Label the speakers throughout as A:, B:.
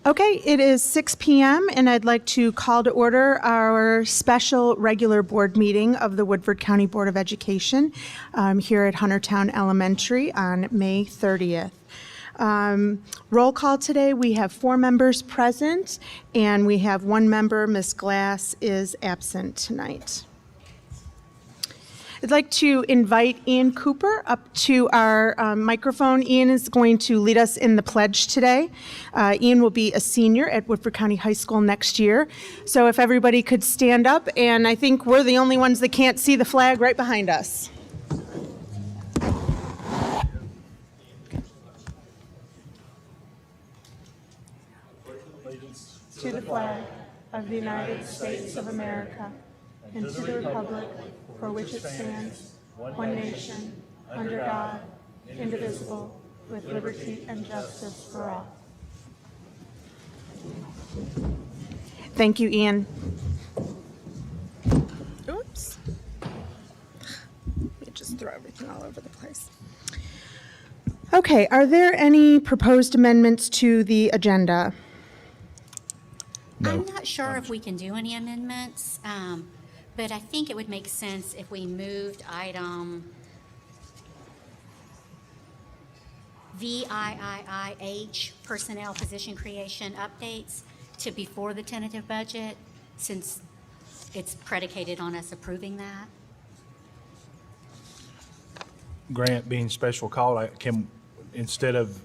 A: Okay, it is 6 p.m. and I'd like to call to order our special regular board meeting of the Woodford County Board of Education here at Huntertown Elementary on May 30th. Roll call today, we have 4 members present and we have 1 member, Ms. Glass, is absent tonight. I'd like to invite Ian Cooper up to our microphone. Ian is going to lead us in the pledge today. Ian will be a senior at Woodford County High School next year. So if everybody could stand up, and I think we're the only ones that can't see the flag right behind us. To the flag of the United States of America and to the republic for which it stands, one nation, under God, indivisible, with liberty and justice for all. Thank you, Ian. Oops. Let me just throw everything all over the place. Okay, are there any proposed amendments to the agenda?
B: No. I'm not sure if we can do any amendments, but I think it would make sense if we moved item VIIH, personnel position creation updates, to before the tentative budget, since it's predicated on us approving that.
C: Grant being special call, instead of,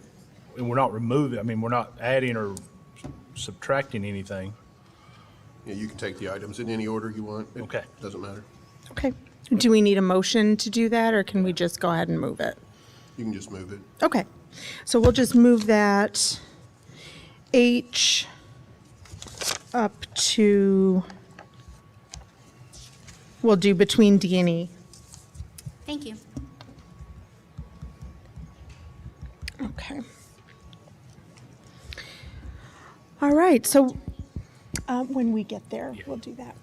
C: we're not removing, I mean, we're not adding or subtracting anything.
D: Yeah, you can take the items in any order you want.
C: Okay.
D: Doesn't matter.
A: Okay. Do we need a motion to do that, or can we just go ahead and move it?
D: You can just move it.
A: Okay. So we'll just move that H up to, we'll do between D and E.
B: Thank you.
A: Okay. All right, so when we get there, we'll do that.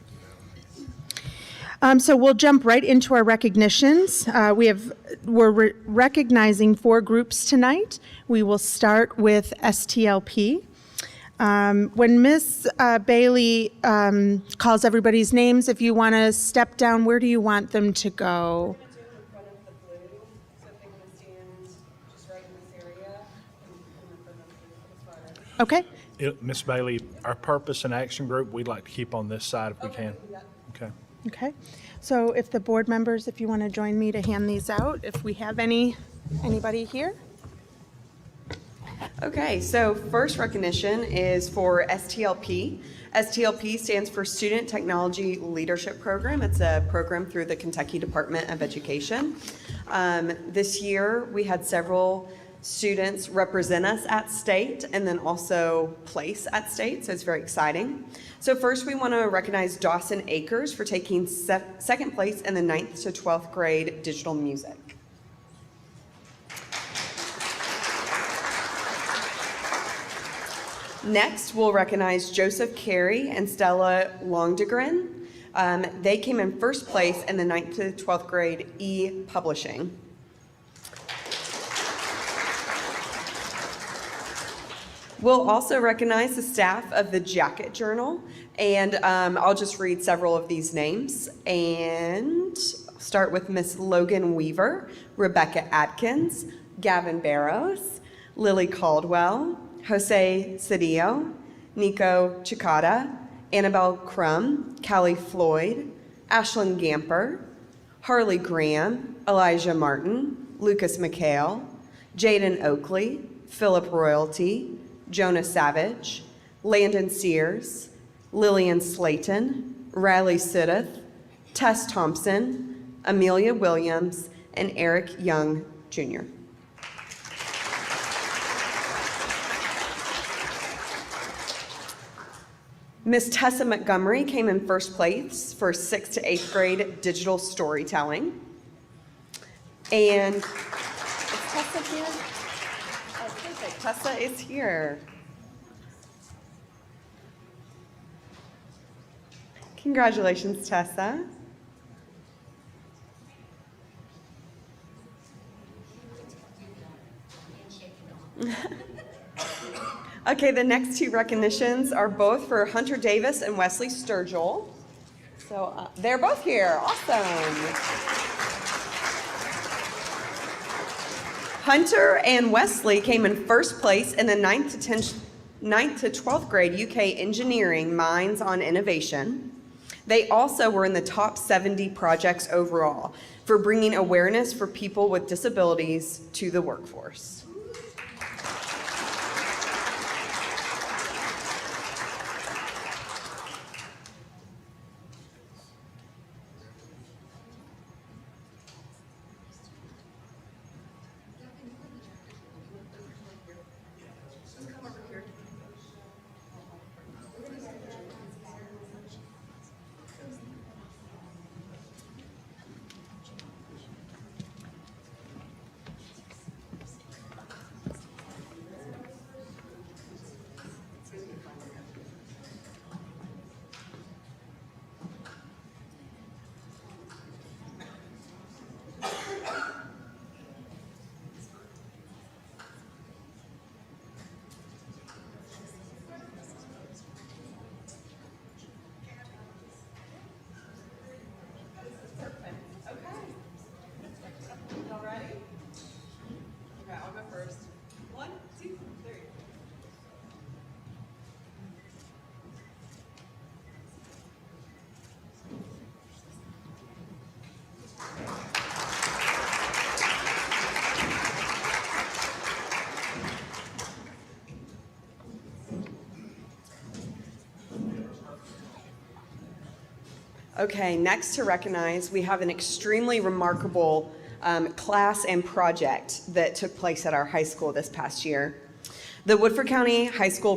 A: So we'll jump right into our recognitions. We're recognizing 4 groups tonight. We will start with STLP. When Ms. Bailey calls everybody's names, if you want to step down, where do you want them to go? Okay.
C: Ms. Bailey, our purpose and action group, we'd like to keep on this side if we can. Okay.
A: Okay. So if the board members, if you want to join me to hand these out, if we have anybody here.
E: Okay, so first recognition is for STLP. STLP stands for Student Technology Leadership Program. It's a program through the Kentucky Department of Education. This year, we had several students represent us at state and then also place at state, so it's very exciting. So first we want to recognize Dawson Akers for taking second place in the 9th to 12th grade digital music. Next, we'll recognize Joseph Carey and Stella Longdegren. They came in first place in the 9th to 12th grade e-publishing. We'll also recognize the staff of the Jacket Journal, and I'll just read several of these names. And start with Miss Logan Weaver, Rebecca Atkins, Gavin Barrows, Lily Caldwell, Jose Cedillo, Nico Chicada, Annabelle Crum, Callie Floyd, Ashlyn Gamper, Harley Graham, Elijah Martin, Lucas McHale, Jaden Oakley, Philip Royalty, Jonah Savage, Landon Sears, Lillian Slayton, Riley Siddeth, Tess Thompson, Amelia Williams, and Eric Young, Jr. Miss Tessa Montgomery came in first place for 6th to 8th grade digital storytelling. And is Tessa here? Oh, perfect. Tessa is here. Congratulations, Tessa. Okay, the next two recognitions are both for Hunter Davis and Wesley Sturgill. So they're both here. Awesome. Hunter and Wesley came in first place in the 9th to 12th grade UK Engineering Minds on Innovation. They also were in the top 70 projects overall for bringing awareness for people with disabilities to the workforce. Okay, next to recognize, we have an extremely remarkable class and project that took place at our high school this past year. The Woodford County High School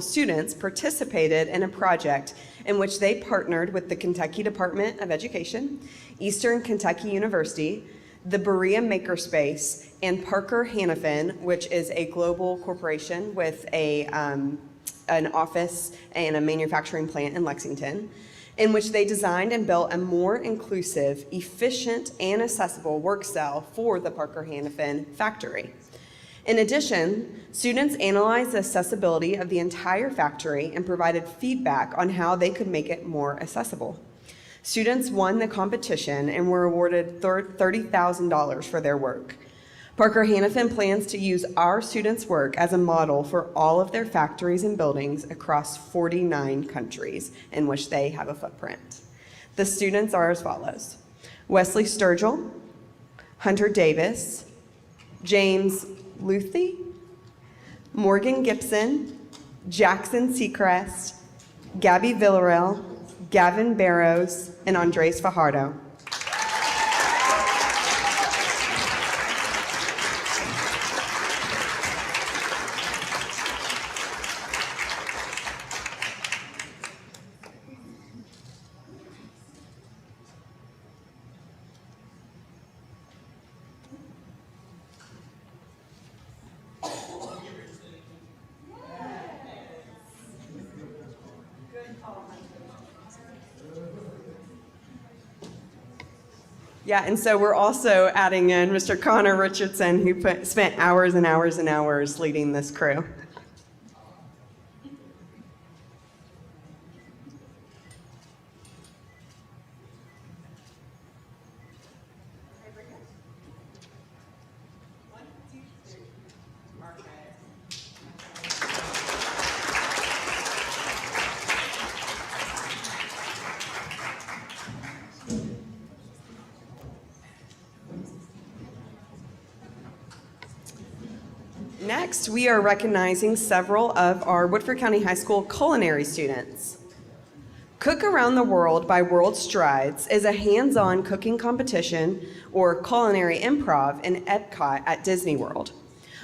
E: students participated in a project in which they partnered with the Kentucky Department of Education, Eastern Kentucky University, the Berea Makerspace, and Parker Hannifin, which is a global corporation with an office and a manufacturing plant in Lexington, in which they designed and built a more inclusive, efficient, and accessible work cell for the Parker Hannifin factory. In addition, students analyzed the accessibility of the entire factory and provided feedback on how they could make it more accessible. Students won the competition and were awarded $30,000 for their work. Parker Hannifin plans to use our students' work as a model for all of their factories and buildings across 49 countries in which they have a footprint. The students are as follows: Wesley Sturgill, Hunter Davis, James Luthi, Morgan Gibson, Jackson Seacrest, Gabby Villarreal, Gavin Barrows, and Andres Fajardo. Yeah, and so we're also adding in Mr. Connor Richardson, who spent hours and hours and hours leading this crew. Next, we are recognizing several of our Woodford County High School culinary students. Cook Around the World by World Strides is a hands-on cooking competition or culinary improv in Epcot at Disney World.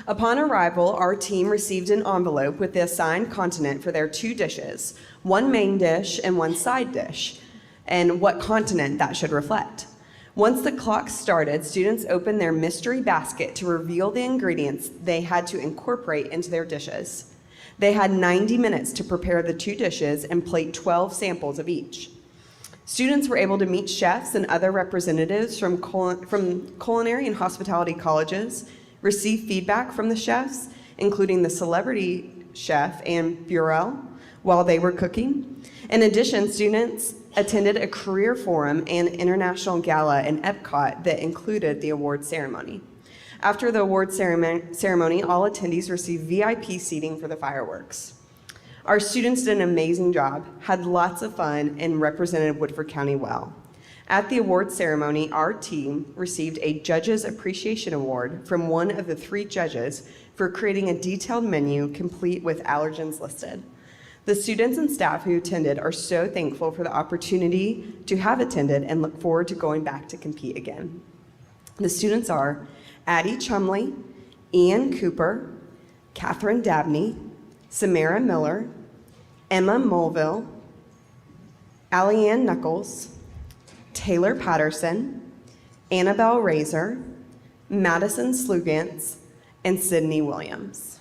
E: Upon arrival, our team received an envelope with the assigned continent for their 2 dishes, one main dish and one side dish, and what continent that should reflect. Once the clock started, students opened their mystery basket to reveal the ingredients they had to incorporate into their dishes. They had 90 minutes to prepare the 2 dishes and plate 12 samples of each. Students were able to meet chefs and other representatives from culinary and hospitality colleges, receive feedback from the chefs, including the celebrity chef and Burrell, while they were cooking. In addition, students attended a career forum and international gala in Epcot that included the award ceremony. After the award ceremony, all attendees received VIP seating for the fireworks. Our students did an amazing job, had lots of fun, and represented Woodford County well. At the award ceremony, our team received a Judge's Appreciation Award from one of the 3 judges for creating a detailed menu complete with allergens listed. The students and staff who attended are so thankful for the opportunity to have attended and look forward to going back to compete again. The students are Addie Chumley, Ian Cooper, Catherine Dabney, Samara Miller, Emma Mulville, Allie-Ann Knuckles, Taylor Patterson, Annabelle Razor, Madison Slugantz, and Sydney Williams.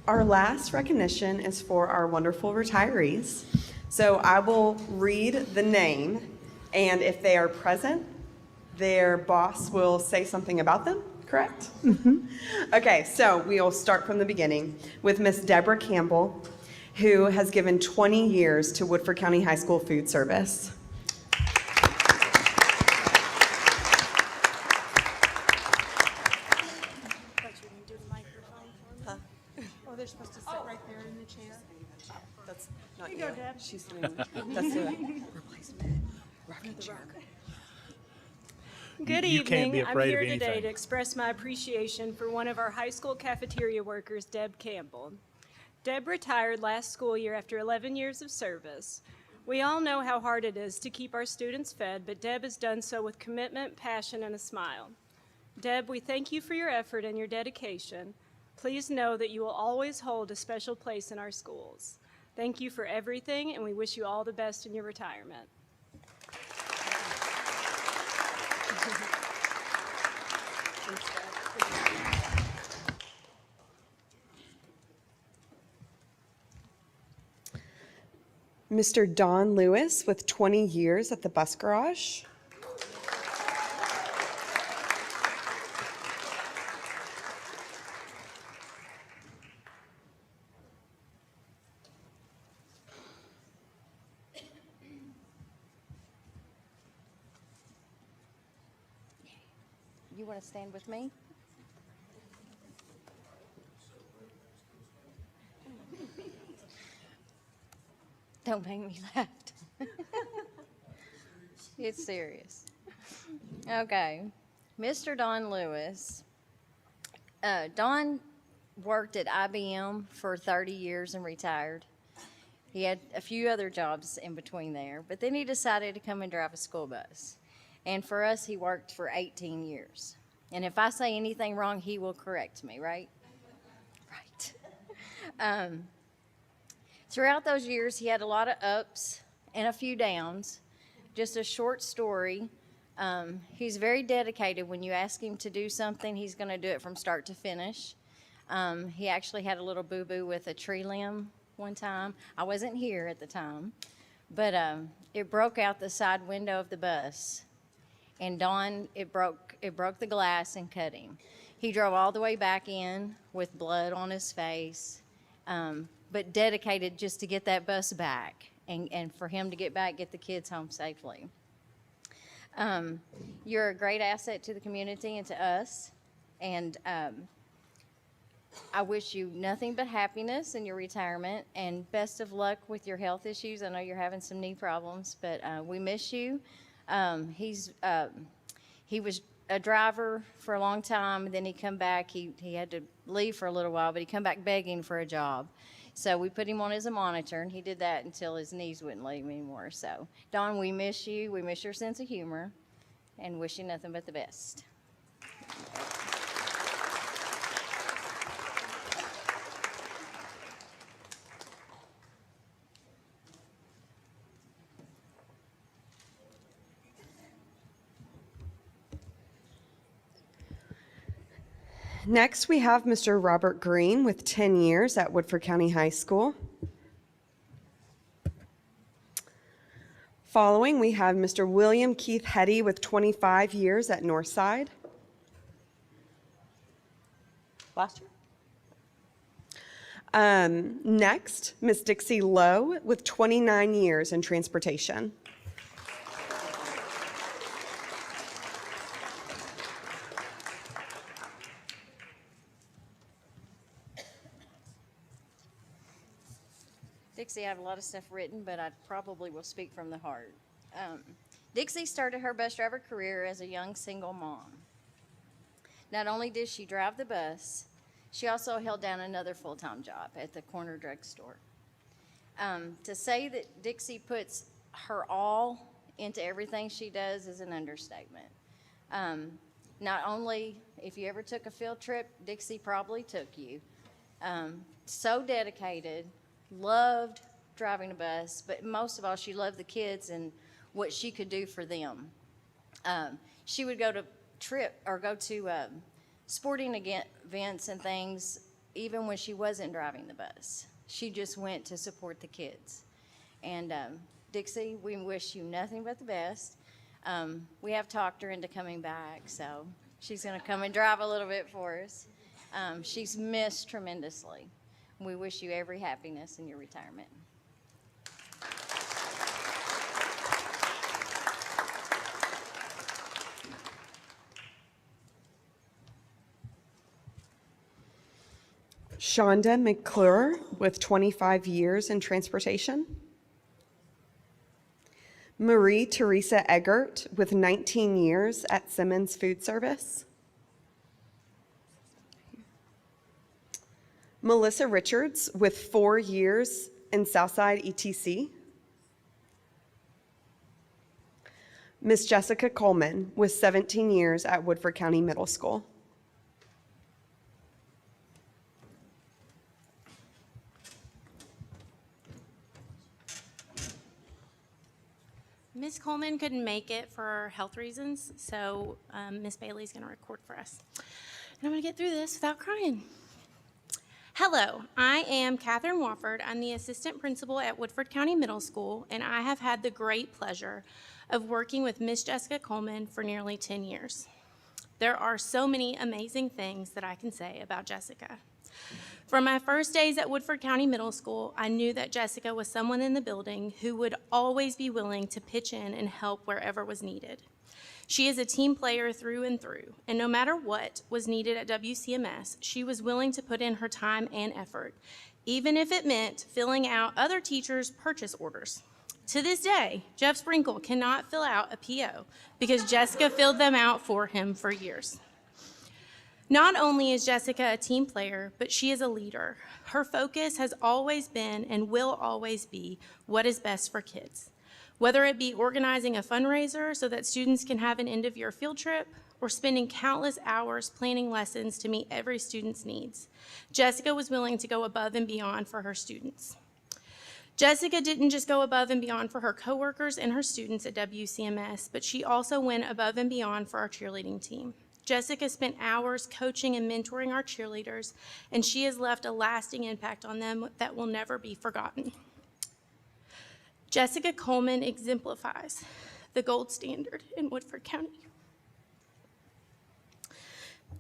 E: Our last recognition is for our wonderful retirees. So I will read the name, and if they are present, their boss will say something about them, correct? Okay, so we'll start from the beginning with Miss Deborah Campbell, who has given 20 years to Woodford County High School Food Service.
A: Oh, they're supposed to sit right there in the chair?
E: That's not
A: Here you go, Deb.
E: She's doing, that's the replacement. Rocking chair.
F: Good
C: You can't
F: evening.
C: be
F: I'm
C: afraid
F: here
C: of
F: today
C: anything.
F: to express my appreciation for one of our high school cafeteria workers, Deb Campbell. Deb retired last school year after 11 years of service. We all know how hard it is to keep our students fed, but Deb has done so with commitment, passion, and a smile. Deb, we thank you for your effort and your dedication. Please know that you will always hold a special place in our schools. Thank you for everything, and we wish you all the best in your retirement.
E: Mr. Don Lewis with 20 years at the bus garage.
G: You want to stand with me? Don't make me laugh. It's serious. Okay. Mr. Don Lewis. Don worked at IBM for 30 years and retired. He had a few other jobs in between there, but then he decided to come and drive a school bus. And for us, he worked for 18 years. And if I say anything wrong, he will correct me, right? Right. Throughout those years, he had a lot of ups and a few downs. Just a short story. He's very dedicated. When you ask him to do something, he's going to do it from start to finish. He actually had a little boo-boo with a tree limb one time. I wasn't here at the time, but it broke out the side window of the bus. And Don, it broke the glass and cut him. He drove all the way back in with blood on his face, but dedicated just to get that bus back and for him to get back, get the kids home safely. You're a great asset to the community and to us, and I wish you nothing but happiness in your retirement and best of luck with your health issues. I know you're having some knee problems, but we miss you. He was a driver for a long time, and then he come back. He had to leave for a little while, but he come back begging for a job. So we put him on as a monitor, and he did that until his knees wouldn't let him anymore. So, Don, we miss you. We miss your sense of humor, and wish you nothing but the best.
E: Next, we have Mr. Robert Green with 10 years at Woodford County High School. Following, we have Mr. William Keith Hetty with 25 years at Northside. Last year. Next, Miss Dixie Lowe with 29 years in transportation.
G: Dixie, I have a lot of stuff written, but I probably will speak from the heart. Dixie started her bus driver career as a young single mom. Not only did she drive the bus, she also held down another full-time job at the corner drugstore. To say that Dixie puts her all into everything she does is an understatement. Not only, if you ever took a field trip, Dixie probably took you. So dedicated, loved driving a bus, but most of all, she loved the kids and what she could do for them. She would go to sporting events and things even when she wasn't driving the bus. She just went to support the kids. And Dixie, we wish you nothing but the best. We have talked her into coming back, so she's going to come and drive a little bit for us. She's missed tremendously. We wish you every happiness in your retirement.
E: Shonda McClure with 25 years in transportation. Marie Teresa Eggert with 19 years at Simmons Food Service. Melissa Richards with 4 years in Southside ETC. Miss Jessica Coleman with 17 years at Woodford County Middle School.
H: Ms. Coleman couldn't make it for health reasons, so Ms. Bailey's going to record for us. And I'm going to get through this without crying. Hello, I am Catherine Wofford. I'm the assistant principal at Woodford County Middle School, and I have had the great pleasure of working with Miss Jessica Coleman for nearly 10 years. There are so many amazing things that I can say about Jessica. From my first days at Woodford County Middle School, I knew that Jessica was someone in the building who would always be willing to pitch in and help wherever was needed. She is a team player through and through, and no matter what was needed at WCMS, she was willing to put in her time and effort, even if it meant filling out other teachers' purchase orders. To this day, Jeff Sprinkle cannot fill out a PO because Jessica filled them out for him for years. Not only is Jessica a team player, but she is a leader. Her focus has always been and will always be what is best for kids. Whether it be organizing a fundraiser so that students can have an end-of-year field trip, or spending countless hours planning lessons to meet every student's needs, Jessica was willing to go above and beyond for her students. Jessica didn't just go above and beyond for her coworkers and her students at WCMS, but she also went above and beyond for our cheerleading team. Jessica spent hours coaching and mentoring our cheerleaders, and she has left a lasting impact on them that will never be forgotten. Jessica Coleman exemplifies the gold standard in Woodford County,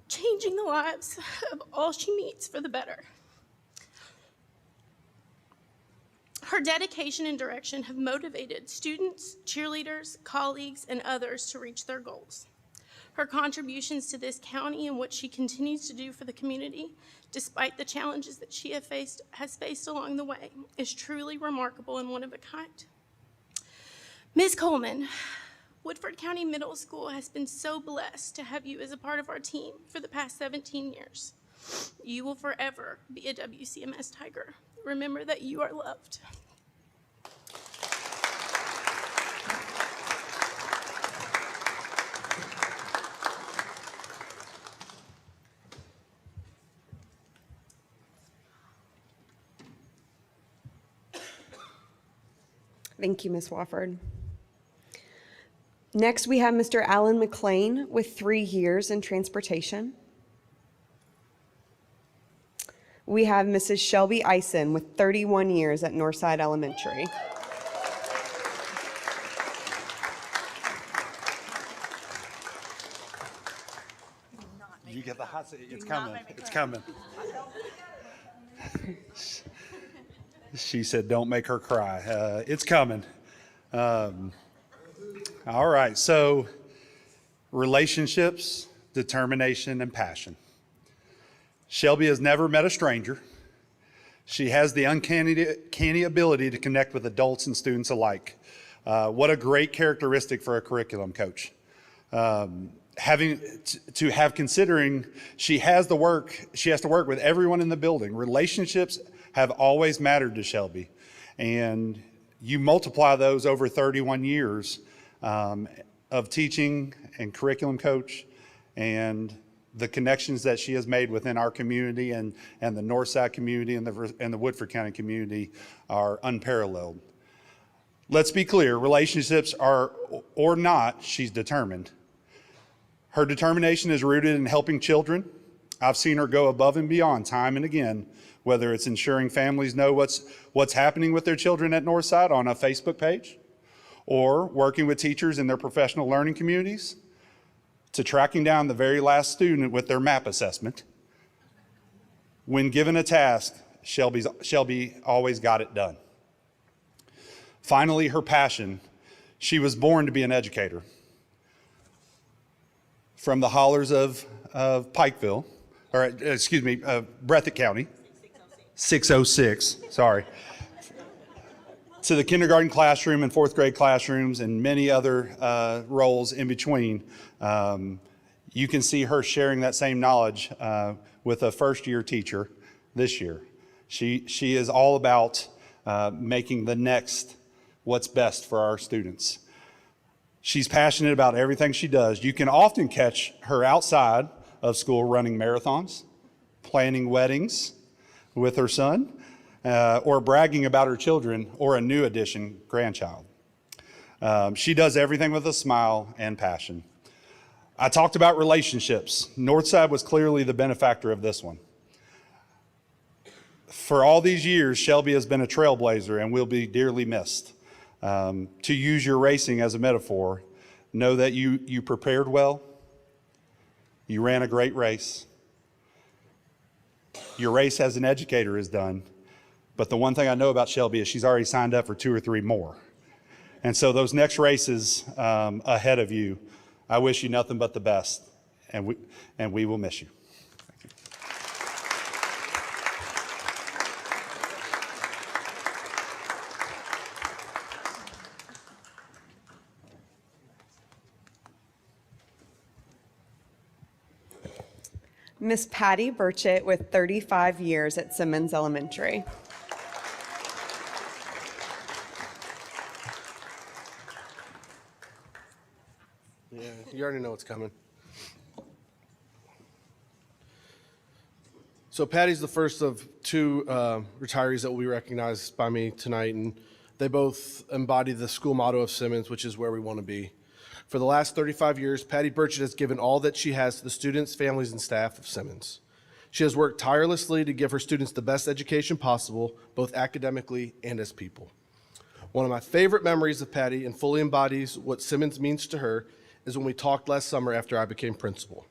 H: changing the lives of all she meets for the better. Her dedication and direction have motivated students, cheerleaders, colleagues, and others to reach their goals. Her contributions to this county and what she continues to do for the community, despite the challenges that she has faced along the way, is truly remarkable and one of a kind. Ms. Coleman, Woodford County Middle School has been so blessed to have you as a part of our team for the past 17 years. You will forever be a WCMS Tiger. Remember that you are loved.
E: Thank you, Ms. Wofford. Next, we have Mr. Alan McLean with 3 years in transportation. We have Mrs. Shelby Eisen with 31 years at Northside Elementary.
I: You get the hot seat. It's coming. It's coming. She said, don't make her cry. It's coming. All right. So relationships, determination, and passion. Shelby has never met a stranger. She has the uncanny ability to connect with adults and students alike. What a great characteristic for a curriculum coach. Considering she has to work with everyone in the building. Relationships have always mattered to Shelby, and you multiply those over 31 years of teaching and curriculum coach, and the connections that she has made within our community and the Northside community and the Woodford County community are unparalleled. Let's be clear, relationships are or not, she's determined. Her determination is rooted in helping children. I've seen her go above and beyond time and again, whether it's ensuring families know what's happening with their children at Northside on a Facebook page, or working with teachers in their professional learning communities, to tracking down the very last student with their MAP assessment. When given a task, Shelby always got it done. Finally, her passion. She was born to be an educator. From the hollers of Pikeville, or excuse me, Breathitt County, 606, sorry, to the kindergarten classroom and 4th grade classrooms and many other roles in between. You can see her sharing that same knowledge with a first-year teacher this year. She is all about making the next what's best for our students. She's passionate about everything she does. You can often catch her outside of school running marathons, planning weddings with her son, or bragging about her children or a new addition grandchild. She does everything with a smile and passion. I talked about relationships. Northside was clearly the benefactor of this one. For all these years, Shelby has been a trailblazer and will be dearly missed. To use your racing as a metaphor, know that you prepared well, you ran a great race. Your race as an educator is done, but the one thing I know about Shelby is she's already signed up for 2 or 3 more. And so those next races ahead of you, I wish you nothing but the best, and we will miss you.
E: Miss Patty Burchett with 35 years at Simmons Elementary.
J: Yeah, you already know what's coming. So Patty's the first of 2 retirees that will be recognized by me tonight, and they both embody the school motto of Simmons, which is where we want to be. For the last 35 years, Patty Burchett has given all that she has to the students, families, and staff of Simmons. She has worked tirelessly to give her students the best education possible, both academically and as people. One of my favorite memories of Patty, and fully embodies what Simmons means to her, is when we talked last summer after I became principal.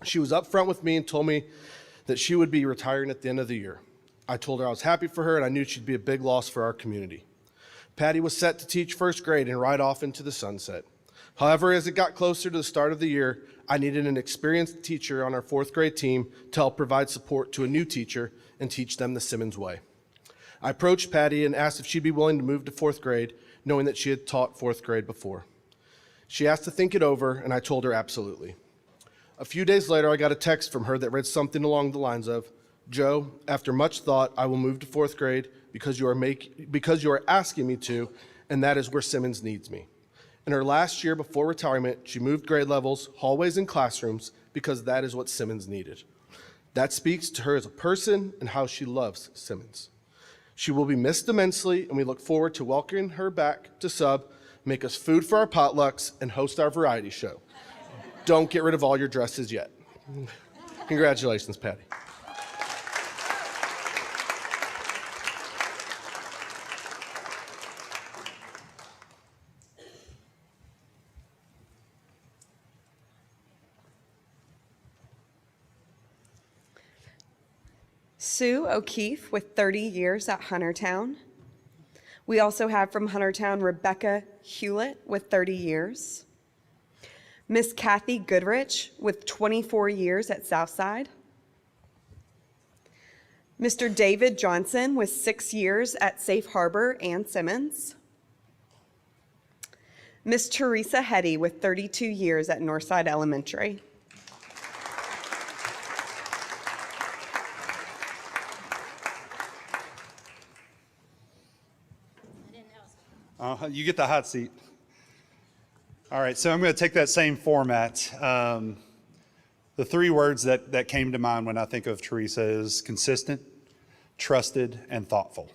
J: She was up front with me and told me that she would be retiring at the end of the year. I told her I was happy for her and I knew she'd be a big loss for our community. Patty was set to teach first grade and ride off into the sunset. However, as it got closer to the start of the year, I needed an experienced teacher on our fourth grade team to help provide support to a new teacher and teach them the Simmons way. I approached Patty and asked if she'd be willing to move to fourth grade, knowing that she had taught fourth grade before. She asked to think it over, and I told her absolutely. A few days later, I got a text from her that read something along the lines of, "Joe, after much thought, I will move to fourth grade because you are asking me to, and that is where Simmons needs me." In her last year before retirement, she moved grade levels, hallways, and classrooms because that is what Simmons needed. That speaks to her as a person and how she loves Simmons. She will be missed immensely, and we look forward to welcoming her back to sub, make us food for our potlucks, and host our variety show. Don't get rid of all your dresses yet. Congratulations, Patty.
E: Sue O'Keefe with 30 years at Huntertown. We also have from Huntertown, Rebecca Hewlett with 30 years. Miss Kathy Goodrich with 24 years at Southside. Mr. David Johnson with 6 years at Safe Harbor and Simmons. Miss Teresa Hetty with 32 years at Northside Elementary.
I: You get the hot seat. All right, so I'm going to take that same format. The 3 words that came to mind when I think of Teresa is consistent, trusted, and thoughtful.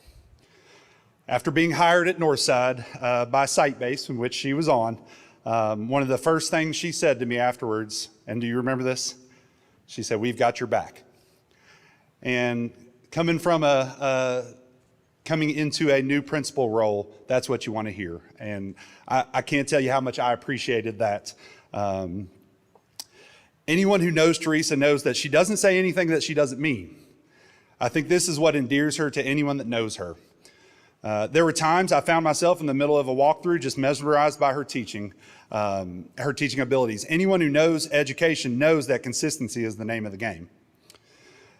I: After being hired at Northside by Site-Base, in which she was on, one of the first things she said to me afterwards, and do you remember this? She said, "We've got your back." And coming into a new principal role, that's what you want to hear. And I can't tell you how much I appreciated that. Anyone who knows Teresa knows that she doesn't say anything that she doesn't mean. I think this is what endears her to anyone that knows her. There were times I found myself in the middle of a walkthrough just mesmerized by her teaching abilities. Anyone who knows education knows that consistency is the name of the game.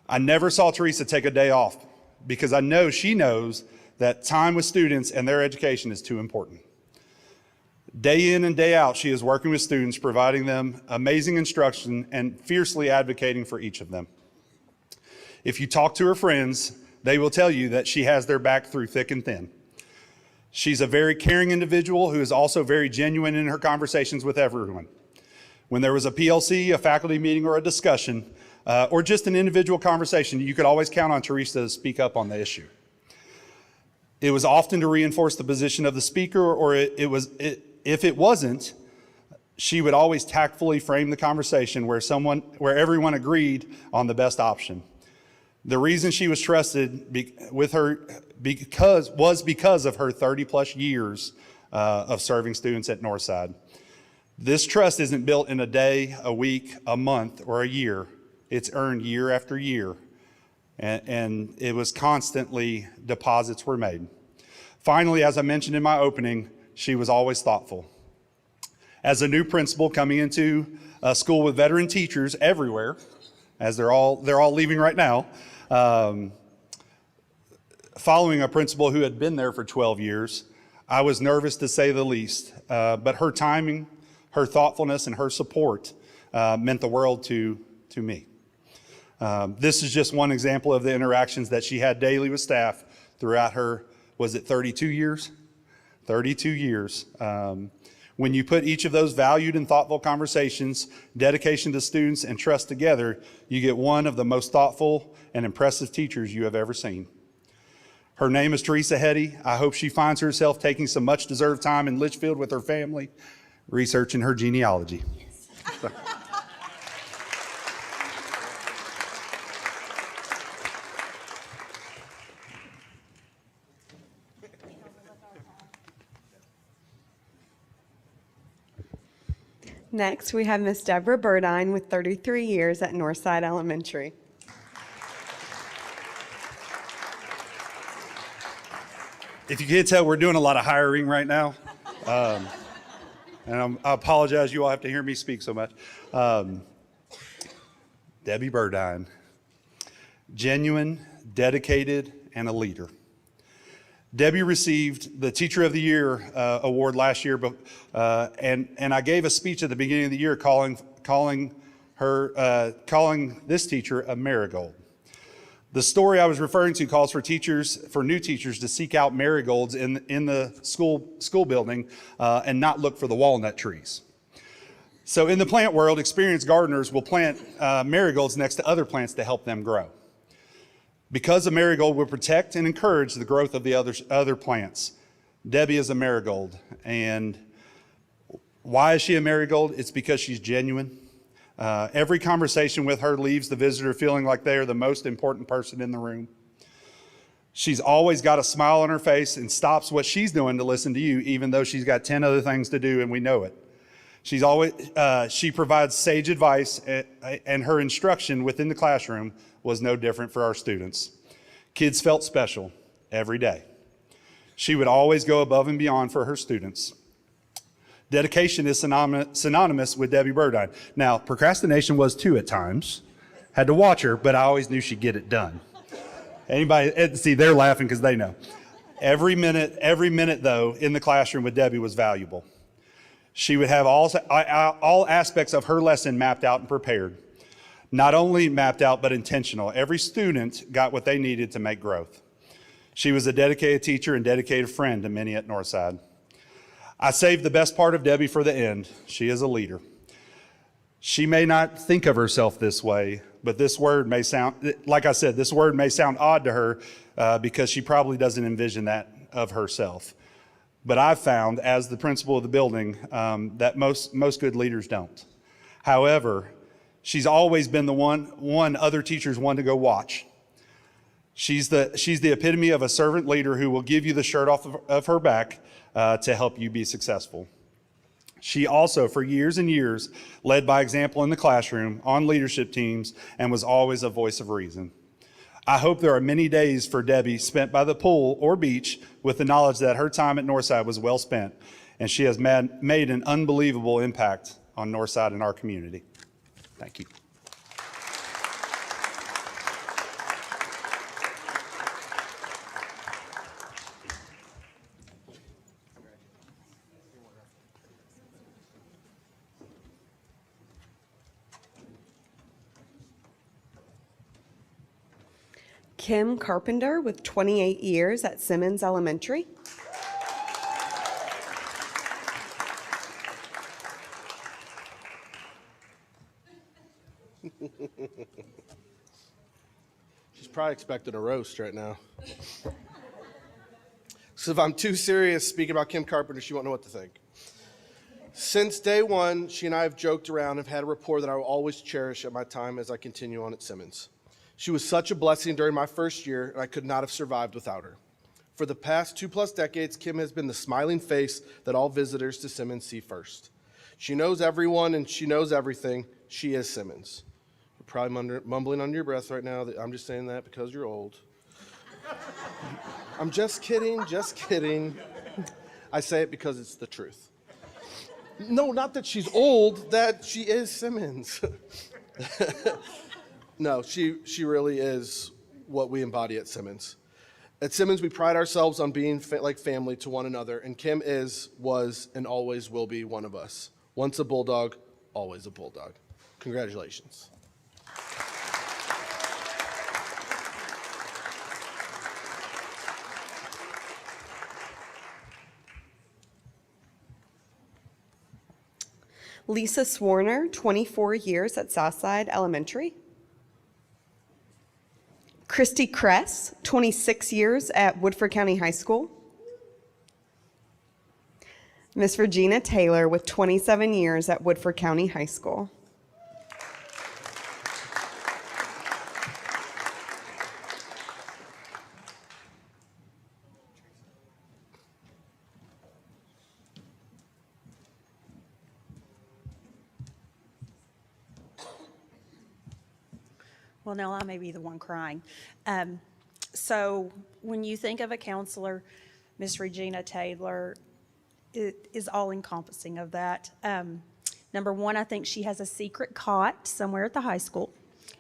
I: I never saw Teresa take a day off, because I know she knows that time with students and their education is too important. Day in and day out, she is working with students, providing them amazing instruction and fiercely advocating for each of them. If you talk to her friends, they will tell you that she has their back through thick and thin. She's a very caring individual who is also very genuine in her conversations with everyone. When there was a PLC, a faculty meeting, or a discussion, or just an individual conversation, you could always count on Teresa to speak up on the issue. It was often to reinforce the position of the speaker, or if it wasn't, she would always tactfully frame the conversation where everyone agreed on the best option. The reason she was trusted was because of her 30-plus years of serving students at Northside. This trust isn't built in a day, a week, a month, or a year. It's earned year after year, and it was constantly deposits were made. Finally, as I mentioned in my opening, she was always thoughtful. As a new principal coming into a school with veteran teachers everywhere, as they're all leaving right now, following a principal who had been there for 12 years, I was nervous to say the least, but her timing, her thoughtfulness, and her support meant the world to me. This is just one example of the interactions that she had daily with staff throughout her, was it 32 years? 32 years. When you put each of those valued and thoughtful conversations, dedication to students, and trust together, you get one of the most thoughtful and impressive teachers you have ever seen. Her name is Teresa Hetty. I hope she finds herself taking some much-deserved time in Litchfield with her family, researching her genealogy. Yes.
E: Next, we have Miss Deborah Burdine with 33 years at Northside Elementary.
I: If you can't tell, we're doing a lot of hiring right now. And I apologize, you all have to hear me speak so much. Debbie Burdine, genuine, dedicated, and a leader. Debbie received the Teacher of the Year award last year, and I gave a speech at the beginning of the year calling this teacher a marigold. The story I was referring to calls for new teachers to seek out marigolds in the school building and not look for the walnut trees. So in the plant world, experienced gardeners will plant marigolds next to other plants to help them grow. Because a marigold will protect and encourage the growth of the other plants, Debbie is a marigold. And why is she a marigold? It's because she's genuine. Every conversation with her leaves the visitor feeling like they are the most important person in the room. She's always got a smile on her face and stops what she's doing to listen to you, even though she's got 10 other things to do and we know it. She provides sage advice, and her instruction within the classroom was no different for our students. Kids felt special every day. She would always go above and beyond for her students. Dedication is synonymous with Debbie Burdine. Now, procrastination was too at times. Had to watch her, but I always knew she'd get it done. Anybody, see, they're laughing because they know. Every minute though, in the classroom with Debbie was valuable. She would have all aspects of her lesson mapped out and prepared. Not only mapped out, but intentional. Every student got what they needed to make growth. She was a dedicated teacher and dedicated friend to many at Northside. I saved the best part of Debbie for the end. She is a leader. She may not think of herself this way, but this word may sound, like I said, this word may sound odd to her because she probably doesn't envision that of herself. But I've found, as the principal of the building, that most good leaders don't. However, she's always been the one other teachers want to go watch. She's the epitome of a servant leader who will give you the shirt off of her back to help you be successful. She also, for years and years, led by example in the classroom, on leadership teams, and was always a voice of reason. I hope there are many days for Debbie spent by the pool or beach with the knowledge that her time at Northside was well spent, and she has made an unbelievable impact on Northside and our community. Thank you.
E: Kim Carpenter with 28 years at Simmons Elementary.
J: She's probably expecting a roast right now. So if I'm too serious speaking about Kim Carpenter, she won't know what to think. Since day one, she and I have joked around and have had a rapport that I will always cherish at my time as I continue on at Simmons. She was such a blessing during my first year, and I could not have survived without her. For the past 2+ decades, Kim has been the smiling face that all visitors to Simmons see first. She knows everyone and she knows everything. She is Simmons. You're probably mumbling under your breath right now that I'm just saying that because you're old. I'm just kidding, just kidding. I say it because it's the truth. No, not that she's old, that she is Simmons. No, she really is what we embody at Simmons. At Simmons, we pride ourselves on being like family to one another, and Kim was, and always will be one of us. Once a Bulldog, always a Bulldog. Congratulations.
E: Lisa Swarner, 24 years at Southside Elementary. Christy Kress, 26 years at Woodford County High School. Miss Regina Taylor with 27 years at Woodford County High School.
K: Well, now I may be the one crying. So when you think of a counselor, Miss Regina Taylor is all encompassing of that. Number one, I think she has a secret cot somewhere at the high school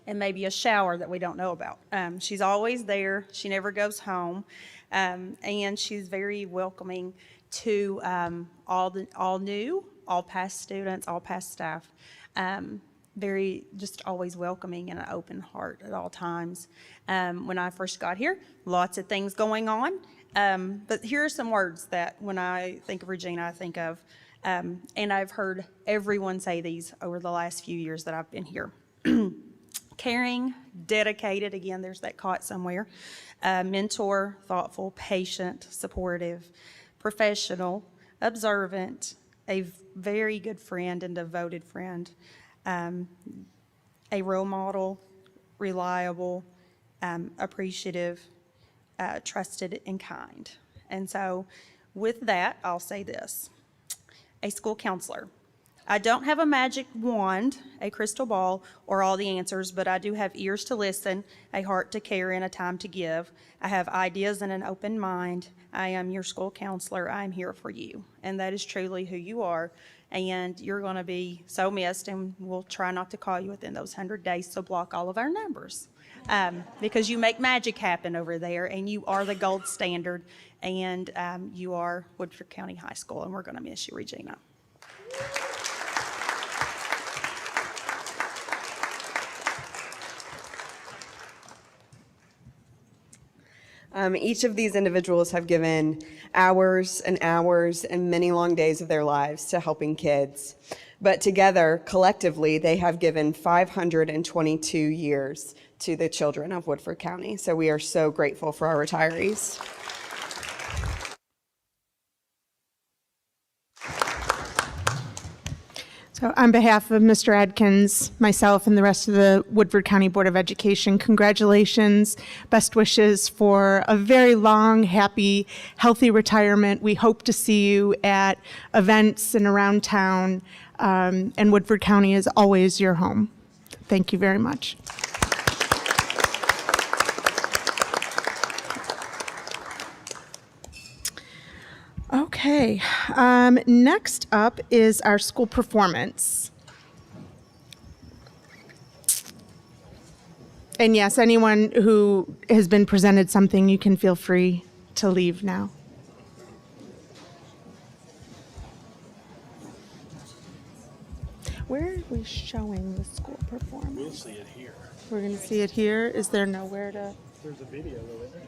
K: and maybe a shower that we don't know about. She's always there. She never goes home. And she's very welcoming to all new, all past students, all past staff. Very just always welcoming and an open heart at all times. When I first got here, lots of things going on. But here are some words that when I think of Regina, I think of. And I've heard everyone say these over the last few years that I've been here. Caring, dedicated, again, there's that caught somewhere. Mentor, thoughtful, patient, supportive, professional, observant, a very good friend and devoted friend, a role model, reliable, appreciative, trusted, and kind. And so with that, I'll say this. A school counselor. I don't have a magic wand, a crystal ball, or all the answers, but I do have ears to listen, a heart to care, and a time to give. I have ideas and an open mind. I am your school counselor. I'm here for you. And that is truly who you are. And you're going to be so missed, and we'll try not to call you within those 100 days, so block all of our numbers. Because you make magic happen over there, and you are the gold standard, and you are Woodford County High School, and we're going to miss you, Regina.
E: Each of these individuals have given hours and hours and many long days of their lives to helping kids. But together, collectively, they have given 522 years to the children of Woodford County. So we are so grateful for our retirees.
A: So on behalf of Mr. Adkins, myself, and the rest of the Woodford County Board of Education, congratulations, best wishes for a very long, happy, healthy retirement. We hope to see you at events and around town, and Woodford County is always your home. Thank you very much. Okay, next up is our school performance. And yes, anyone who has been presented something, you can feel free to leave now. Where are we showing the school performance?
C: We'll see it here.
A: We're going to see it here. Is there nowhere to?
C: There's a video though, isn't there?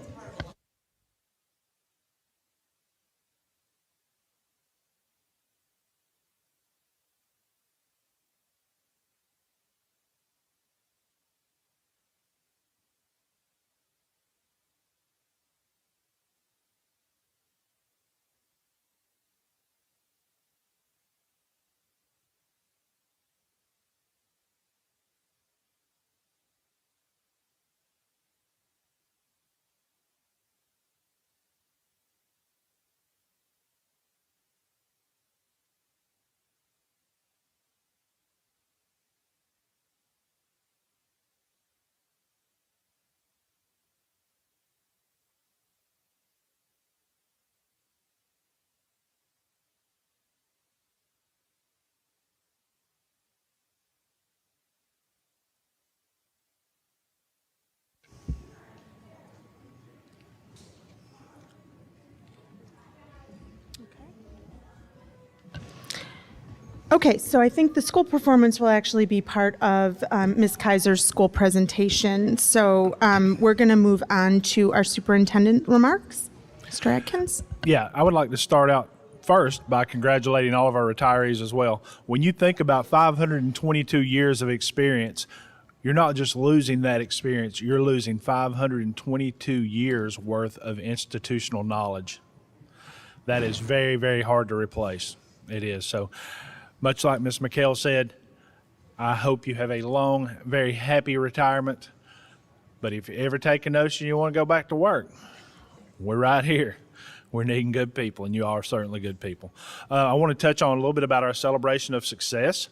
A: Okay, so I think the school performance will actually be part of Ms. Kaiser's school presentation. So we're going to move on to our superintendent remarks. Mr. Atkins?
C: Yeah, I would like to start out first by congratulating all of our retirees as well. When you think about 522 years of experience, you're not just losing that experience, you're losing 522 years worth of institutional knowledge. That is very, very hard to replace. It is. So much like Ms. McHale said, I hope you have a long, very happy retirement. But if you ever take a notion you want to go back to work, we're right here. We're needing good people, and you are certainly good people. I want to touch on a little bit about our celebration of success.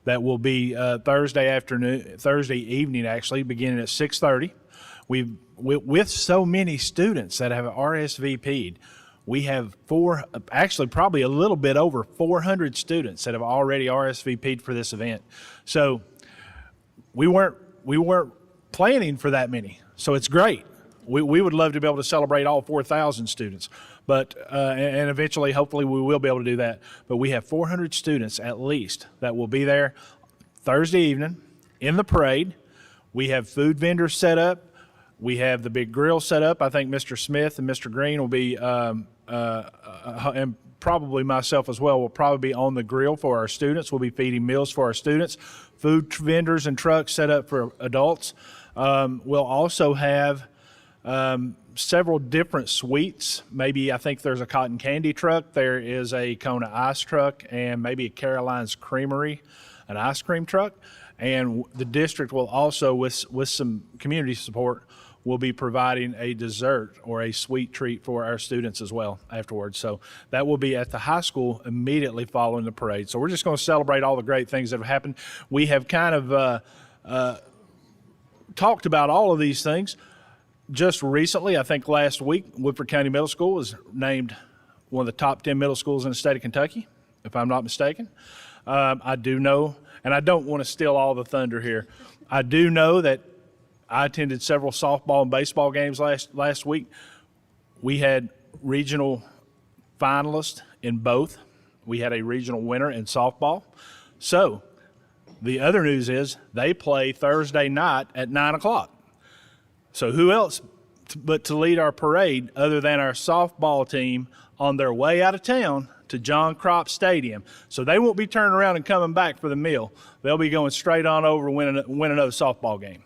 C: That will be Thursday evening, actually, beginning at 6:30. With so many students that have RSVP'd, We have actually probably a little bit over 400 students that have already RSVP'd for this event. So we weren't planning for that many. So it's great. We would love to be able to celebrate all 4,000 students, but and eventually, hopefully, we will be able to do that. But we have 400 students at least that will be there Thursday evening in the parade. We have food vendors set up. We have the big grill set up. I think Mr. Smith and Mr. Green will be, and probably myself as well, will probably be on the grill for our students. We'll be feeding meals for our students. Food vendors and trucks set up for adults. We'll also have several different sweets. Maybe I think there's a cotton candy truck. There is a Kona ice truck, and maybe a Caroline's Creamery, an ice cream truck. And the district will also, with some community support, will be providing a dessert or a sweet treat for our students as well afterwards. So that will be at the high school immediately following the parade. So we're just going to celebrate all the great things that have happened. We have kind of talked about all of these things. Just recently, I think last week, Woodford County Middle School was named one of the top 10 middle schools in the state of Kentucky, if I'm not mistaken. I do know, and I don't want to steal all the thunder here, I do know that I attended several softball and baseball games last week. We had regional finalists in both. We had a regional winner in softball. So the other news is they play Thursday night at 9 o'clock. So who else but to lead our parade other than our softball team on their way out of town to John Crop Stadium? So they won't be turning around and coming back for the meal. They'll be going straight on over and win another softball game.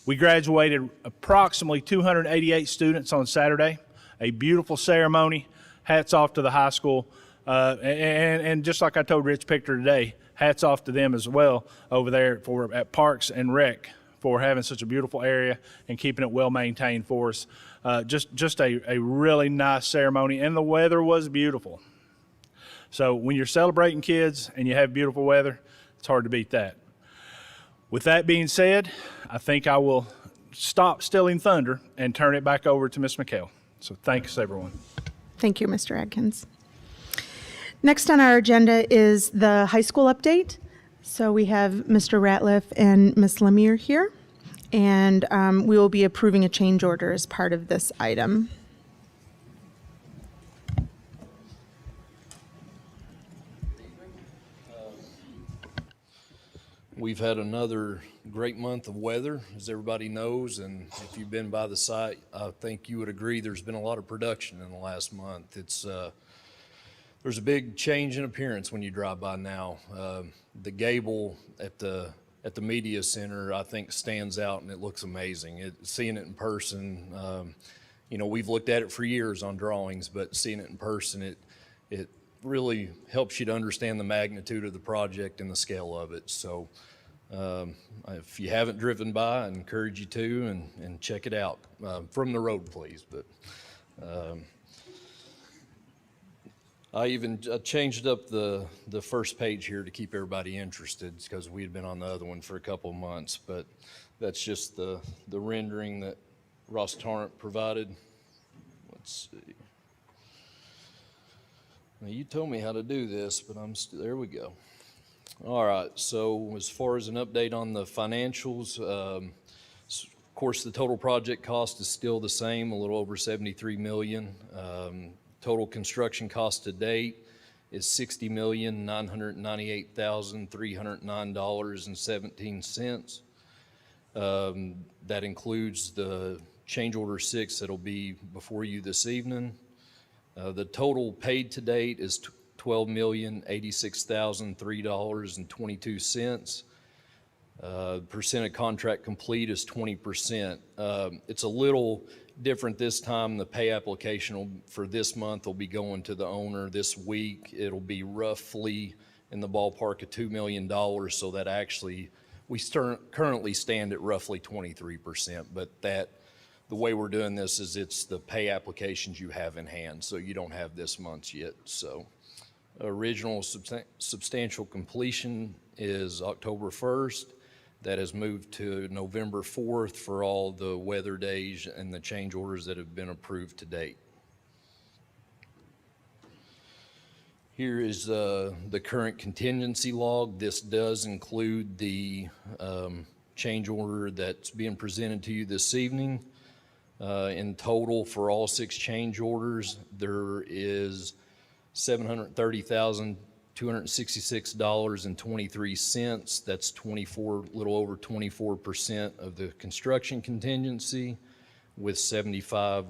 C: We graduated approximately 288 students on Saturday, a beautiful ceremony. Hats off to the high school. And just like I told Rich Pictor today, hats off to them as well over there at Parks and Rec for having such a beautiful area and keeping it well maintained for us. Just a really nice ceremony, and the weather was beautiful. So when you're celebrating kids and you have beautiful weather, it's hard to beat that. With that being said, I think I will stop stealing thunder and turn it back over to Ms. McHale. So thanks, everyone.
A: Thank you, Mr. Adkins. Next on our agenda is the high school update. So we have Mr. Ratliff and Ms. Lemire here, and we will be approving a change order as part of this item.
L: We've had another great month of weather, as everybody knows, and if you've been by the site, I think you would agree there's been a lot of production in the last month. There's a big change in appearance when you drive by now. The gable at the media center, I think, stands out, and it looks amazing. Seeing it in person, we've looked at it for years on drawings, but seeing it in person, it really helps you to understand the magnitude of the project and the scale of it. So if you haven't driven by, I encourage you to and check it out from the road, please. But I even changed up the first page here to keep everybody interested, because we had been on the other one for a couple of months. But that's just the rendering that Ross Torrent provided. Let's see. Now, you told me how to do this, but there we go. All right, so as far as an update on the financials, of course, the total project cost is still the same, a little over $73 million. Total construction cost to date is $60,998,309.17. That includes the change order 6 that'll be before you this evening. The total paid to date is $12,086,003.22. Percent of contract complete is 20%. It's a little different this time. The pay application for this month will be going to the owner this week. It'll be roughly in the ballpark of $2 million, so that actually we currently stand at roughly 23%, but the way we're doing this is it's the pay applications you have in hand, so you don't have this month's yet. So original substantial completion is October 1st. That has moved to November 4th for all the weather days and the change orders that have been approved to date. Here is the current contingency log. This does include the change order that's being presented to you this evening. In total, for all 6 change orders, there is $730,266.23. That's little over 24% of the construction contingency, with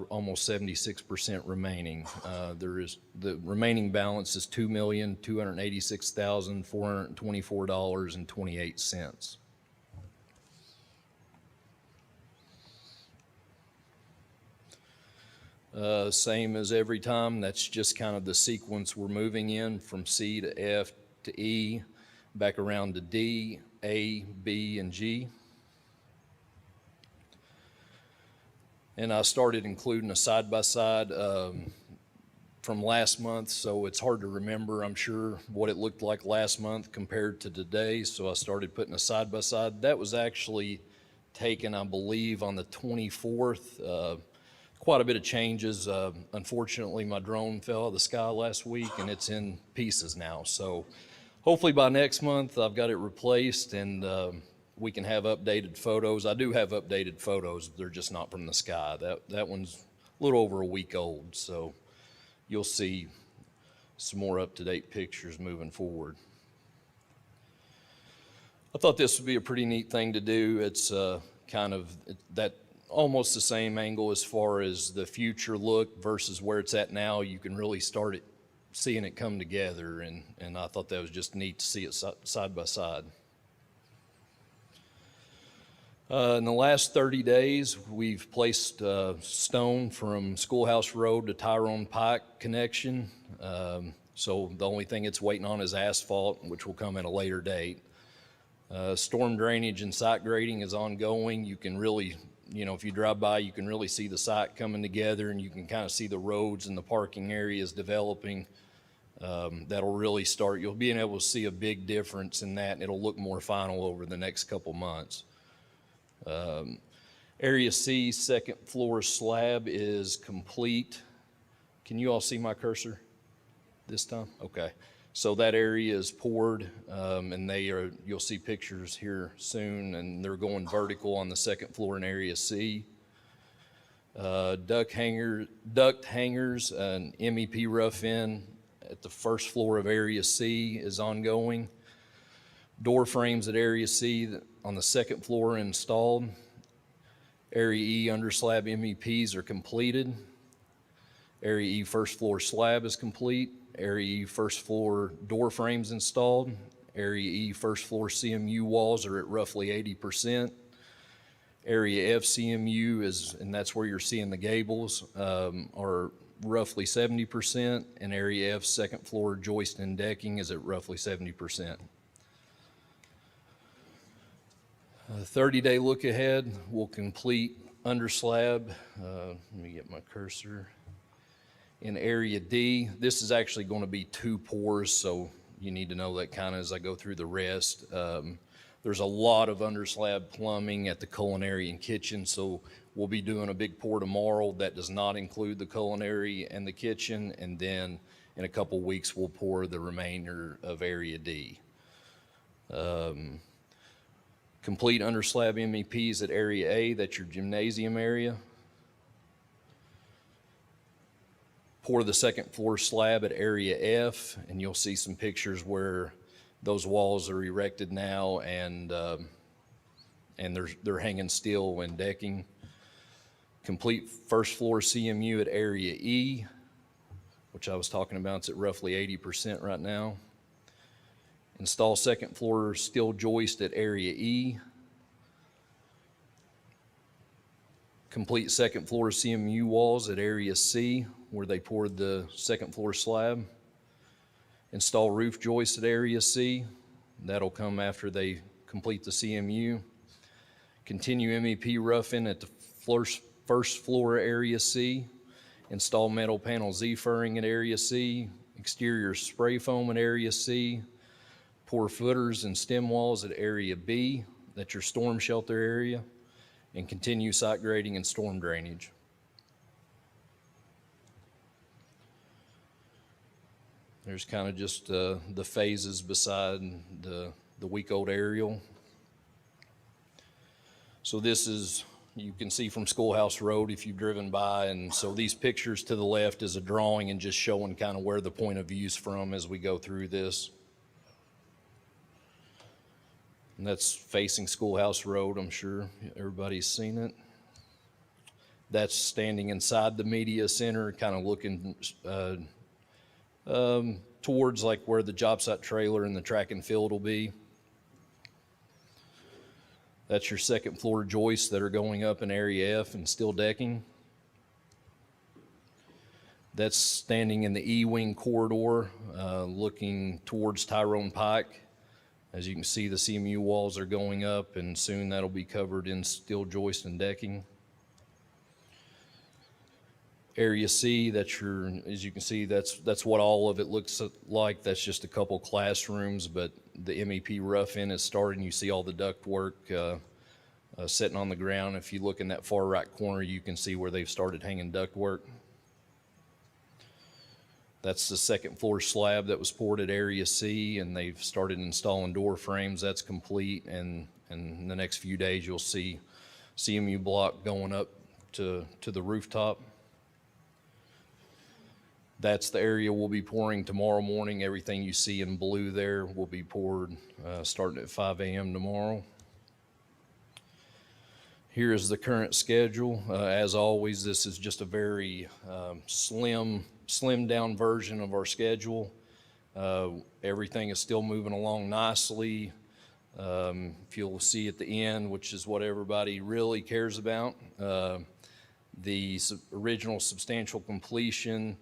L: almost 76% remaining. The remaining balance is $2,286,424.28. Same as every time, that's just kind of the sequence we're moving in, from C to F to E, back around to D, A, B, and G. And I started including a side-by-side from last month, so it's hard to remember, I'm sure, what it looked like last month compared to today, so I started putting a side-by-side. That was actually taken, I believe, on the 24th. Quite a bit of changes. Unfortunately, my drone fell out of the sky last week, and it's in pieces now. So hopefully by next month, I've got it replaced, and we can have updated photos. I do have updated photos. They're just not from the sky. That one's a little over a week old, so you'll see some more up-to-date pictures moving forward. I thought this would be a pretty neat thing to do. It's kind of that almost the same angle as far as the future look versus where it's at now. You can really start seeing it come together, and I thought that was just neat to see it side by side. In the last 30 days, we've placed stone from Schoolhouse Road to Tyrone Pike connection. So the only thing it's waiting on is asphalt, which will come at a later date. Storm drainage and site grading is ongoing. You can really, if you drive by, you can really see the site coming together, and you can kind of see the roads and the parking areas developing. That'll really start. You'll be able to see a big difference in that, and it'll look more final over the next couple months. Area C, second floor slab is complete. Can you all see my cursor this time? Okay. So that area is poured, and you'll see pictures here soon, and they're going vertical on the second floor in Area C. Duct hangers and MEP rough in at the first floor of Area C is ongoing. Door frames at Area C on the second floor are installed. Area E under slab MEPs are completed. Area E first floor slab is complete. Area E first floor door frames installed. Area E first floor CMU walls are at roughly 80%. Area F CMU and that's where you're seeing the gables, are roughly 70%, and Area F second floor joist and decking is at roughly 70%. 30-day look ahead, we'll complete under slab. Let me get my cursor. In Area D, this is actually going to be 2 pours, so you need to know that kind of as I go through the rest. There's a lot of under slab plumbing at the culinary and kitchen, so we'll be doing a big pour tomorrow that does not include the culinary and the kitchen, and then in a couple weeks we'll pour the remainder of Area D. Complete under slab MEPs at Area A, that's your gymnasium area. Pour the second floor slab at Area F, and you'll see some pictures where those walls are erected now, and they're hanging steel when decking. Complete first floor CMU at Area E, which I was talking about. It's at roughly 80% right now. Install second floor steel joist at Area E. Complete second floor CMU walls at Area C, where they poured the second floor slab. Install roof joist at Area C. That'll come after they complete the CMU. Continue MEP roughing at the first floor Area C. Install metal panel Z-furring at Area C. Exterior spray foam at Area C. Pour footers and stem walls at Area B. That's your storm shelter area. And continue site grading and storm drainage. There's kind of just the phases beside the week-old aerial. So this is, you can see from Schoolhouse Road if you've driven by, and so these pictures to the left is a drawing and just showing kind of where the point of view's from as we go through this. And that's facing Schoolhouse Road, I'm sure everybody's seen it. That's standing inside the media center, kind of looking towards like where the job site trailer and the track and field will be. That's your second floor joists that are going up in Area F and steel decking. That's standing in the E-wing corridor, looking towards Tyrone Pike. As you can see, the CMU walls are going up, and soon that'll be covered in steel joist and decking. Area C, that's your, as you can see, that's what all of it looks like. That's just a couple classrooms, but the MEP rough-in is starting. You see all the duct work sitting on the ground. If you look in that far right corner, you can see where they've started hanging duct work. That's the second floor slab that was poured at Area C, and they've started installing door frames. That's complete, and in the next few days you'll see CMU block going up to the rooftop. That's the area we'll be pouring tomorrow morning. Everything you see in blue there will be poured starting at 5 a.m. tomorrow. Here is the current schedule. As always, this is just a very slimmed down version of our schedule. Everything is still moving along nicely. If you'll see at the end, which is what everybody really cares about, the original substantial completion,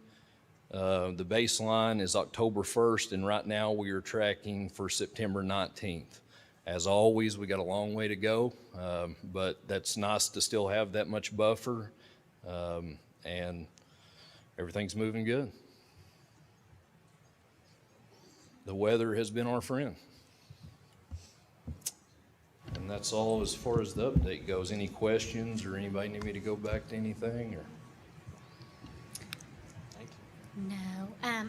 L: the baseline is October 1st, and right now we are tracking for September 19th. As always, we got a long way to go, but that's nice to still have that much buffer, and everything's moving good. The weather has been our friend. And that's all as far as the update goes. Any questions, or anybody need me to go back to anything? Or?
B: No.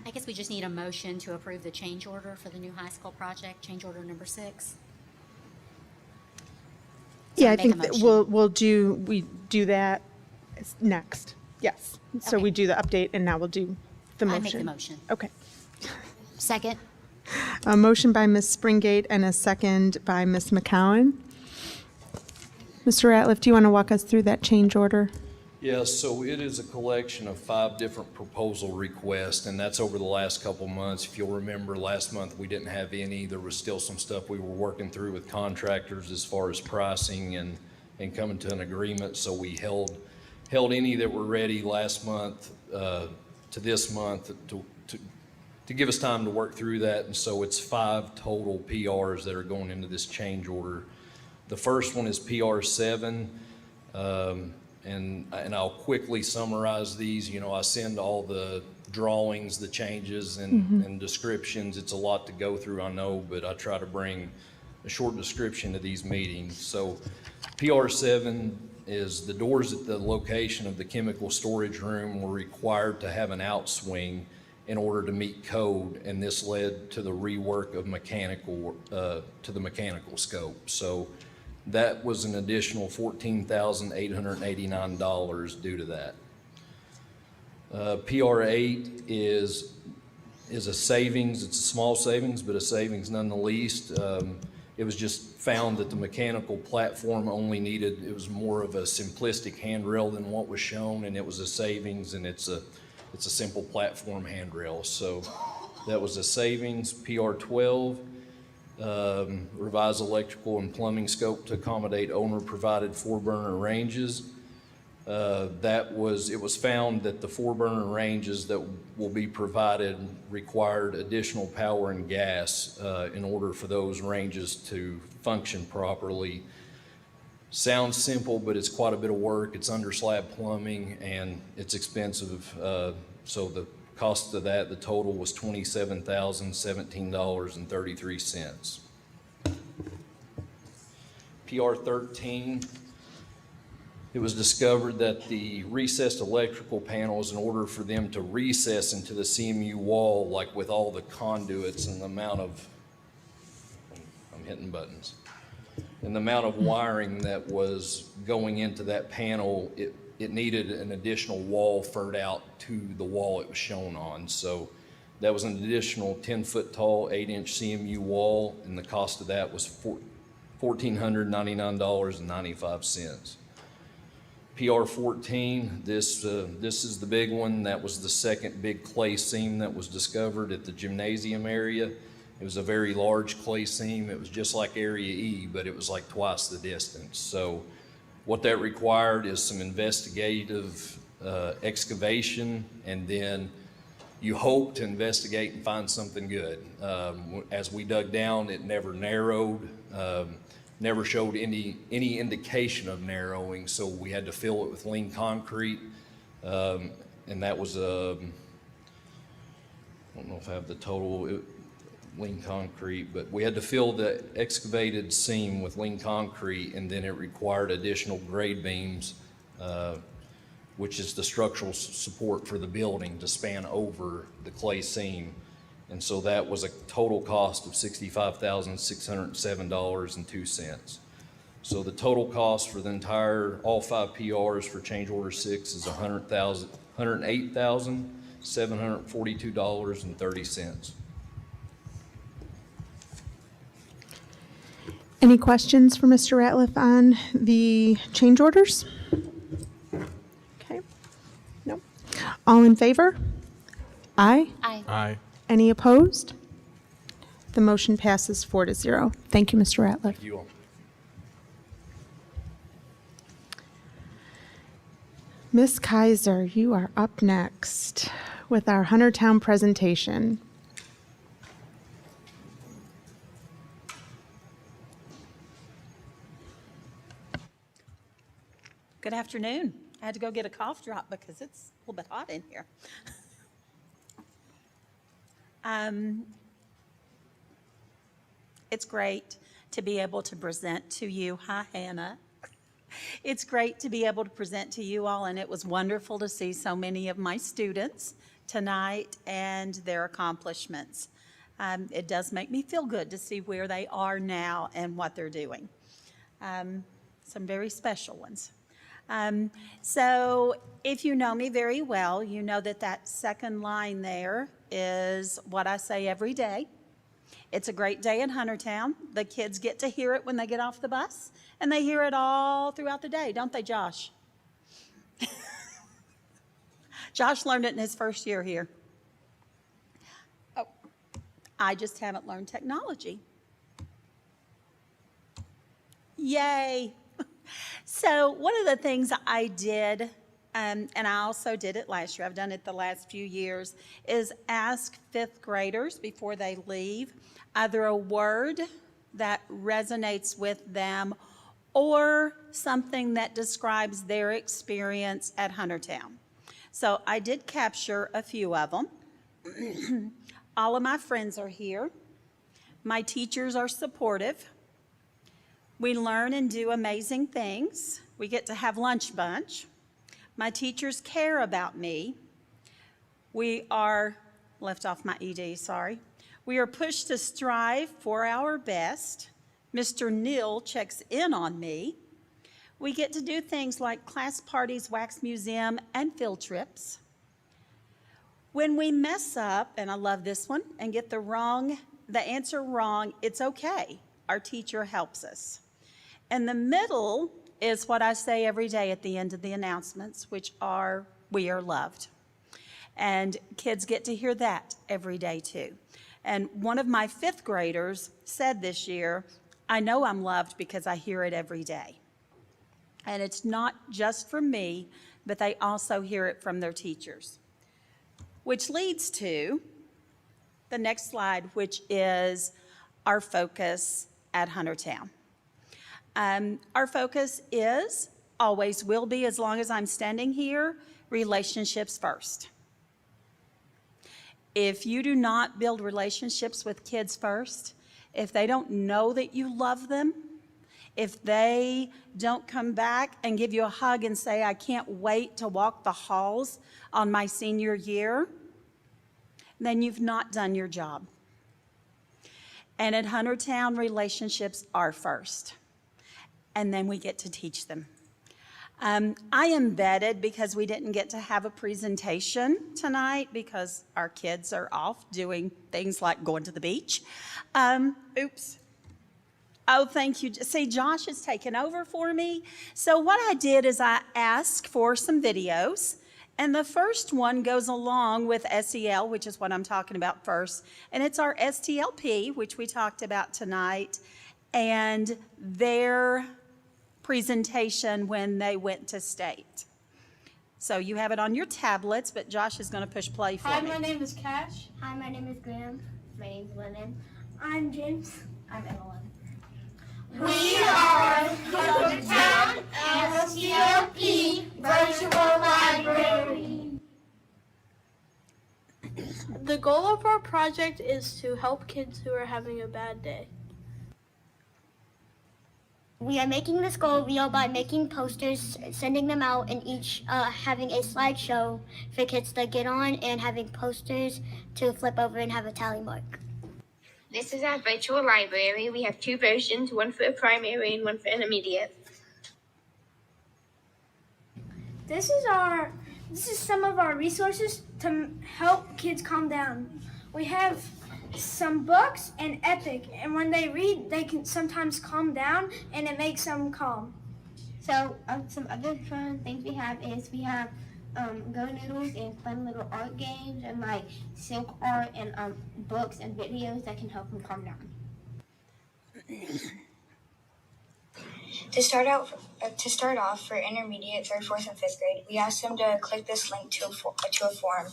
B: I guess we just need a motion to approve the change order for the new high school project, change order number 6.
A: Yeah, I
B: make a
A: think that
B: motion.
A: we do that next. Yes. So
B: Okay.
A: we do the update, and now we'll do the motion.
B: I make the motion.
A: Okay.
B: Second?
A: A motion by Ms. Springate and a second by Ms. McCowan. Mr. Ratliff, do you want to walk us through that change order?
L: Yes, so it is a collection of 5 different proposal requests, and that's over the last couple months. If you'll remember, last month we didn't have any. There was still some stuff we were working through with contractors as far as pricing and coming to an agreement. So we held any that were ready last month to this month to give us time to work through that. And so it's 5 total PRs that are going into this change order. The first one is PR 7. And I'll quickly summarize these. You know, I send all the drawings, the changes, and descriptions. It's a lot to go through, I know, but I try to bring a short description to these meetings. So PR 7 is the doors at the location of the chemical storage room were required to have an outswing in order to meet code, and this led to the rework of to the mechanical scope. So that was an additional $14,889 due to that. PR 8 is a savings. It's a small savings, but a savings none the least. It was just found that the mechanical platform only needed, it was more of a simplistic handrail than what was shown, and it was a savings, and it's a simple platform handrail. So that was a savings. PR 12. Revised electrical and plumbing scope to accommodate owner-provided 4-burner ranges. It was found that the 4-burner ranges that will be provided required additional power and gas in order for those ranges to function properly. Sounds simple, but it's quite a bit of work. It's under slab plumbing, and it's expensive. So the cost of that, the total was $27,017.33. PR 13 it was discovered that the recessed electrical panels, in order for them to recess into the CMU wall, like with all the conduits and the amount of, I'm hitting buttons, and the amount of wiring that was going into that panel, it needed an additional wall furred out to the wall it was shown on. So that was an additional 10-foot tall, 8-inch CMU wall, and the cost of that was $1,499.95. PR14, this is the big one. That was the second big clay seam that was discovered at the gymnasium area. It was a very large clay seam. It was just like Area E, but it was like twice the distance. So what that required is some investigative excavation, and then you hope to investigate and find something good. As we dug down, it never narrowed, never showed any indication of narrowing, so we had to fill it with lean concrete, and that was I don't know if I have the total lean concrete, but we had to fill the excavated seam with lean concrete, and then it required additional grade beams, which is the structural support for the building, to span over the clay seam. And so that was a total cost of $65,607.02. So the total cost for the entire, all 5 PRs for change order 6 is $108,742.30.
A: Any questions for Mr. Ratliff on the change orders? Okay. No. All in favor? Aye.
B: Aye.
C: Aye.
A: Any opposed? The motion passes 4-0. Thank you, Mr. Ratliff.
L: Thank you all.
A: Ms. Kaiser, you are up next with our Huntertown presentation.
K: Good afternoon. I had to go get a cough drop because it's a little bit hot in here. It's great to be able to present to you. Hi, Hannah. It's great to be able to present to you all, and it was wonderful to see so many of my students tonight and their accomplishments. It does make me feel good to see where they are now and what they're doing. Some very special ones. So if you know me very well, you know that that second line there is what I say every day. It's a great day in Huntertown. The kids get to hear it when they get off the bus, and they hear it all throughout the day, don't they, Josh? Josh learned it in his first year here. Oh, I just haven't learned technology. Yay. So one of the things I did, and I also did it last year, I've done it the last few years, is ask fifth graders before they leave either a word that resonates with them or something that describes their experience at Huntertown. So I did capture a few of them. All of my friends are here. My teachers are supportive. We learn and do amazing things. We get to have lunch bunch. My teachers care about me. We are, left off my ED, sorry. We are pushed to strive for our best. Mr. Neal checks in on me. We get to do things like class parties, wax museum, and field trips. When we mess up, and I love this one, and get the answer wrong, it's okay. Our teacher helps us. And the middle is what I say every day at the end of the announcements, which are, we are loved. And kids get to hear that every day too. And one of my fifth graders said this year, I know I'm loved because I hear it every day. And it's not just from me, but they also hear it from their teachers. Which leads to the next slide, which is our focus at Huntertown. Our focus is, always will be as long as I'm standing here, relationships first. If you do not build relationships with kids first, if they don't know that you love them, If they don't come back and give you a hug and say, I can't wait to walk the halls on my senior year, then you've not done your job. And at Huntertown, relationships are first, and then we get to teach them. I embedded because we didn't get to have a presentation tonight because our kids are off doing things like going to the beach. Oops. Oh, thank you. See, Josh has taken over for me. So what I did is I asked for some videos, and the first one goes along with SEL, which is what I'm talking about first, and it's our STLP, which we talked about tonight, and their presentation when they went to state. So you have it on your tablets, but Josh is going to push play for me.
M: Hi, my name is Cash. Hi, my name is Graham. My name's Lennon. I'm James. I'm Evelyn. We are Huntertown STLP Virtual Library. The goal of our project is to help kids who are having a bad day. We are making this goal real by making posters, sending them out, and each having a slideshow for kids to get on and having posters to flip over and have a tally mark.
N: This is our virtual library. We have two versions, one for primary and one for intermediate.
M: This is some of our resources to help kids calm down. We have some books and Epic, and when they read, they can sometimes calm down, and it makes them calm.
N: So some other fun things we have is we have Go Noodles and fun little art games and like silk art and books and videos that can help them calm down. To start off for intermediate, 3rd, 4th, and 5th grade, we asked them to click this link to a form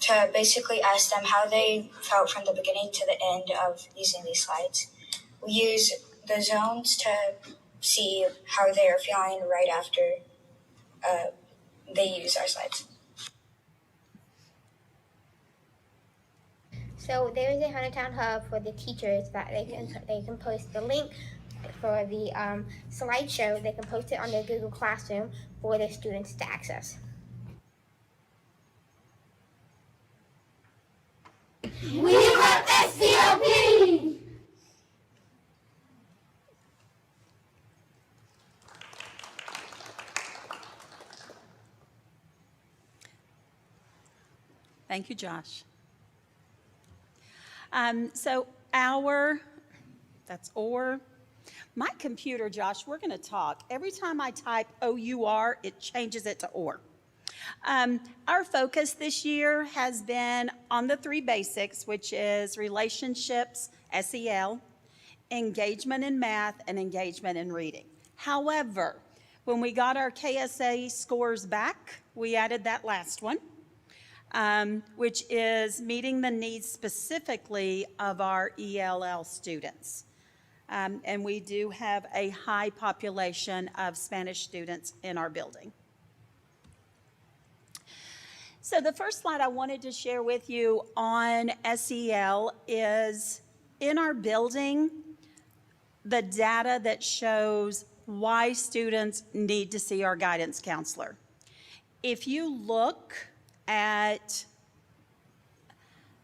N: to basically ask them how they felt from the beginning to the end of using these slides. We use the zones to see how they are feeling right after they use our slides. So there is a Huntertown Hub for the teachers that they can post the link for the slideshow. They can post it on their Google Classroom for their students to access.
M: We have STLP!
K: Thank you, Josh. My computer, Josh, we're going to talk. Every time I type OUR, it changes it to OR. Our focus this year has been on the 3 basics, which is relationships, SEL, engagement in math, and engagement in reading. However, when we got our KSA scores back, we added that last one, which is meeting the needs specifically of our ELL students. And we do have a high population of Spanish students in our building. So the first slide I wanted to share with you on SEL is in our building, the data that shows why students need to see our guidance counselor. If you look at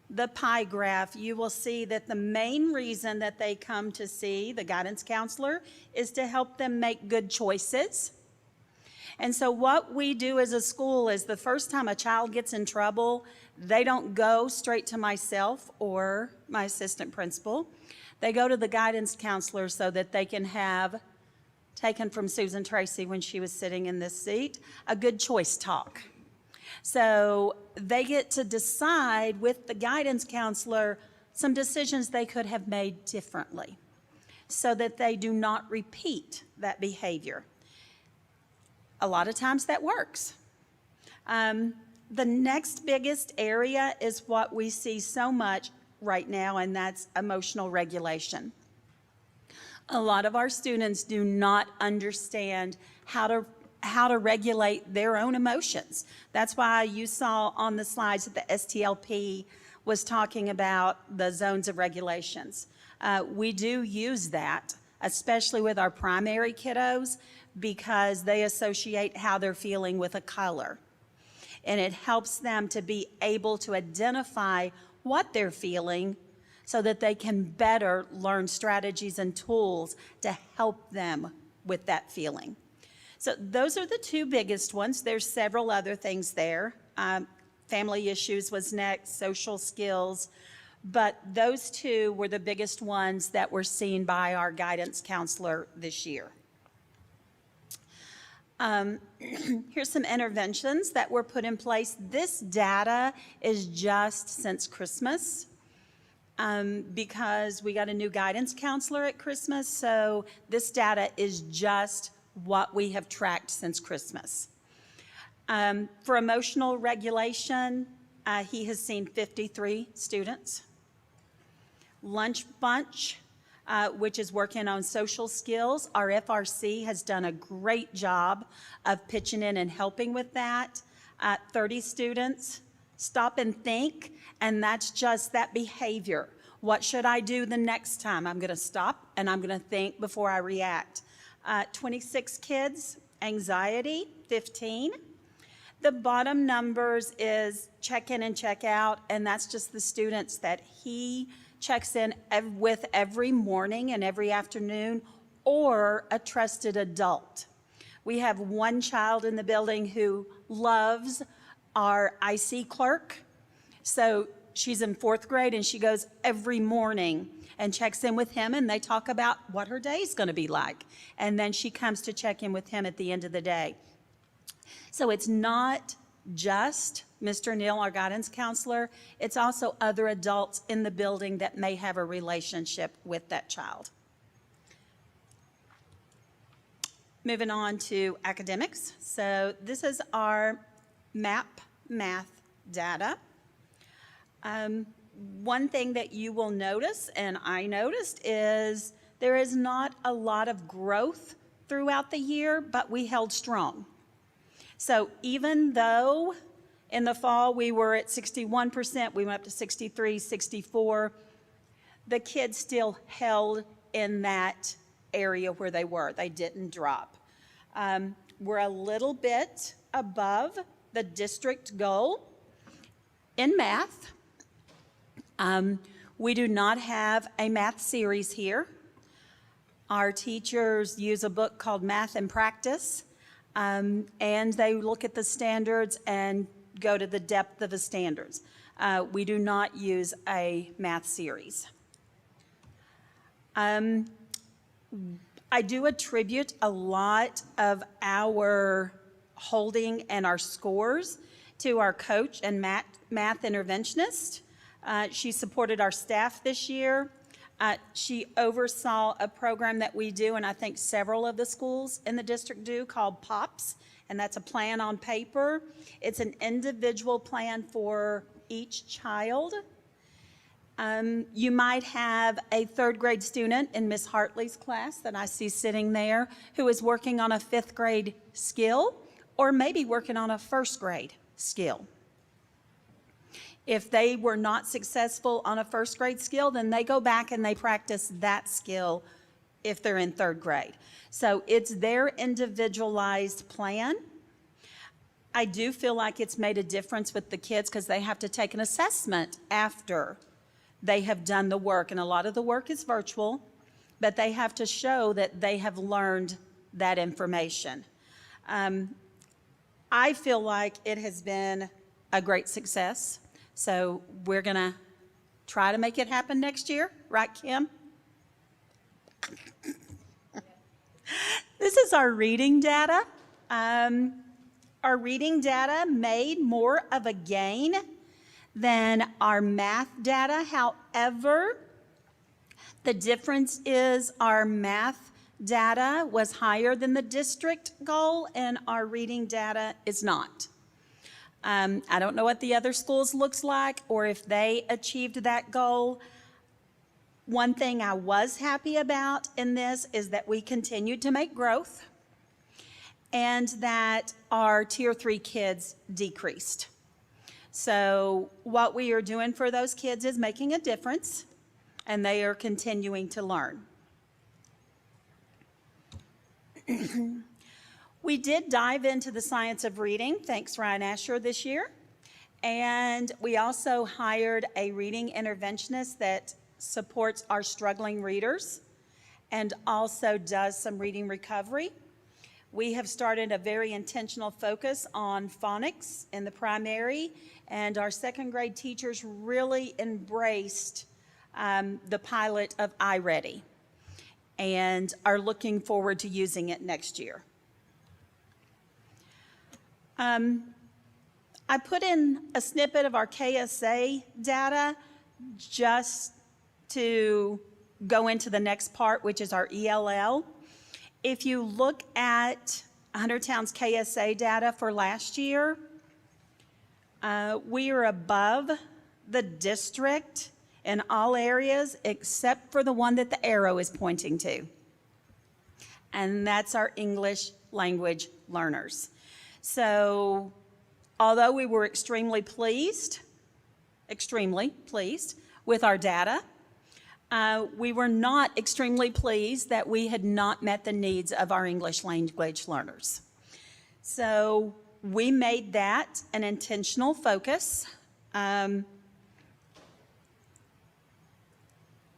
K: the pie graph, you will see that the main reason that they come to see the guidance counselor is to help them make good choices. And so what we do as a school is the first time a child gets in trouble, they don't go straight to myself or my assistant principal. They go to the guidance counselor so that they can have, taken from Susan Tracy when she was sitting in this seat, a good choice talk. So they get to decide with the guidance counselor some decisions they could have made differently so that they do not repeat that behavior. A lot of times that works. The next biggest area is what we see so much right now, and that's emotional regulation. A lot of our students do not understand how to regulate their own emotions. That's why you saw on the slides that the STLP was talking about the zones of regulations. We do use that especially with our primary kiddos, because they associate how they're feeling with a color. And it helps them to be able to identify what they're feeling so that they can better learn strategies and tools to help them with that feeling. So those are the two biggest ones. There's several other things there. Family issues was next, social skills, but those two were the biggest ones that were seen by our guidance counselor this year. Here's some interventions that were put in place. This data is just since Christmas because we got a new guidance counselor at Christmas, so this data is just what we have tracked since Christmas. For emotional regulation, he has seen 53 students. Lunch Bunch, which is working on social skills. Our FRC has done a great job of pitching in and helping with that. 30 students. Stop and think, and that's just that behavior. What should I do the next time? I'm going to stop and I'm going to think before I react. 26 kids. Anxiety, 15. The bottom numbers is check in and check out, and that's just the students that he checks in with every morning and every afternoon, or a trusted adult. We have one child in the building who loves our IC clerk. So she's in 4th grade and she goes every morning and checks in with him, and they talk about what her day is going to be like. And then she comes to check in with him at the end of the day. So it's not just Mr. Neal, our guidance counselor, it's also other adults in the building that may have a relationship with that child. Moving on to academics. So this is our MAP math data. One thing that you will notice, and I noticed, is there is not a lot of growth throughout the year, but we held strong. So even though in the fall we were at 61%, we went up to 63, 64, the kids still held in that area where they were. They didn't drop. We're a little bit above the district goal in math. We do not have a math series here. Our teachers use a book called Math and Practice, and they look at the standards and go to the depth of the standards. We do not use a math series. I do attribute a lot of our holding and our scores to our coach and math interventionist. She supported our staff this year. She oversaw a program that we do, and I think several of the schools in the district do, called POPS, and that's a plan on paper. It's an individual plan for each child. You might have a 3rd grade student in Miss Hartley's class that I see sitting there who is working on a 5th grade skill, or maybe working on a 1st grade skill. If they were not successful on a 1st grade skill, then they go back and they practice that skill if they're in 3rd grade. So it's their individualized plan. I do feel like it's made a difference with the kids because they have to take an assessment after they have done the work. And a lot of the work is virtual, but they have to show that they have learned that information. I feel like it has been a great success. So we're going to try to make it happen next year, right, Kim? This is our reading data. Our reading data made more of a gain than our math data. However, the difference is our math data was higher than the district goal, and our reading data is not. I don't know what the other schools looks like or if they achieved that goal. One thing I was happy about in this is that we continued to make growth and that our Tier 3 kids decreased. So what we are doing for those kids is making a difference, and they are continuing to learn. We did dive into the science of reading, thanks Ryan Asher this year. And we also hired a reading interventionist that supports our struggling readers and also does some reading recovery. We have started a very intentional focus on phonics in the primary, and our second grade teachers really embraced the pilot of iReady and are looking forward to using it next year. I put in a snippet of our KSA data just to go into the next part, which is our ELL. If you look at Huntertown's KSA data for last year, we are above the district in all areas except for the one that the arrow is pointing to. And that's our English language learners. So although we were extremely pleased with our data, we were not extremely pleased that we had not met the needs of our English language learners. So we made that an intentional focus. I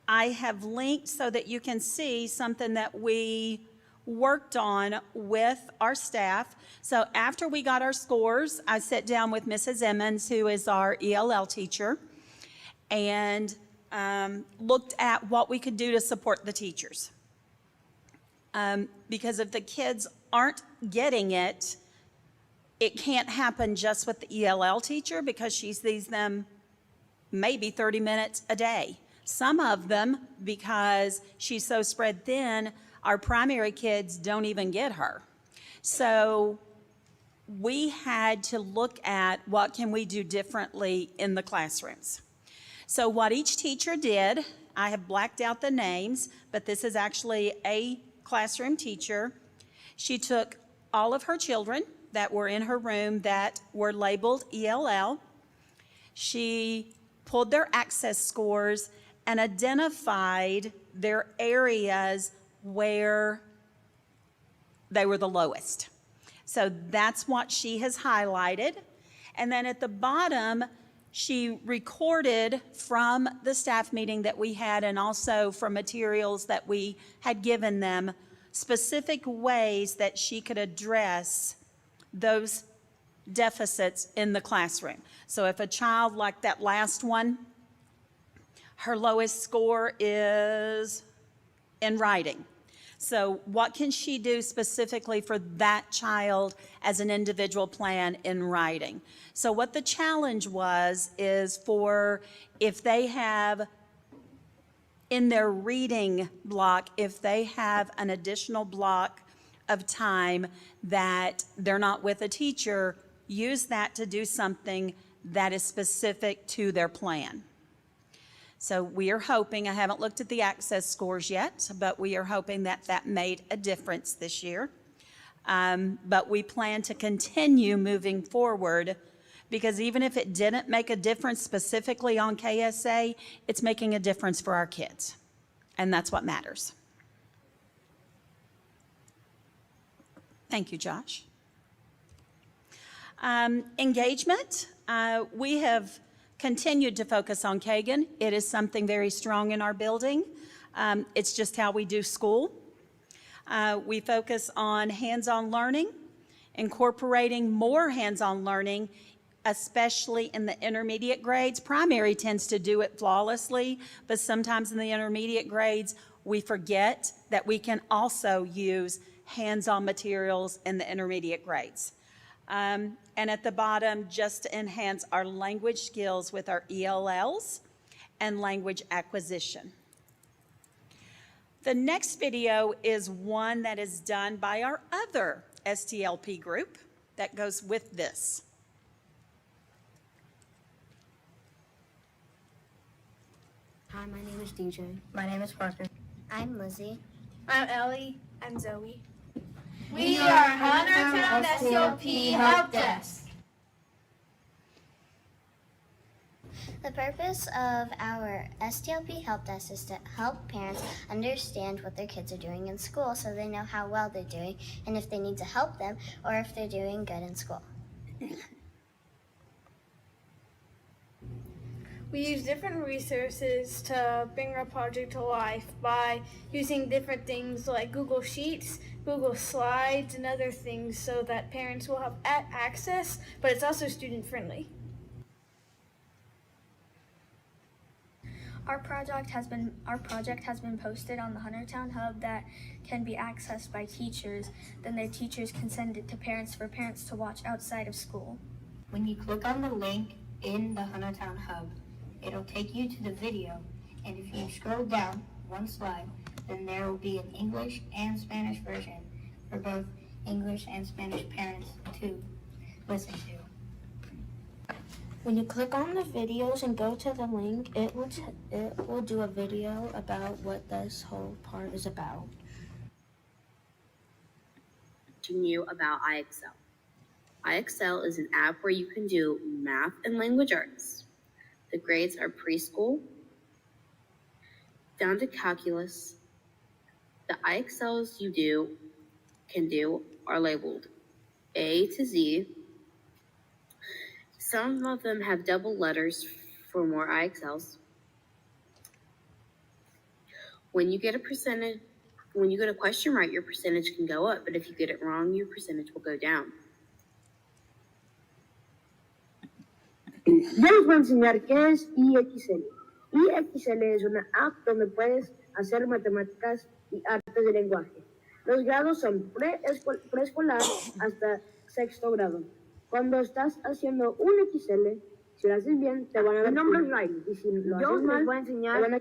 K: have linked so that you can see something that we worked on with our staff. So after we got our scores, I sat down with Mrs. Emmons, who is our ELL teacher, and looked at what we could do to support the teachers. Because if the kids aren't getting it, it can't happen just with the ELL teacher because she sees them maybe 30 minutes a day. Some of them, because she's so spread thin, our primary kids don't even get her. So we had to look at what can we do differently in the classrooms. So what each teacher did, I have blacked out the names, but this is actually a classroom teacher. She took all of her children that were in her room that were labeled ELL. She pulled their access scores and identified their areas where they were the lowest. So that's what she has highlighted. And then at the bottom, she recorded from the staff meeting that we had and also from materials that we had given them specific ways that she could address those deficits in the classroom. So if a child, like that last one, her lowest score is in writing. So what can she do specifically for that child as an individual plan in writing? So what the challenge was is for if they have in their reading block, if they have an additional block of time that they're not with a teacher, use that to do something that is specific to their plan. So we are hoping, I haven't looked at the access scores yet, but we are hoping that that made a difference this year. But we plan to continue moving forward because even if it didn't make a difference specifically on KSA, it's making a difference for our kids. And that's what matters. Thank you, Josh. Engagement, we have continued to focus on Kagan. It is something very strong in our building. It's just how we do school. We focus on hands-on learning, incorporating more hands-on learning, especially in the intermediate grades. Primary tends to do it flawlessly, but sometimes in the intermediate grades, we forget that we can also use hands-on materials in the intermediate grades. And at the bottom, just to enhance our language skills with our ELLs and language acquisition. The next video is one that is done by our other STLP group that goes with this.
M: Hi, my name is DJ. My name is Parker. I'm Lizzie. I'm Ellie. I'm Zoe. We are Huntertown STLP Help Desk. The purpose of our STLP help desk is to help parents understand what their kids are doing in school so they know how well they're doing and if they need to help them or if they're doing good in school.
O: We use different resources to bring our project to life by using different things like Google Sheets, Google Slides, and other things so that parents will have access, but it's also student friendly.
M: Our project has been posted on the Huntertown Hub that can be accessed by teachers. Then their teachers can send it to parents for parents to watch outside of school.
N: When you click on the link in the Huntertown Hub, it'll take you to the video, and if you scroll down one slide, then there will be an English and Spanish version for both English and Spanish parents to listen to.
M: When you click on the videos and go to the link, it will do a video about what this whole part is about.
P: Teaching you about iExcel. iExcel is an app where you can do math and language arts. The grades are preschool down to calculus. The iExcels you can do are labeled A to Z. Some of them have double letters for more iExcels. When you get a question right, your percentage can go up, but if you get it wrong, your percentage will go down.
Q: Yo les voy a enseñar qué es IXL. IXL es una app donde puedes hacer matemáticas y artes de lenguaje. Los grados son preescolar hasta sexto grado. Cuando estás haciendo un XL, si lo haces bien, te van a dar nombres right. Y si lo haces mal, voy a enseñar. Te van a...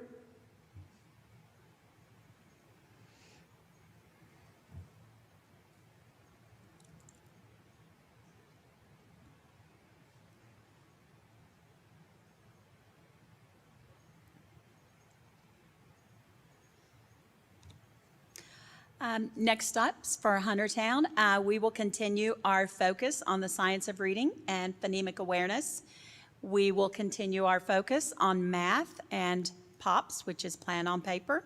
R: Next up for Huntertown, we will continue our focus on the science of reading and phonemic awareness. We will continue our focus on math and POPs, which is plan on paper.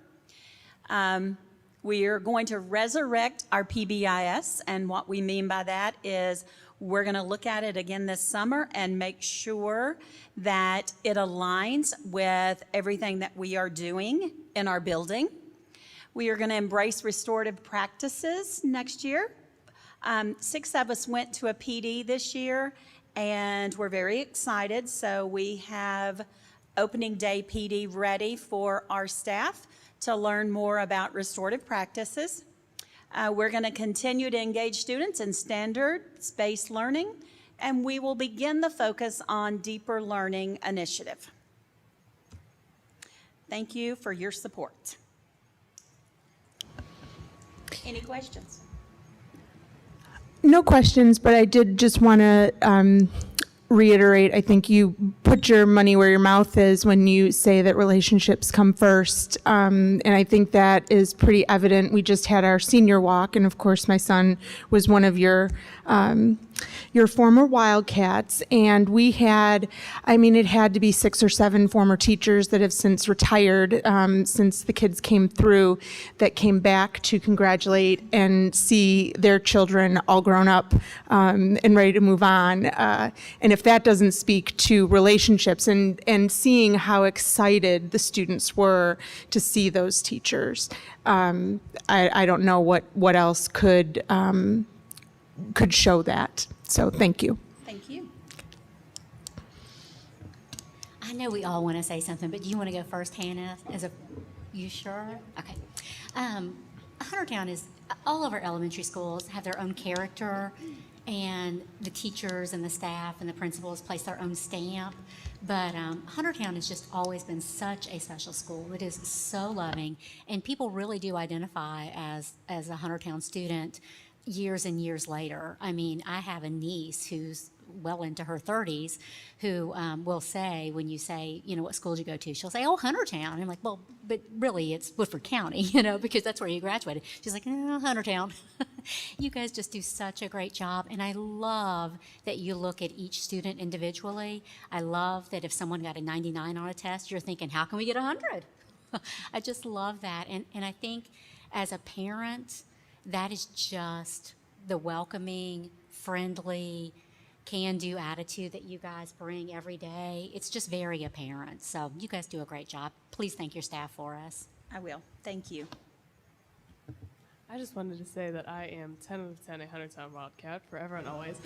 R: We are going to resurrect our PBIS, and what we mean by that is we're going to look at it again this summer and make sure that it aligns with everything that we are doing in our building. We are going to embrace restorative practices next year. 6 of us went to a PD this year, and we're very excited. So we have opening day PD ready for our staff to learn more about restorative practices. We're going to continue to engage students in standards-based learning, and we will begin the focus on deeper learning initiative. Thank you for your support. Any questions?
A: No questions, but I did just want to reiterate, I think you put your money where your mouth is when you say that relationships come first. And I think that is pretty evident. We just had our senior walk, and of course my son was one of your former Wildcats, and we had, it had to be 6 or 7 former teachers that have since retired, since the kids came through, that came back to congratulate and see their children all grown up and ready to move on. And if that doesn't speak to relationships and seeing how excited the students were to see those teachers, I don't know what else could show that. So thank you.
R: Thank you.
B: I know we all want to say something, but do you want to go first, Hannah? You sure? Okay. Huntertown is, all of our elementary schools have their own character, and the teachers and the staff and the principals place their own stamp. But Huntertown has just always been such a special school. It is so loving, and people really do identify as a Huntertown student years and years later. I have a niece who's well into her 30s who will say, when you say, what school did you go to? She'll say, oh, Huntertown. And I'm like, well, but really it's Woodford County, because that's where you graduated. She's like, no, Huntertown. You guys just do such a great job. And I love that you look at each student individually. I love that if someone got a 99 on a test, you're thinking, how can we get 100? I just love that. And I think as a parent, that is just the welcoming, friendly, can-do attitude that you guys bring every day. It's just very apparent. So you guys do a great job. Please thank your staff for us.
R: I will. Thank you.
S: I just wanted to say that I am 10 out of 10 a Huntertown Wildcat, forever and always.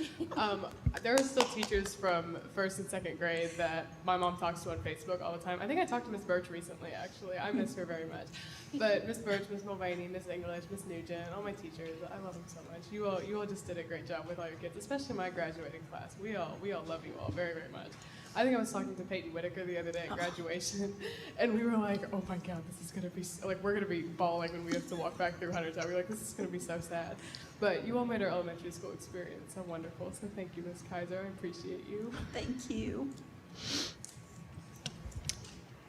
S: There are still teachers from 1st and 2nd grade that my mom talks to on Facebook all the time. I think I talked to Miss Birch recently, actually. I miss her very much. But Miss Birch, Miss Mulvaney, Miss English, Miss Nugent, all my teachers, I love them so much. You all just did a great job with all your kids, especially my graduating class. We all love you all very, very much. I think I was talking to Peyton Whitaker the other day at graduation, and we were like, oh my God, this is going to be, we're going to be bawling when we have to walk back through Huntertown. We're like, this is going to be so sad. But you all made our elementary school experience so wonderful, so thank you, Ms. Kaiser. I appreciate you.
R: Thank you.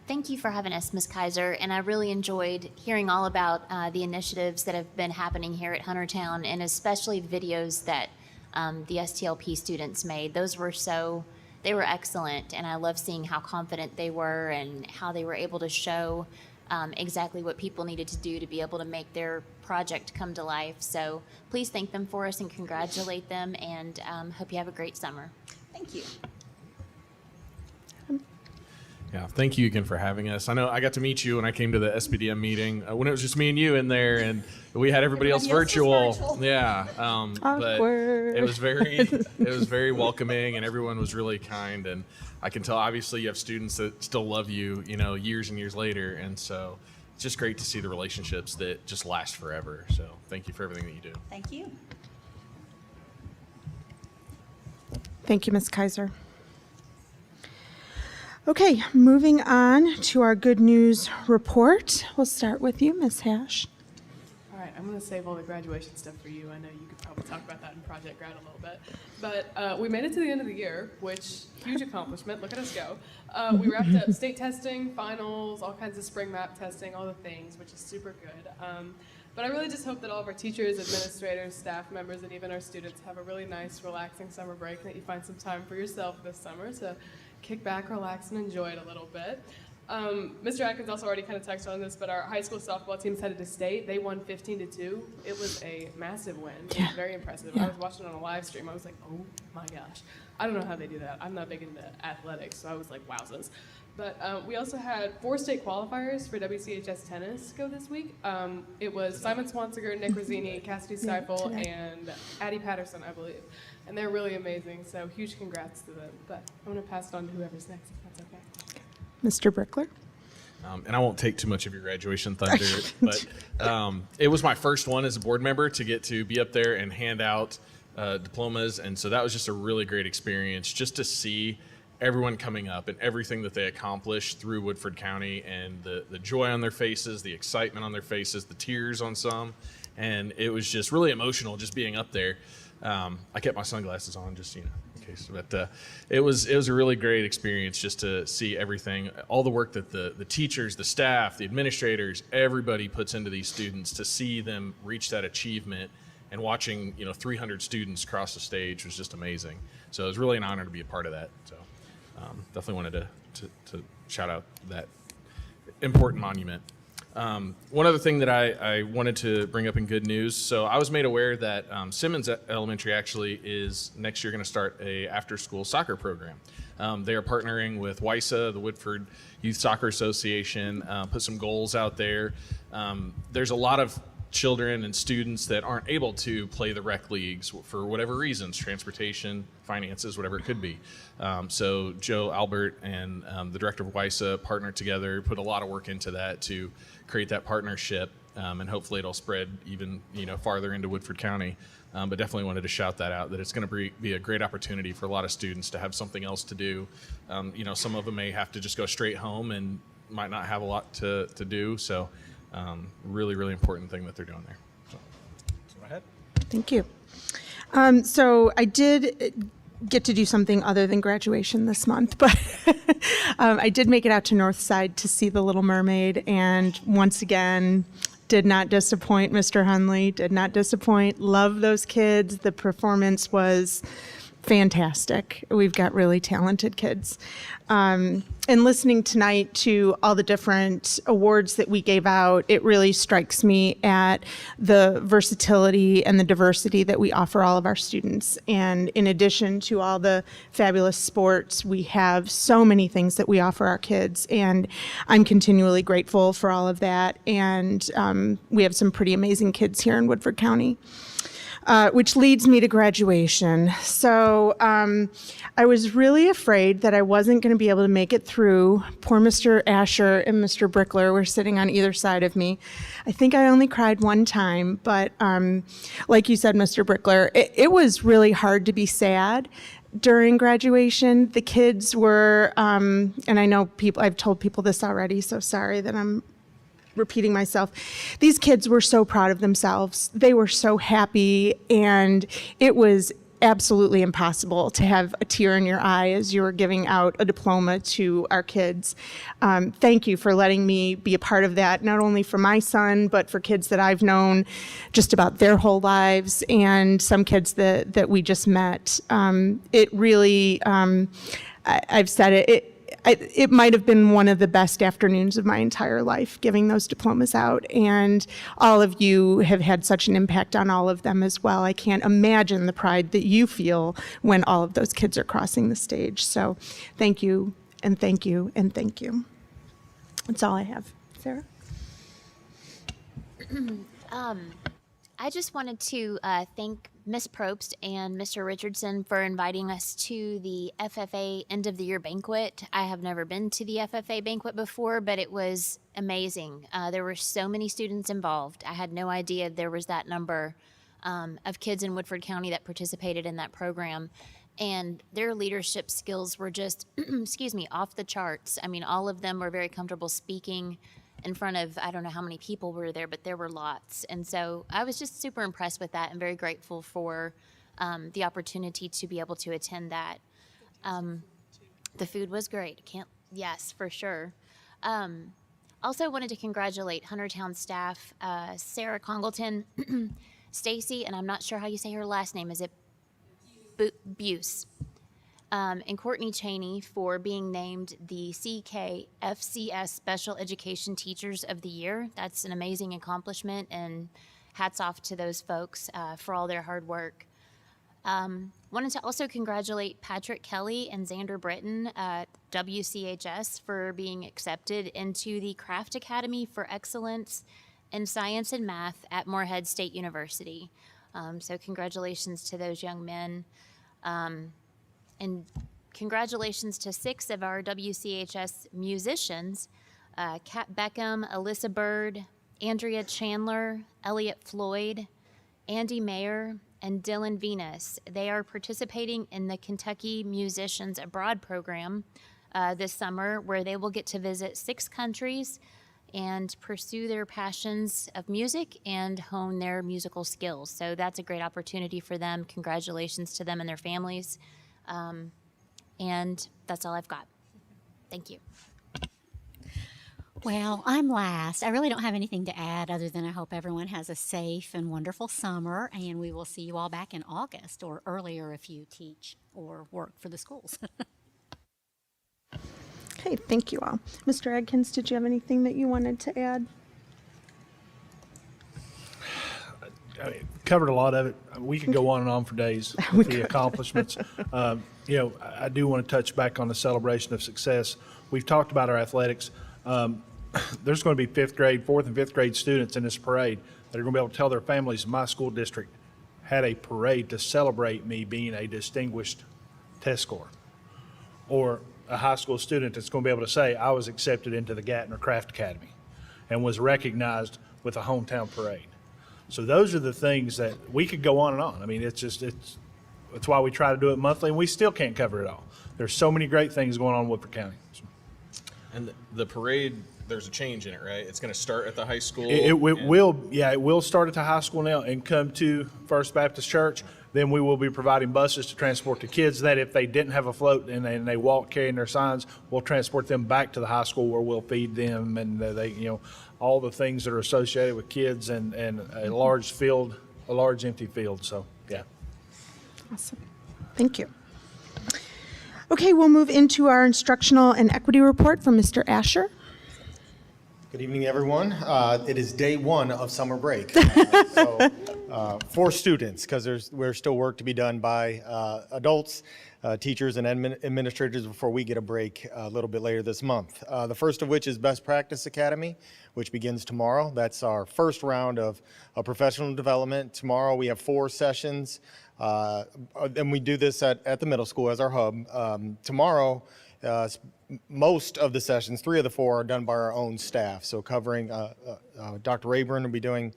T: Thank you for having us, Ms. Kaiser, and I really enjoyed hearing all about the initiatives that have been happening here at Huntertown, and especially the videos that the STLP students made. They were excellent, and I love seeing how confident they were and how they were able to show exactly what people needed to do to be able to make their project come to life. So please thank them for us and congratulate them, and hope you have a great summer.
R: Thank you.
U: Yeah, thank you again for having us. I know I got to meet you when I came to the SBDM meeting when it was just me and you in there, and we had everybody else virtual. Yeah, but it was very welcoming, and everyone was really kind. And I can tell, obviously, you have students that still love you, years and years later, and so it's just great to see the relationships that just last forever. So thank you for everything that you do.
R: Thank you.
A: Thank you, Ms. Kaiser. Okay, moving on to our good news report. We'll start with you, Ms. Hash.
S: All right, I'm going to save all the graduation stuff for you. I know you could probably talk about that in Project Grad a little bit. But we made it to the end of the year, which, huge accomplishment. Look at us go. We wrapped up state testing, finals, all kinds of spring map testing, all the things, which is super good. But I really just hope that all of our teachers, administrators, staff members, and even our students have a really nice, relaxing summer break, and that you find some time for yourself this summer to kick back, relax, and enjoy it a little bit. Mr. Atkins also already kind of touched on this, but our high school softball team's headed to state. They won 15-2. It was a massive win. It was very impressive. I was watching it on a live stream. I was like, oh my gosh. I don't know how they do that. I'm not big into athletics, so I was like, wowzers. But we also had 4 state qualifiers for WCHS tennis go this week. It was Simon Swansiger, Nick Rosini, Cassidy Stiefel, and Addie Patterson, I believe. And they're really amazing, so huge congrats to them. But I'm going to pass it on to whoever's next, if that's okay.
A: Mr. Brickler?
U: And I won't take too much of your graduation thunder, but it was my first one as a board member to get to be up there and hand out diplomas. And so that was just a really great experience just to see everyone coming up and everything that they accomplished through Woodford County, and the joy on their faces, the excitement on their faces, the tears on some. And it was just really emotional just being up there. I kept my sunglasses on just, in case, but it was a really great experience just to see everything, all the work that the teachers, the staff, the administrators, everybody puts into these students to see them reach that achievement, and watching 300 students cross the stage was just amazing. So it was really an honor to be a part of that. So definitely wanted to shout out that important monument. One other thing that I wanted to bring up in good news. So I was made aware that Simmons Elementary actually is next year going to start a after-school soccer program. They are partnering with WISA, the Woodford Youth Soccer Association, put some goals out there. There's a lot of children and students that aren't able to play the rec leagues for whatever reasons, transportation, finances, whatever it could be. So Joe Albert and the director of WISA partnered together, put a lot of work into that to create that partnership, and hopefully it'll spread even farther into Woodford County. But definitely wanted to shout that out, that it's going to be a great opportunity for a lot of students to have something else to do. Some of them may have to just go straight home and might not have a lot to do. So really, really important thing that they're doing there. So go ahead.
A: Thank you. So I did get to do something other than graduation this month, but I did make it out to Northside to see The Little Mermaid, and once again, did not disappoint. Mr. Hunley did not disappoint. Love those kids. The performance was fantastic. We've got really talented kids. And listening tonight to all the different awards that we gave out, it really strikes me at the versatility and the diversity that we offer all of our students. And in addition to all the fabulous sports, we have so many things that we offer our kids. And I'm continually grateful for all of that. And we have some pretty amazing kids here in Woodford County. Which leads me to graduation. So I was really afraid that I wasn't going to be able to make it through. Poor Mr. Asher and Mr. Brickler were sitting on either side of me. I think I only cried one time, but like you said, Mr. Brickler, it was really hard to be sad during graduation. The kids were, and I know I've told people this already, so sorry that I'm repeating myself. These kids were so proud of themselves. They were so happy, and it was absolutely impossible to have a tear in your eye as you were giving out a diploma to our kids. Thank you for letting me be a part of that, not only for my son, but for kids that I've known just about their whole lives, and some kids that we just met. It really, I've said it might have been one of the best afternoons of my entire life, giving those diplomas out. And all of you have had such an impact on all of them as well. I can't imagine the pride that you feel when all of those kids are crossing the stage. So thank you, and thank you, and thank you. That's all I have. Sarah?
T: I just wanted to thank Ms. Probst and Mr. Richardson for inviting us to the FFA end of the year banquet. I have never been to the FFA banquet before, but it was amazing. There were so many students involved. I had no idea there was that number of kids in Woodford County that participated in that program. And their leadership skills were just, off the charts. I mean, all of them were very comfortable speaking in front of, I don't know how many people were there, but there were lots. And so I was just super impressed with that and very grateful for the opportunity to be able to attend that. The food was great. Yes, for sure. Also wanted to congratulate Huntertown staff, Sarah Congleton, Stacy, and I'm not sure how you say her last name. Is it Buse? And Courtney Cheney for being named the CKFCS Special Education Teachers of the Year. That's an amazing accomplishment, and hats off to those folks for all their hard work. Wanted to also congratulate Patrick Kelly and Xander Britton at WCHS for being accepted into the Craft Academy for Excellence in Science and Math at Morehead State University. So congratulations to those young men. And congratulations to 6 of our WCHS musicians, Kat Beckham, Alyssa Bird, Andrea Chandler, Elliot Floyd, Andy Mayer, and Dylan Venus. They are participating in the Kentucky Musicians Abroad program this summer, where they will get to visit 6 countries and pursue their passions of music and hone their musical skills. So that's a great opportunity for them. Congratulations to them and their families. And that's all I've got. Thank you.
B: Well, I'm last. I really don't have anything to add other than I hope everyone has a safe and wonderful summer, and we will see you all back in August or earlier if you teach or work for the schools.
A: Okay, thank you all. Mr. Adkins, did you have anything that you wanted to add?
C: I covered a lot of it. We could go on and on for days with the accomplishments. I do want to touch back on the celebration of success. We've talked about our athletics. There's going to be 4th and 5th grade students in this parade that are going to be able to tell their families, my school district had a parade to celebrate me being a distinguished test scorer. Or a high school student that's going to be able to say, I was accepted into the Gatner Craft Academy and was recognized with a hometown parade. So those are the things that we could go on and on. I mean, it's why we try to do it monthly, and we still can't cover it all. There's so many great things going on in Woodford County.
U: And the parade, there's a change in it, right? It's going to start at the high school.
C: It will start at the high school now and come to First Baptist Church. Then we will be providing buses to transport the kids that if they didn't have a float and they walk carrying their signs, we'll transport them back to the high school where we'll feed them and all the things that are associated with kids and a large field, a large empty field. So, yeah.
A: Awesome. Thank you. Okay, we'll move into our instructional and equity report from Mr. Asher.
D: Good evening, everyone. It is day one of summer break. For students, because there's still work to be done by adults, teachers, and administrators before we get a break a little bit later this month. The first of which is Best Practice Academy, which begins tomorrow. That's our first round of professional development. Tomorrow we have 4 sessions, and we do this at the middle school as our hub. Tomorrow, most of the sessions, 3 of the 4, are done by our own staff. So covering, Dr. Rayburn will be doing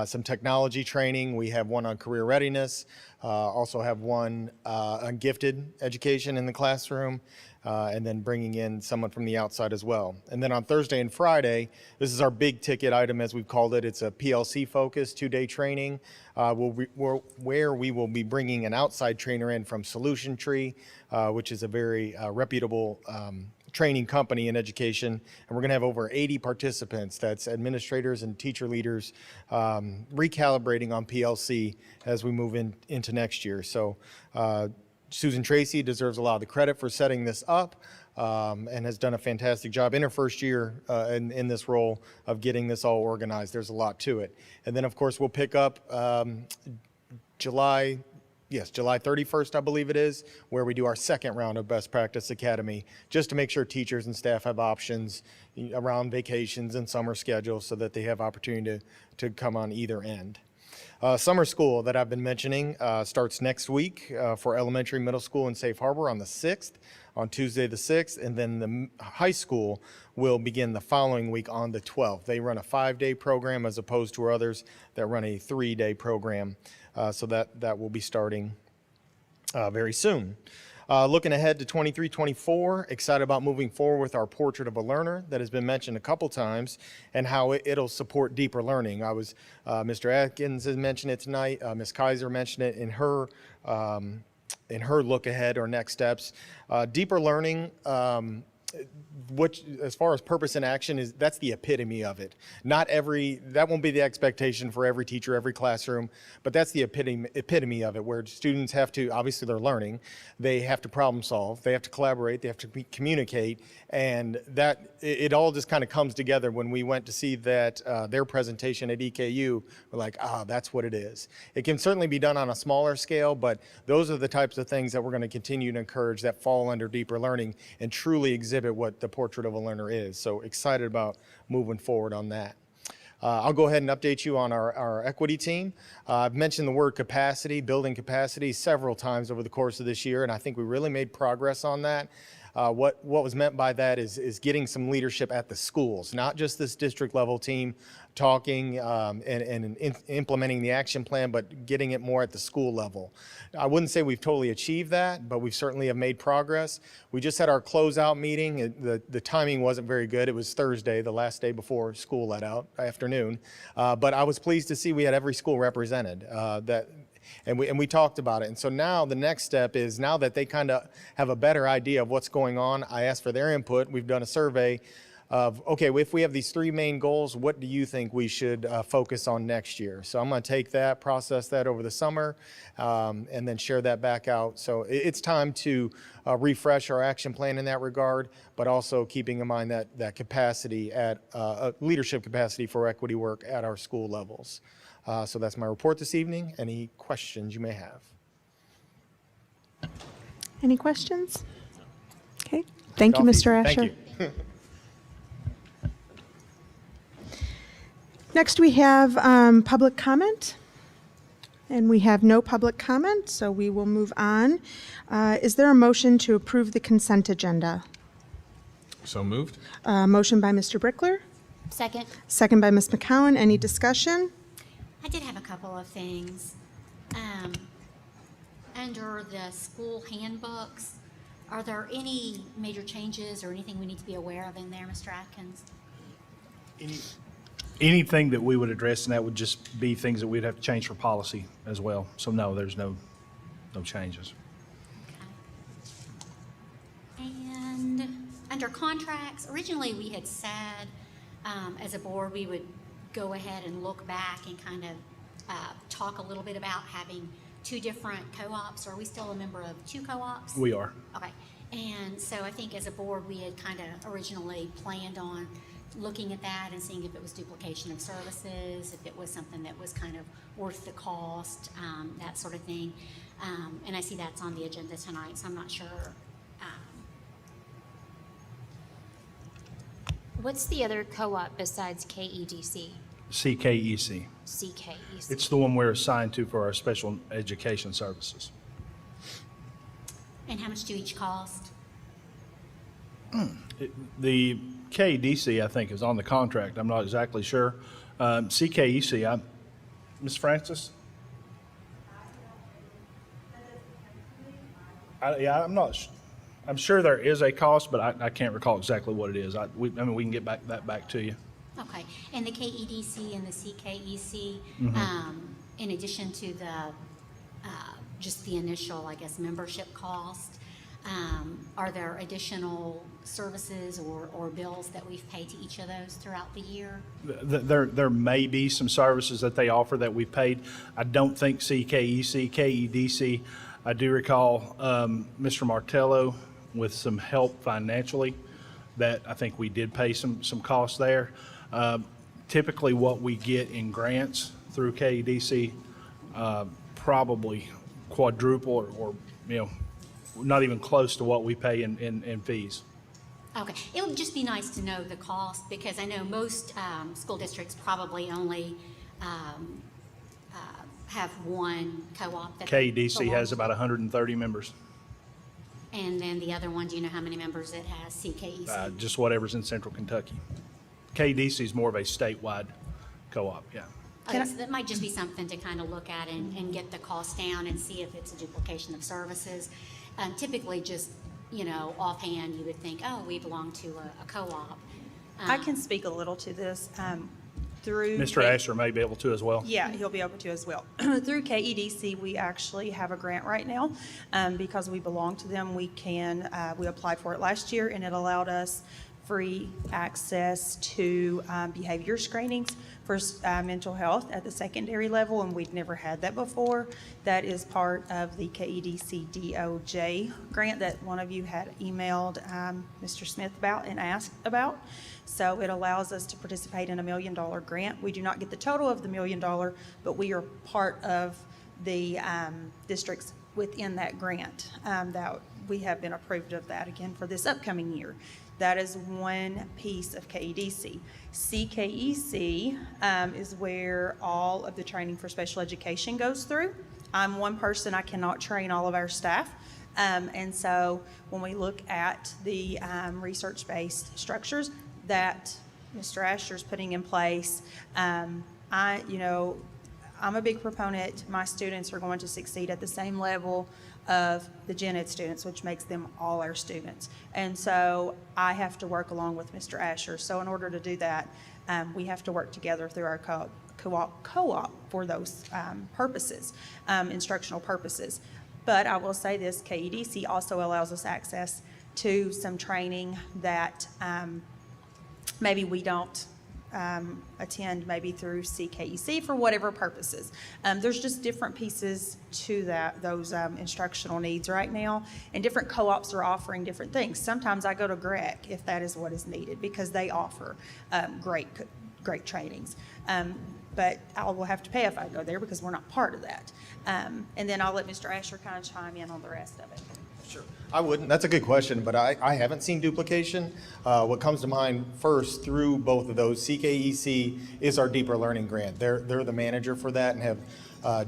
D: some technology training. We have one on career readiness, also have one on gifted education in the classroom, and then bringing in someone from the outside as well. And then on Thursday and Friday, this is our big ticket item, as we've called it. It's a PLC focused 2-day training where we will be bringing an outside trainer in from Solution Tree, which is a very reputable training company in education. And we're going to have over 80 participants. That's administrators and teacher leaders recalibrating on PLC as we move into next year. So Susan Tracy deserves a lot of the credit for setting this up and has done a fantastic job in her first year in this role of getting this all organized. There's a lot to it. And then, of course, we'll pick up July 31st, I believe it is, where we do our second round of Best Practice Academy, just to make sure teachers and staff have options around vacations and summer schedules so that they have opportunity to come on either end. Summer school that I've been mentioning starts next week for elementary, middle school, and Safe Harbor on the 6th, on Tuesday the 6th, and then the high school will begin the following week on the 12th. They run a 5-day program as opposed to our others that run a 3-day program, so that will be starting very soon. Looking ahead to 23-24, excited about moving forward with our Portrait of a Learner that has been mentioned a couple times and how it'll support deeper learning. Mr. Atkins has mentioned it tonight. Ms. Kaiser mentioned it in her look ahead or next steps. Deeper learning, which, as far as purpose in action, that's the epitome of it. That won't be the expectation for every teacher, every classroom, but that's the epitome of it, where students have to, obviously they're learning, they have to problem solve, they have to collaborate, they have to communicate, and that it all just kind of comes together. When we went to see that their presentation at EKU, we're like, that's what it is. It can certainly be done on a smaller scale, but those are the types of things that we're going to continue to encourage that fall under deeper learning and truly exhibit what the Portrait of a Learner is. So excited about moving forward on that. I'll go ahead and update you on our equity team. I've mentioned the word capacity, building capacity, several times over the course of this year, and I think we really made progress on that. What was meant by that is getting some leadership at the schools, not just this district level team talking and implementing the action plan, but getting it more at the school level. I wouldn't say we've totally achieved that, but we certainly have made progress. We just had our closeout meeting. The timing wasn't very good. It was Thursday, the last day before school let out, afternoon. But I was pleased to see we had every school represented. And we talked about it. And so now the next step is, now that they kind of have a better idea of what's going on, I asked for their input. We've done a survey of, okay, if we have these 3 main goals, what do you think we should focus on next year? So I'm going to take that, process that over the summer, and then share that back out. So it's time to refresh our action plan in that regard, but also keeping in mind that capacity at leadership capacity for equity work at our school levels. So that's my report this evening. Any questions you may have?
A: Any questions? Okay. Thank you, Mr. Asher.
D: Thank you.
A: Next, we have public comment. And we have no public comment, so we will move on. Is there a motion to approve the consent agenda?
U: So moved.
A: Motion by Mr. Brickler.
B: Second.
A: Second by Ms. McCowan. Any discussion?
B: I did have a couple of things. Under the school handbooks, are there any major changes or anything we need to be aware of in there, Mr. Atkins?
C: Anything that we would address, and that would just be things that we'd have to change for policy as well. So no, there's no no changes.
B: And under contracts, originally we had said, as a board, we would go ahead and look back and kind of talk a little bit about having 2 different co-ops. Are we still a member of 2 co-ops?
C: We are.
B: Okay. And so I think as a board, we had kind of originally planned on looking at that and seeing if it was duplication of services, if it was something that was kind of worth the cost, that sort of thing. And I see that's on the agenda tonight, so I'm not sure.
T: What's the other co-op besides KEDC?
C: CKEC.
T: CKEC.
C: It's the one we're assigned to for our special education services.
B: And how much do each cost?
C: The KEDC, I think, is on the contract. I'm not exactly sure. CKEC, Ms. Francis? I'm sure there is a cost, but I can't recall exactly what it is. We can get that back to you.
B: Okay. And the KEDC and the CKEC, in addition to the just the initial, I guess, membership cost, are there additional services or bills that we've paid to each of those throughout the year?
C: There may be some services that they offer that we've paid. I don't think CKEC, KEDC, I do recall Mr. Martello with some help financially that I think we did pay some costs there. Typically what we get in grants through KEDC probably quadruple or not even close to what we pay in fees.
B: Okay. It would just be nice to know the cost, because I know most school districts probably only have one co-op. That
C: KEDC has
B: belongs
C: about 130 members.
B: And then the other one, do you know how many members it has, CKEC?
C: Just whatever's in central Kentucky. KEDC is more of a statewide co-op, yeah.
B: Okay, so that might just be something to kind of look at and get the cost down and see if it's a duplication of services. Typically just, offhand, you would think, oh, we belong to a co-op.
K: I can speak a little to this. Through
C: Mr. Asher may be able to as well.
K: Yeah, he'll be able to as well. Through KEDC, we actually have a grant right now. Because we belong to them, we applied for it last year, and it allowed us free access to behavior screenings for mental health at the secondary level, and we'd never had that before. That is part of the KEDC DOJ grant that one of you had emailed Mr. Smith about and asked about. So it allows us to participate in a $1 million grant. We do not get the total of the $1 million, but we are part of the districts within that grant that we have been approved of that again for this upcoming year. That is one piece of KEDC. CKEC is where all of the training for special education goes through. I'm one person, I cannot train all of our staff. And so when we look at the research-based structures that Mr. Asher's putting in place, I'm a big proponent. My students are going to succeed at the same level of the gen ed students, which makes them all our students. And so I have to work along with Mr. Asher. So in order to do that, we have to work together through our co-op for those purposes, instructional purposes. But I will say this, KEDC also allows us access to some training that maybe we don't attend maybe through CKEC for whatever purposes. There's just different pieces to those instructional needs right now, and different co-ops are offering different things. Sometimes I go to GREC if that is what is needed, because they offer great trainings. But I will have to pay if I go there because we're not part of that. And then I'll let Mr. Asher kind of chime in on the rest of it.
D: Sure. I wouldn't. That's a good question, but I haven't seen duplication. What comes to mind first through both of those, CKEC is our Deeper Learning Grant. They're the manager for that and have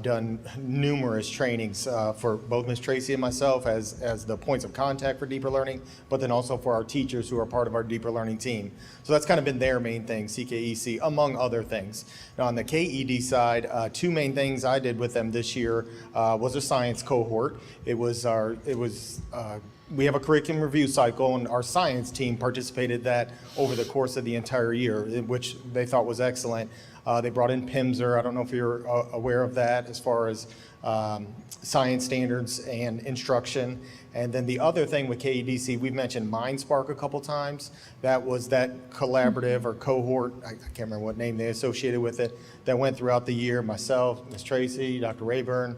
D: done numerous trainings for both Ms. Tracy and myself as the points of contact for Deeper Learning, but then also for our teachers who are part of our Deeper Learning team. So that's kind of been their main thing, CKEC, among other things. Now on the KED side, 2 main things I did with them this year was a science cohort. We have a curriculum review cycle, and our science team participated that over the course of the entire year, which they thought was excellent. They brought in PIMSR. I don't know if you're aware of that as far as science standards and instruction. And then the other thing with KEDC, we've mentioned MindSpark a couple times. That was that collaborative or cohort, I can't remember what name they associated with it, that went throughout the year. Myself, Ms. Tracy, Dr. Rayburn,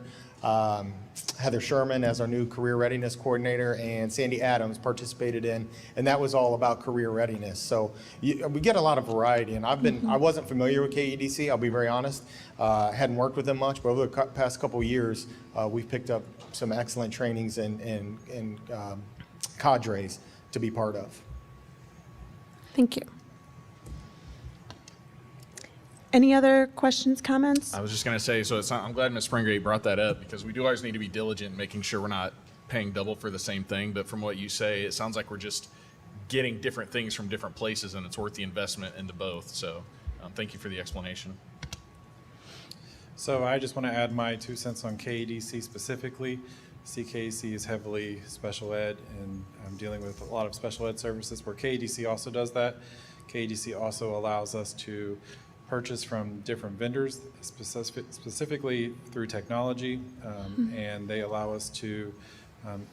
D: Heather Sherman as our new career readiness coordinator, and Sandy Adams participated in, and that was all about career readiness. So we get a lot of variety, and I wasn't familiar with KEDC, I'll be very honest. Hadn't worked with them much, but over the past couple of years, we've picked up some excellent trainings and cadres to be part of.
A: Thank you. Any other questions, comments?
U: I was just going to say, so I'm glad Ms. Springate brought that up, because we do always need to be diligent in making sure we're not paying double for the same thing. But from what you say, it sounds like we're just getting different things from different places, and it's worth the investment into both. So thank you for the explanation.
F: So I just want to add my 2 cents on KEDC specifically. CKC is heavily special ed, and I'm dealing with a lot of special ed services where KEDC also does that. KEDC also allows us to purchase from different vendors, specifically through technology, and they allow us to,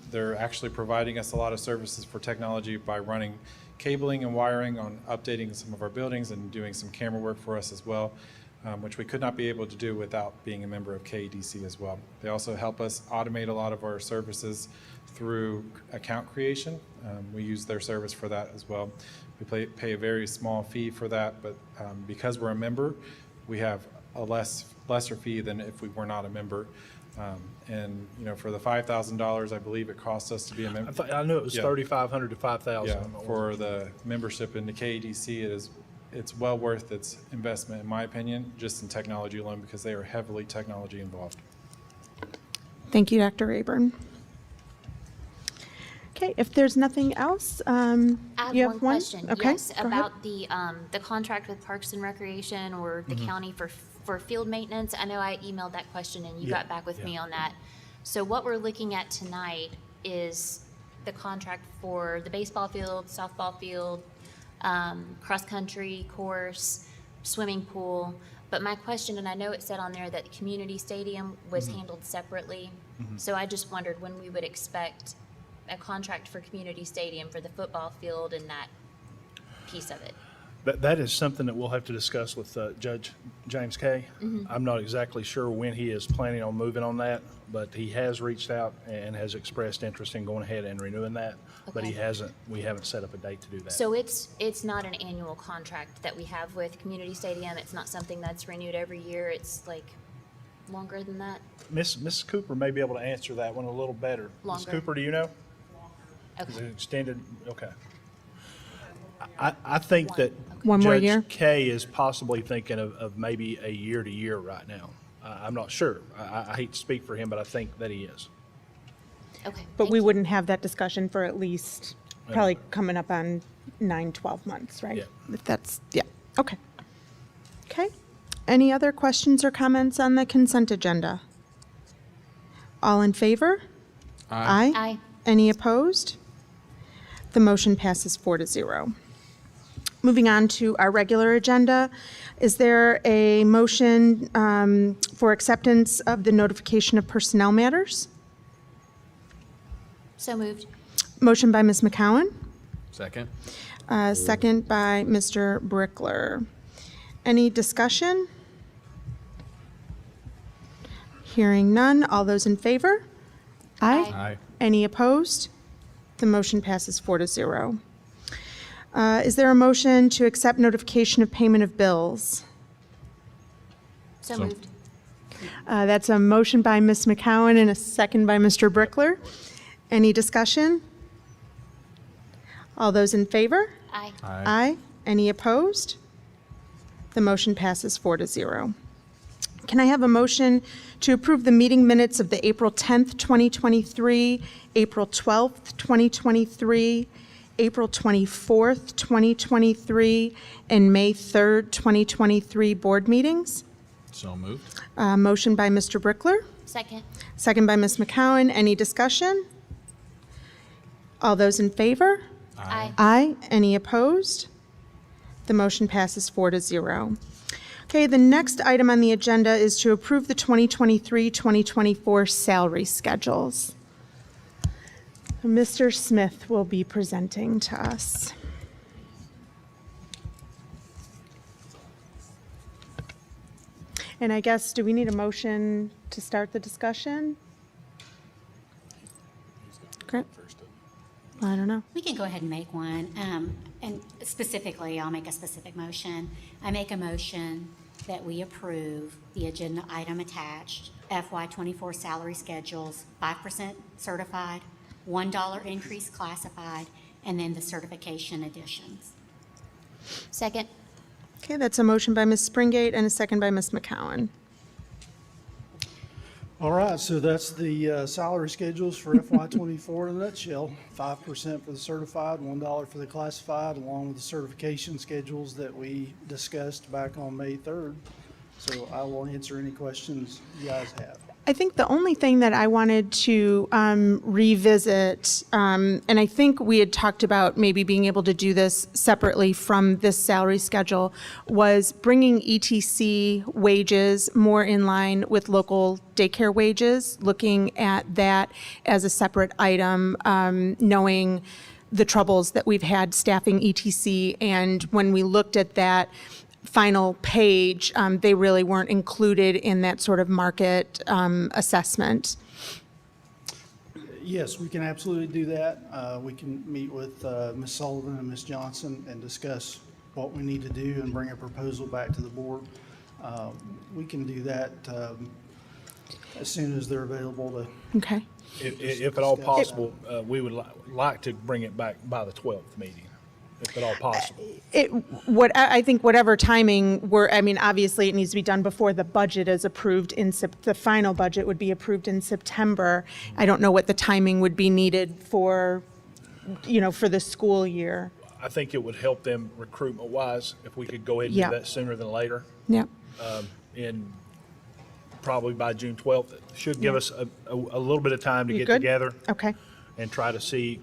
F: they're actually providing us a lot of services for technology by running cabling and wiring on updating some of our buildings and doing some camera work for us as well, which we could not be able to do without being a member of KEDC as well. They also help us automate a lot of our services through account creation. We use their service for that as well. We pay a very small fee for that, but because we're a member, we have a lesser fee than if we were not a member. And you know, for the $5,000, I believe it costs us to be a member.
C: I knew it was 3,500 to 5,000.
F: Yeah, for the membership in the KEDC, it's well worth its investment, in my opinion, just in technology alone, because they are heavily technology involved.
A: Thank you, Dr. Rayburn. Okay, if there's nothing else,
T: I have
A: you
T: one
A: have one?
T: question.
A: Okay,
T: Yes,
A: go ahead.
T: about the contract with Parks and Recreation or the county for field maintenance. I know I emailed that question and you got back with me on that. So what we're looking at tonight is the contract for the baseball field, softball field, cross-country course, swimming pool. But my question, and I know it said on there that the community stadium was handled separately. So I just wondered when we would expect a contract for community stadium for the football field and that piece of it.
C: That is something that we'll have to discuss with Judge James Kay. I'm not exactly sure when he is planning on moving on that, but he has reached out and has expressed interest in going ahead and renewing that. But
T: Okay.
C: we haven't set up a date to do that.
T: So it's not an annual contract that we have with community stadium. It's not something that's renewed every year. It's like longer than that.
C: Miss Cooper may be able to answer that one a little better. Miss
T: Longer.
C: Cooper, do you know? Is
T: Okay.
C: it extended? Okay. I think that
A: One more year?
C: Judge Kay is possibly thinking of maybe a year to year right now. I'm not sure. I hate to speak for him, but I think that he is.
T: Okay.
A: But we wouldn't have that discussion for at least probably coming up on 9-12 months, right?
C: Yeah.
A: If that's, yeah, okay. Okay. Any other questions or comments on the consent agenda? All in favor? Aye.
T: Aye.
A: Any opposed? The motion passes 4-0. Moving on to our regular agenda, is there a motion for acceptance of the notification of personnel matters?
T: So moved.
A: Motion by Ms. McCowan,
U: Second.
A: second by Mr. Brickler. Any discussion? Hearing none, all those in favor? Aye.
U: Aye.
A: Any opposed? The motion passes 4-0. Is there a motion to accept notification of payment of bills?
T: So moved.
A: That's a motion by Ms. McCowan and a second by Mr. Brickler. Any discussion? All those in favor?
T: Aye.
A: Aye. Any opposed? The motion passes 4-0. Can I have a motion to approve the meeting minutes of the April 10th, 2023, April 12th, 2023, April 24th, 2023, and May 3rd, 2023 board meetings?
U: So moved.
A: Motion by Mr. Brickler,
T: Second.
A: second by Ms. McCowan. Any discussion? All those in favor?
T: Aye.
A: Aye. Any opposed? The motion passes 4-0. Okay, the next item on the agenda is to approve the 2023-2024 salary schedules. Mr. Smith will be presenting to us. And I guess, do we need a motion to start the discussion? Great. I don't know.
B: We can go ahead and make one. And specifically, I'll make a specific motion. I make a motion that we approve the agenda item attached, FY24 salary schedules, 5% certified, $1 increase classified, and then the certification additions.
T: Second.
A: Okay, that's a motion by Ms. Springate and a second by Ms. McCowan.
G: All right, so that's the salary schedules for FY24 in a nutshell. 5% for the certified, $1 for the classified, along with the certification schedules that we discussed back on May 3rd. So I will answer any questions you guys have.
A: I think the only thing that I wanted to revisit, and I think we had talked about maybe being able to do this separately from this salary schedule, was bringing ETC wages more in line with local daycare wages, looking at that as a separate item, knowing the troubles that we've had staffing ETC. And when we looked at that final page, they really weren't included in that sort of market assessment.
G: Yes, we can absolutely do that. We can meet with Ms. Sullivan and Ms. Johnson and discuss what we need to do and bring a proposal back to the board. We can do that as soon as they're available to.
A: Okay.
C: If at all possible, we would like to bring it back by the 12th meeting, if at all possible.
A: I think whatever timing obviously it needs to be done before the budget is approved the final budget would be approved in September. I don't know what the timing would be needed for the school year.
C: I think it would help them recruitment wise if we could go ahead and
A: Yeah.
C: do that sooner than later.
A: Yeah.
C: And probably by June 12th. It should give us a little bit of time to
A: You
C: get
A: good?
C: together.
A: Okay.
C: And try to see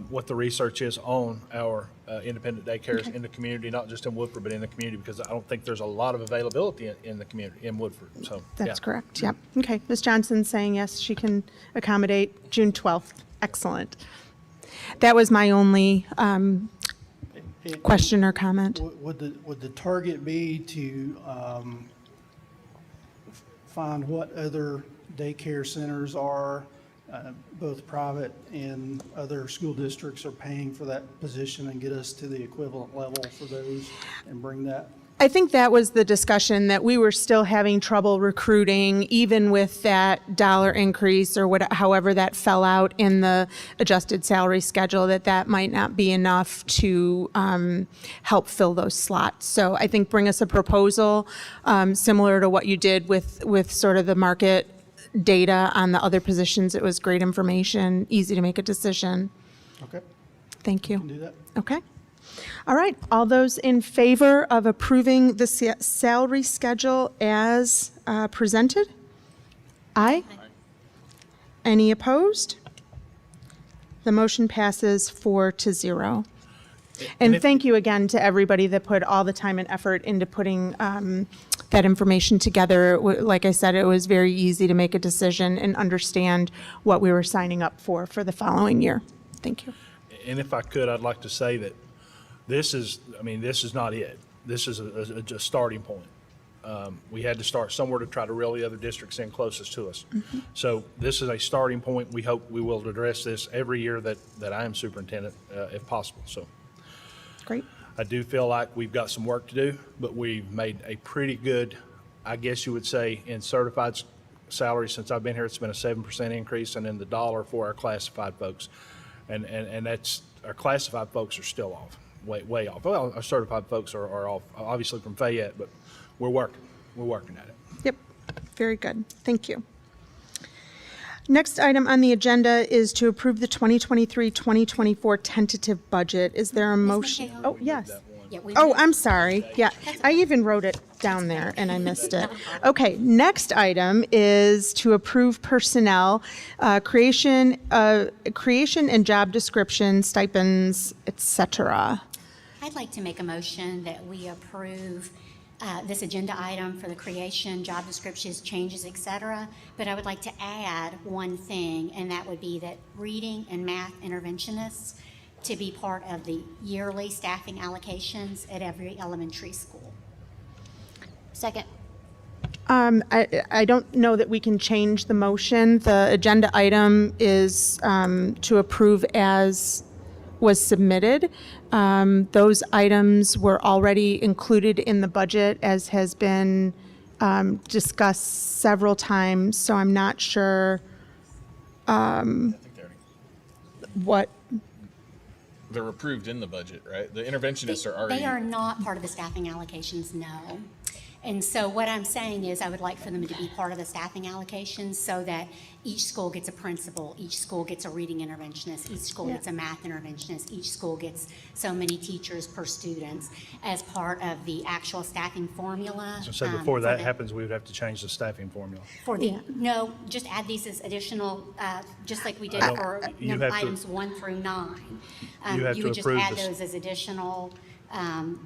C: what the research is on our independent daycares
A: Okay.
C: in the community, not just in Woodford, but in the community, because I don't think there's a lot of availability in the community, in Woodford, so.
A: That's
C: yeah.
A: correct, yep. Okay, Ms. Johnson saying yes, she can accommodate June 12th. Excellent. That was my only question or comment.
G: Would the target be to find what other daycare centers are, both private and other school districts are paying for that position and get us to the equivalent level for those and bring that?
A: I think that was the discussion, that we were still having trouble recruiting, even with that dollar increase or however that fell out in the adjusted salary schedule, that might not be enough to help fill those slots. So I think bring us a proposal similar to what you did with sort of the market data on the other positions. It was great information, easy to make a decision.
G: Okay.
A: Thank you.
G: Can do that.
A: Okay. All right. All those in favor of approving the salary schedule as presented? Aye. Any opposed? The motion passes 4-0. And thank you again to everybody that put all the time and effort into putting that information together. Like I said, it was very easy to make a decision and understand what we were signing up for the following year. Thank you.
C: And if I could, I'd like to say that this is not it. This is a starting point. We had to start somewhere to try to reel the other districts in closest to us.
A: Mm-hmm.
C: So this is a starting point. We hope we will address this every year that I am superintendent, if possible. So
A: great.
C: I do feel like we've got some work to do, but we've made a pretty good, I guess you would say, in certified salaries since I've been here. It's been a 7% increase, and then the dollar for our classified folks. And that's, our classified folks are still off, way off. Well, our certified folks are off, obviously from Fayette, but we're working at it.
A: Yep. Very good. Thank you. Next item on the agenda is to approve the 2023-2024 tentative budget. Is there a motion?
B: McHale?
A: Oh, yes.
B: Yeah,
A: Oh, I'm sorry. Yeah, I even wrote it down there and I missed it. Okay, next item is to approve personnel, creation and job description, stipends, et cetera.
B: I'd like to make a motion that we approve this agenda item for the creation, job descriptions, changes, et cetera. But I would like to add one thing, and that would be that reading and math interventionists to be part of the yearly staffing allocations at every elementary school.
T: Second.
A: I don't know that we can change the motion. The agenda item is to approve as was submitted. Those items were already included in the budget, as has been discussed several times, so I'm not sure what.
U: They're approved in the budget, right? The interventionists are already.
B: They are not part of the staffing allocations, no. And so what I'm saying is I would like for them to be part of the staffing allocations so that each school gets a principal, each school gets a reading interventionist, each school gets a math interventionist, each school gets so many teachers per student as part of the actual staffing formula.
C: So before that happens, we would have to change the staffing formula.
B: For the, no, just add these as additional, just like we did for items 1 through 9. You would just add those as additional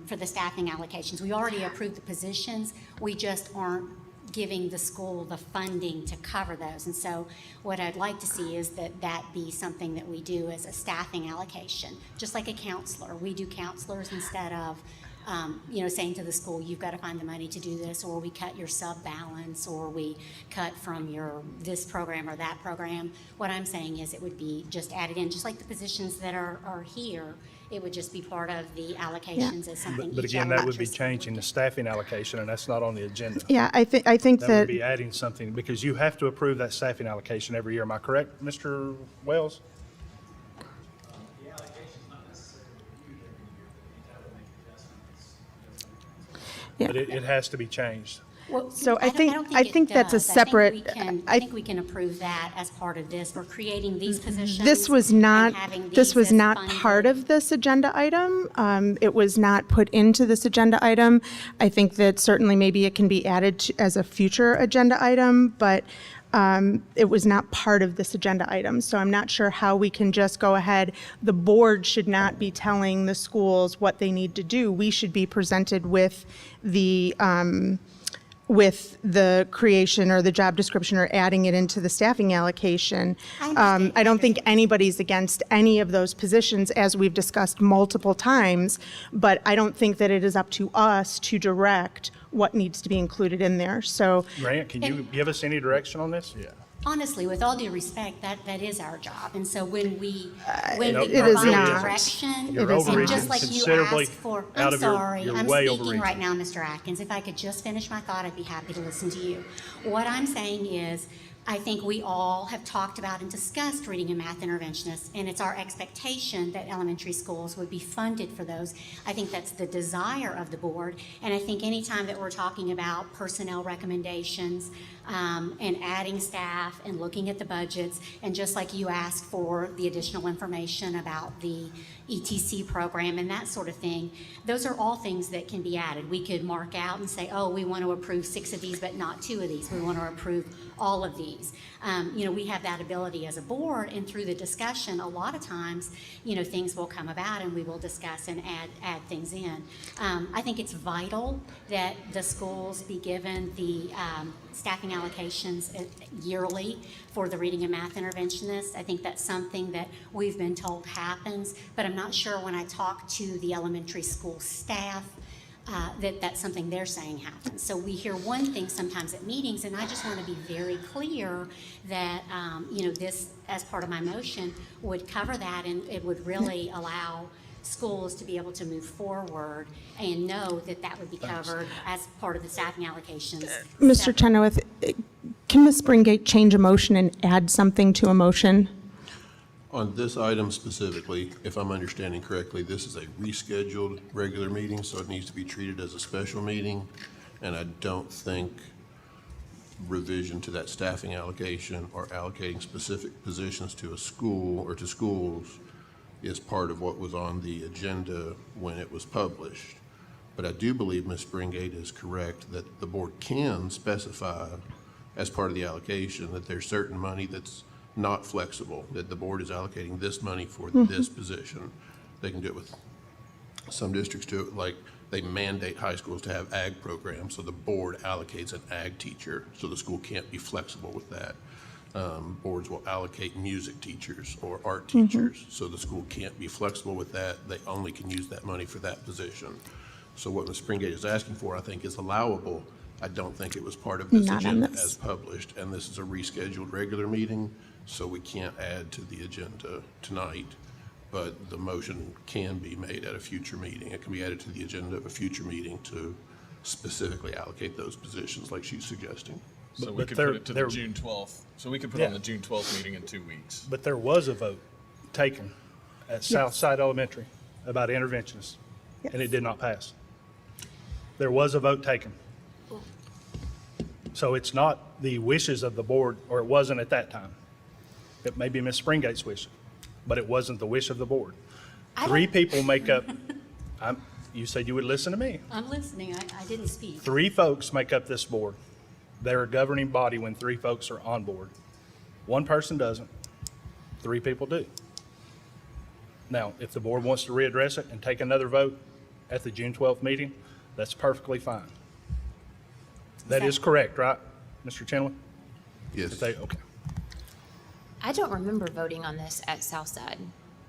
B: for the staffing allocations. We already approved the positions, we just aren't giving the school the funding to cover those. And so what I'd like to see is that that be something that we do as a staffing allocation, just like a counselor. We do counselors instead of saying to the school, you've got to find the money to do this, or we cut your sub balance, or we cut from your this program or that program. What I'm saying is it would be just added in, just like the positions that are here. It would just be part of the allocations as something.
C: But again, that would be changing the staffing allocation, and that's not on the agenda.
A: Yeah, I think
C: That
A: that
C: would be adding something, because you have to approve that staffing allocation every year. Am I correct, Mr. Wells?
A: Yeah.
C: But it has to be changed.
B: Well,
A: So I
B: don't
A: think
B: it
A: that's a
B: does.
A: separate.
B: I think we can approve that as part of this. We're creating these positions.
A: This was
B: and
A: not,
B: having
A: this
B: these
A: was
B: as
A: not
B: funded.
A: part of this agenda item. It was not put into this agenda item. I think that certainly maybe it can be added as a future agenda item, but it was not part of this agenda item. So I'm not sure how we can just go ahead. The board should not be telling the schools what they need to do. We should be presented with the creation or the job description or adding it into the staffing allocation. I don't think anybody's against any of those positions, as we've discussed multiple times, but I don't think that it is up to us to direct what needs to be included in there. So
C: Grant, can you give us any direction on this? Yeah.
B: Honestly, with all due respect, that is our job. And so when we
A: it is
B: provide
A: not.
B: direction,
C: You're
B: and
C: overreaching
B: just like you
C: considerably
B: asked for,
C: out
B: I'm
C: of your-
B: sorry,
C: you're
B: I'm
C: way
B: speaking
C: overreaching.
B: right now, Mr. Atkins. If I could just finish my thought, I'd be happy to listen to you. What I'm saying is, I think we all have talked about and discussed reading and math interventionists, and it's our expectation that elementary schools would be funded for those. I think that's the desire of the board, and I think anytime that we're talking about personnel recommendations and adding staff and looking at the budgets, and just like you asked for the additional information about the ETC program and that sort of thing, those are all things that can be added. We could mark out and say, oh, we want to approve 6 of these, but not 2 of these. We want to approve all of these. We have that ability as a board, and through the discussion, a lot of times, things will come about and we will discuss and add things in. I think it's vital that the schools be given the staffing allocations yearly for the reading and math interventionists. I think that's something that we've been told happens, but I'm not sure when I talk to the elementary school staff that's something they're saying happens. So we hear one thing sometimes at meetings, and I just want to be very clear that, this, as part of my motion, would cover that, and it would really allow schools to be able to move forward and know that that would be covered as part of the staffing allocations.
A: Mr. Chenoweth, can Ms. Springate change a motion and add something to a motion?
H: On this item specifically, if I'm understanding correctly, this is a rescheduled regular meeting, so it needs to be treated as a special meeting. And I don't think revision to that staffing allocation or allocating specific positions to a school or to schools is part of what was on the agenda when it was published. But I do believe Ms. Springate is correct that the board can specify as part of the allocation that there's certain money that's not flexible, that the board is allocating this money for this position. They can do it with, some districts do it like they mandate high schools to have ag programs, so the board allocates an ag teacher, so the school can't be flexible with that. Boards will allocate music teachers or art teachers, so the school can't be flexible with that. They only can use that money for that position. So what Ms. Springate is asking for, I think, is allowable. I don't think it was part of this
A: Not on
H: agenda
A: this.
H: as published, and this is a rescheduled regular meeting, so we can't add to the agenda tonight. But the motion can be made at a future meeting. It can be added to the agenda of a future meeting to specifically allocate those positions like she's suggesting.
U: So we
C: But
U: could
C: there-
U: put it to the
C: there-
U: June 12th. So we could put
C: Yeah.
U: on the June 12th meeting in 2 weeks.
C: But there was a vote taken at Southside Elementary about interventionists, and it did not pass. There was a vote taken. So it's not the wishes of the board, or it wasn't at that time. It may be Ms. Springate's wish, but it wasn't the wish of the board. Three people make up, you said you would listen to me.
B: I'm listening. I didn't speak.
C: Three folks make up this board. They're a governing body when three folks are on board. One person doesn't. Three people do. Now, if the board wants to readdress it and take another vote at the June 12th meeting, that's perfectly fine. That is correct, right, Mr. Chenoweth?
H: Yes.
C: Okay.
T: I don't remember voting on this at Southside.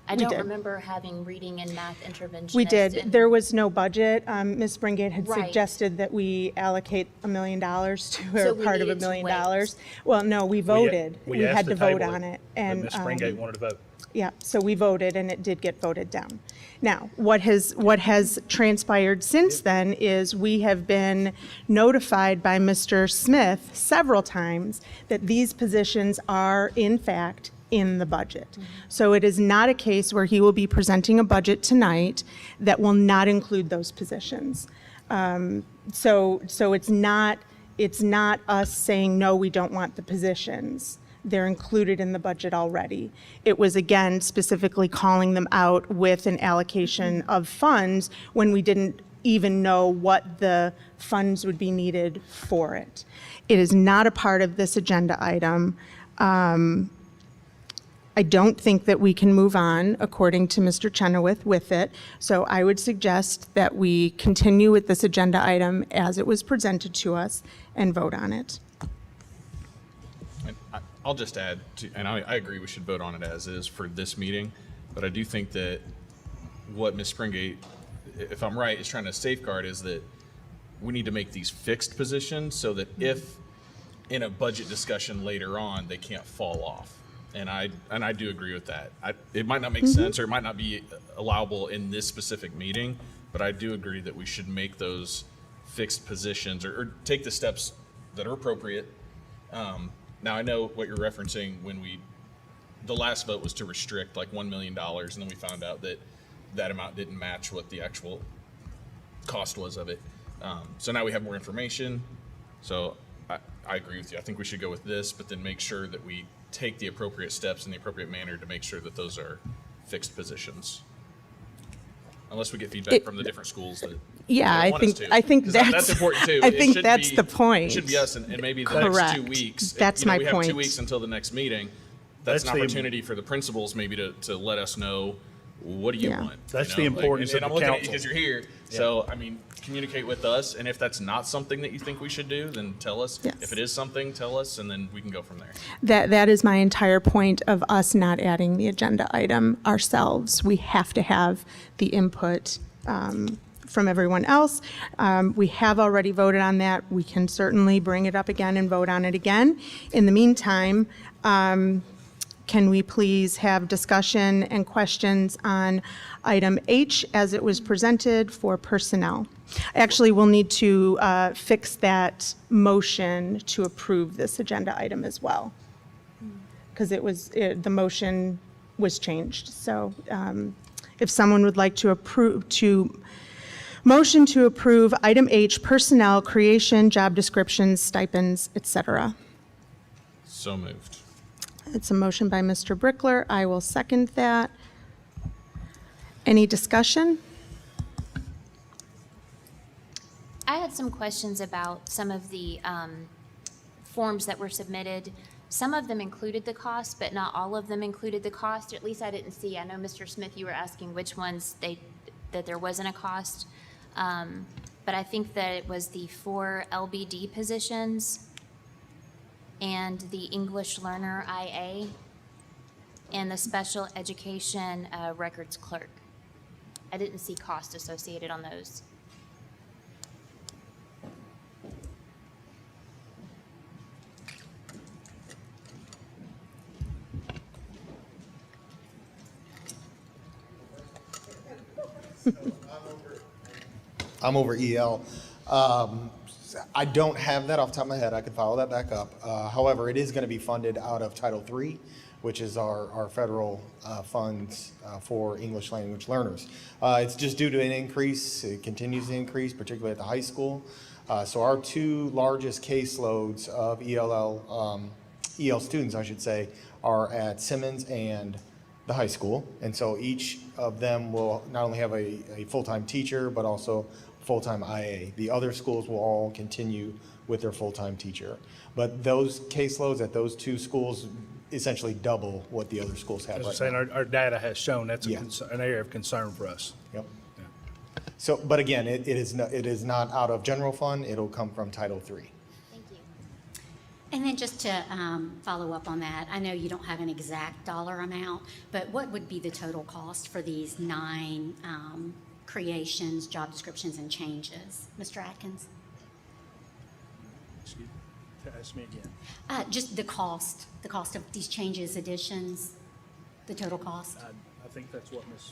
T: I
A: We
T: don't
A: did.
T: remember having reading and math interventionist.
A: We did.
T: and-
A: There was no budget. Ms. Springate had
T: Right.
A: suggested that we allocate $1 million to
T: So
A: her,
T: we
A: part of $1
T: needed to
A: million.
T: wait.
A: Well, no, we voted. We
C: asked
A: had to vote
C: table
A: on it.
C: But
A: And
C: Ms. Springate wanted to vote.
A: yeah, so we voted and it did get voted down. Now, what has transpired since then is we have been notified by Mr. Smith several times that these positions are in fact in the budget. So it is not a case where he will be presenting a budget tonight that will not include those positions. So it's not us saying, no, we don't want the positions. They're included in the budget already. It was, again, specifically calling them out with an allocation of funds when we didn't even know what the funds would be needed for it. It is not a part of this agenda item. I don't think that we can move on, according to Mr. Chenoweth, with it. So I would suggest that we continue with this agenda item as it was presented to us and vote on it.
U: And I'll just add, and I agree we should vote on it as is for this meeting, but I do think that what Ms. Springate, if I'm right, is trying to safeguard is that we need to make these fixed positions so that if in a budget discussion later on, they can't fall off. And I do agree with that. It might not make sense or it might not be allowable in this specific meeting, but I do agree that we should make those fixed positions or take the steps that are appropriate. Now I know what you're referencing when the last vote was to restrict like $1 million, and then we found out that that amount didn't match what the actual cost was of it. So now we have more information. So I agree with you. I think we should go with this, but then make sure that we take the appropriate steps in the appropriate manner to make sure that those are fixed positions. Unless we get feedback from the different schools that
A: Yeah,
U: that
A: I
U: want us
A: think-
U: to.
A: I think
U: 'Cause
A: that's-
U: that's important too.
A: I
U: It
A: think
U: should
A: that's
U: be-
A: the point.
U: It should be us, and maybe the next
A: Correct.
U: 2 weeks.
A: That's my
U: we have
A: point.
U: 2 weeks until the next meeting. That's
C: That's
U: an
C: the-
U: opportunity for the principals maybe to let us know, what do you
A: Yeah.
U: want?
C: That's
U: You
C: the
U: know, like,
C: importance
U: and
C: of
U: I'm
C: the
U: looking at you
C: council.
U: because you're here. So I mean, communicate with us, and if that's not something that you think we should do, then tell us.
A: Yes.
U: If it is something, tell us, and then we can go from there.
A: That is my entire point of us not adding the agenda item ourselves. We have to have the input from everyone else. We have already voted on that. We can certainly bring it up again and vote on it again. In the meantime, can we please have discussion and questions on item H as it was presented for personnel? Actually, we'll need to fix that motion to approve this agenda item as well, because the motion was changed. So if someone would like to motion to approve item H, personnel, creation, job descriptions, stipends, et cetera.
U: So moved.
A: It's a motion by Mr. Brickler. I will second that. Any discussion?
T: I had some questions about some of the forms that were submitted. Some of them included the cost, but not all of them included the cost. At least I didn't see. I know, Mr. Smith, you were asking which ones that there wasn't a cost. But I think that it was the 4 LBD positions and the English learner IA and the special education records clerk. I didn't see cost associated on those.
D: I'm over EL. I don't have that off the top of my head. I could follow that back up. However, it is going to be funded out of Title III, which is our federal funds for English language learners. It's just due to an increase. It continues to increase, particularly at the high school. So our 2 largest caseloads of EL students, I should say, are at Simmons and the high school. And so each of them will not only have a full-time teacher, but also full-time IA. The other schools will all continue with their full-time teacher. But those caseloads at those 2 schools essentially double what the other schools have
C: As I'm
D: right
C: saying,
D: now.
C: our data has shown that's
D: Yeah.
C: an area of concern for us.
D: Yep. So, but again, it is not out of general fund. It'll come from Title III.
B: And then just to follow up on that, I know you don't have an exact dollar amount, but what would be the total cost for these 9 creations, job descriptions, and changes? Mr. Atkins?
C: Excuse me. Ask me again.
B: Just the cost of these changes, additions, the total cost.
C: I think that's what Ms.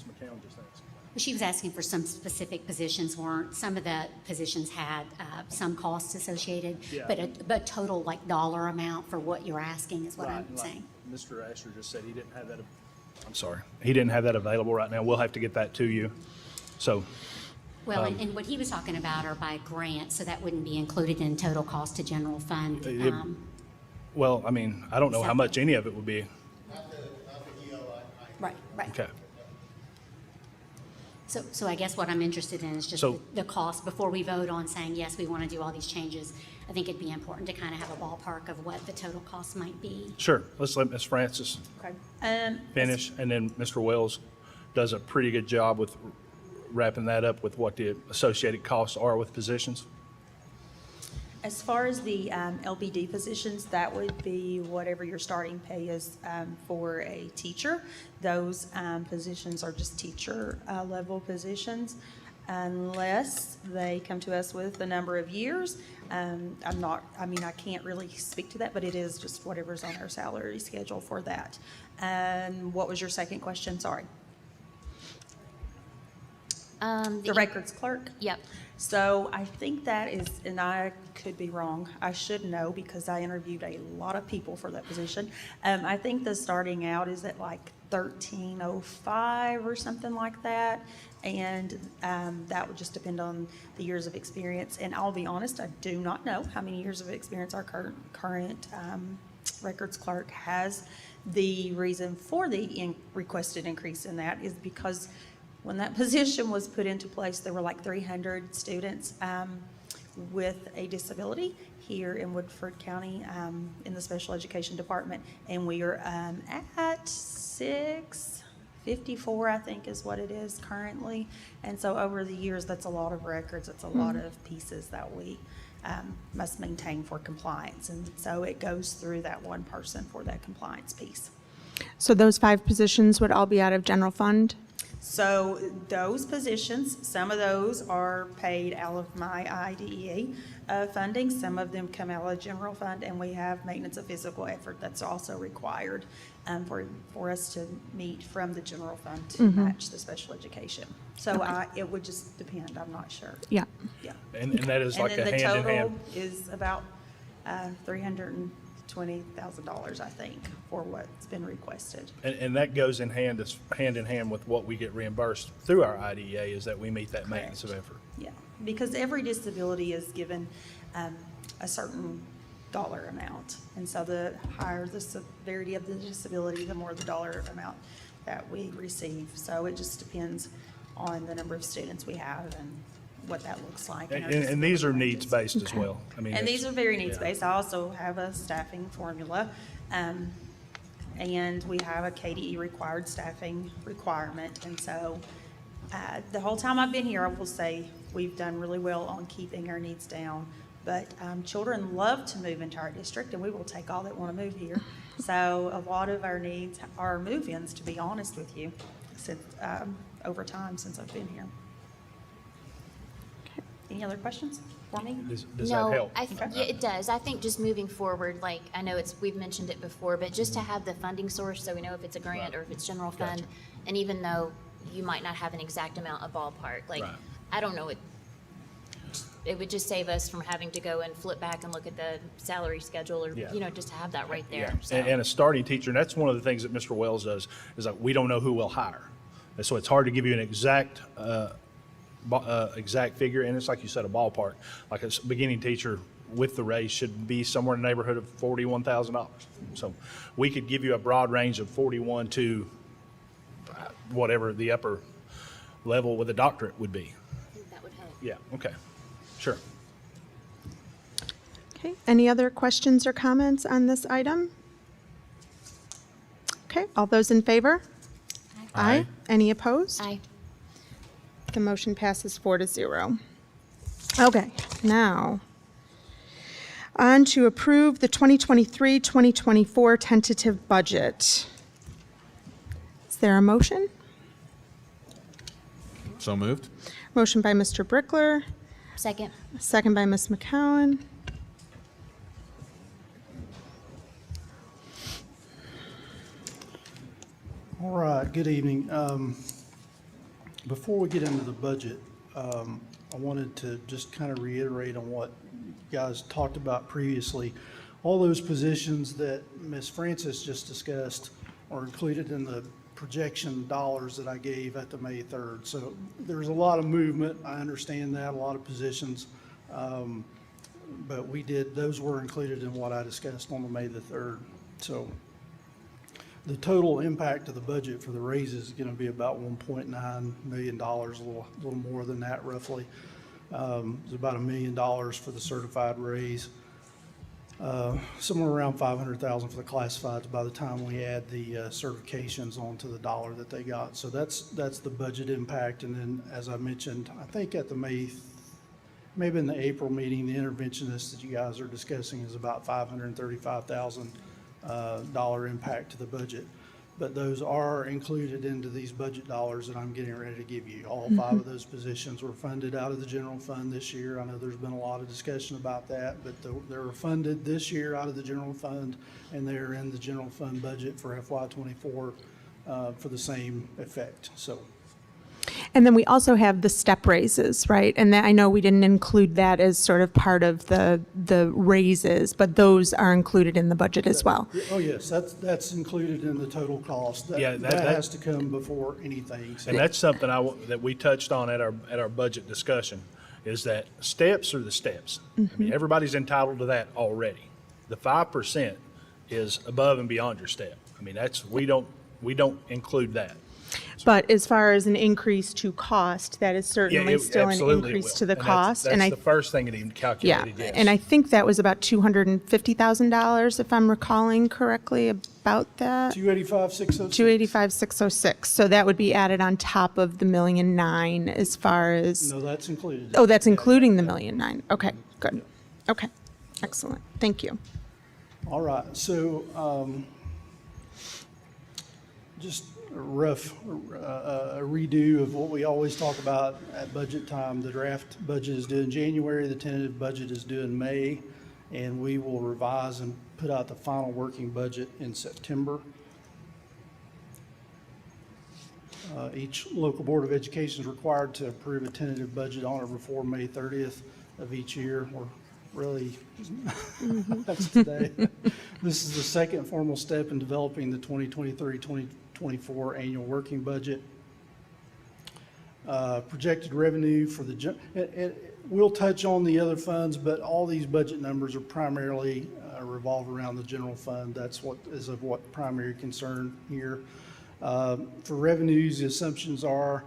C: McCown just asked.
B: She was asking for some specific positions, weren't, some of the positions had some costs associated,
C: Yeah.
B: but total like dollar amount for what you're asking is what
C: Right,
B: I'm
C: like
B: saying.
C: Mr. Asher just said he didn't have that. I'm sorry. He didn't have that available right now. We'll have to get that to you. So.
B: Well, and what he was talking about are by grant, so that wouldn't be included in total cost to general fund.
C: Well, I mean, I don't know how much any of it would be.
B: Right.
C: Okay.
B: So I guess what I'm interested in is just
C: So-
B: the cost, before we vote on saying, yes, we want to do all these changes. I think it'd be important to kind of have a ballpark of what the total cost might be.
C: Sure. Let's let Ms. Francis
K: Okay.
C: finish, and then Mr. Wells does a pretty good job with wrapping that up with what the associated costs are with positions.
K: As far as the LBD positions, that would be whatever your starting pay is for a teacher. Those positions are just teacher level positions unless they come to us with a number of years. I can't really speak to that, but it is just whatever's on our salary schedule for that. And what was your second question? Sorry. The records clerk?
T: Yep.
K: So I think that is, and I could be wrong, I should know because I interviewed a lot of people for that position. I think the starting out is at like $13.05 or something like that. And that would just depend on the years of experience. And I'll be honest, I do not know how many years of experience our current records clerk has. The reason for the requested increase in that is because when that position was put into place, there were like 300 students with a disability here in Woodford County in the special education department. And we are at 654, I think is what it is currently. And so over the years, that's a lot of records. It's a lot of pieces that we must maintain for compliance. And so it goes through that one person for that compliance piece.
A: So those 5 positions would all be out of general fund?
K: So those positions, some of those are paid out of my IDEA funding. Some of them come out of general fund, and we have maintenance of physical effort that's also required for us to meet from the general fund to match the special education. So it would just depend. I'm not sure.
A: Yeah.
K: Yeah.
C: And that is like a hand in
K: And then the
C: hand.
K: total is about $320,000, I think, for what's been requested.
C: And that goes hand in hand with what we get reimbursed through our IDEA, is that we meet that maintenance of effort.
K: Yeah, because every disability is given a certain dollar amount. And so the higher the severity of the disability, the more the dollar amount that we receive. So it just depends on the number of students we have and what that looks like.
C: And these are needs-based as well. I mean,
K: And these
C: it's-
K: are very needs-based. I also have a staffing formula. And we have a KDE required staffing requirement. And so The whole time I've been here, I will say, we've done really well on keeping our needs down. But children love to move into our district, and we will take all that want to move here. So a lot of our needs are move-ins, to be honest with you, since, over time since I've been here. Any other questions for me?
C: Does
T: No,
C: that help?
T: yeah, it does. I think just moving forward, like, I know we've mentioned it before, but just to have the funding source so we know if it's a grant or if it's general fund,
C: Gotcha.
T: and even though you might not have an exact amount of ballpark, like,
C: Right.
T: I don't know, it would just save us from having to go and flip back and look at the salary schedule or,
C: Yeah.
T: just to have that right there.
C: Yeah.
T: So.
C: And a starting teacher, and that's one of the things that Mr. Wells does, is like, we don't know who we'll hire. And so it's hard to give you an exact figure, and it's like you said, a ballpark. Like a beginning teacher with the raise should be somewhere in the neighborhood of $41,000. So we could give you a broad range of 41 to whatever the upper level with a doctorate would be.
T: I think that would help.
C: Yeah, okay, sure.
A: Okay, any other questions or comments on this item? Okay, all those in favor?
C: Aye.
A: Any opposed?
T: Aye.
A: The motion passes 4-0. Okay, now on to approve the 2023-2024 tentative budget. Is there a motion?
U: So moved.
A: Motion by Mr. Brickler,
T: Second.
A: second by Ms. McCowan.
G: All right, good evening. Before we get into the budget, I wanted to just kind of reiterate on what you guys talked about previously. All those positions that Ms. Francis just discussed are included in the projection dollars that I gave at the May 3rd. So there's a lot of movement. I understand that, a lot of positions. But those were included in what I discussed on the May the 3rd. So the total impact of the budget for the raises is going to be about $1.9 million, a little more than that roughly. It's about $1 million for the certified raise. Somewhere around $500,000 for the classifieds by the time we add the certifications onto the dollar that they got. So that's the budget impact. And then, as I mentioned, I think at the maybe in the April meeting, the interventionist that you guys are discussing is about $535,000 impact to the budget. But those are included into these budget dollars that I'm getting ready to give you. All 5 of those positions were funded out of the general fund this year. I know there's been a lot of discussion about that, but they were funded this year out of the general fund, and they're in the general fund budget for FY24 for the same effect. So.
A: And then we also have the step raises, right? And I know we didn't include that as sort of part of the raises, but those are included in the budget as well.
G: Oh, yes, that's included in the total cost. That has to come before anything. So.
C: And that's something that we touched on at our budget discussion, is that steps are the steps. I mean, everybody's entitled to that already. The 5% is above and beyond your step. I mean, we don't include that.
A: But as far as an increase to cost, that is certainly still an increase to the cost.
C: That's the first thing it even calculated, yes.
A: And I think that was about $250,000, if I'm recalling correctly about that.
G: 285,606.
A: 285,606. So that would be added on top of the $1.9 million as far as.
G: No, that's included.
A: Oh, that's including the $1.9 million. Okay, good. Okay, excellent. Thank you.
G: All right, so just a rough redo of what we always talk about at budget time. The draft budget is due in January, the tentative budget is due in May, and we will revise and put out the final working budget in September. Each local board of education is required to approve a tentative budget on or before May 30th of each year, or really, that's today. This is the second formal step in developing the 2023-2024 annual working budget. Projected revenue for we'll touch on the other funds, but all these budget numbers are primarily revolve around the general fund. That's what is of what primary concern here. For revenues, the assumptions are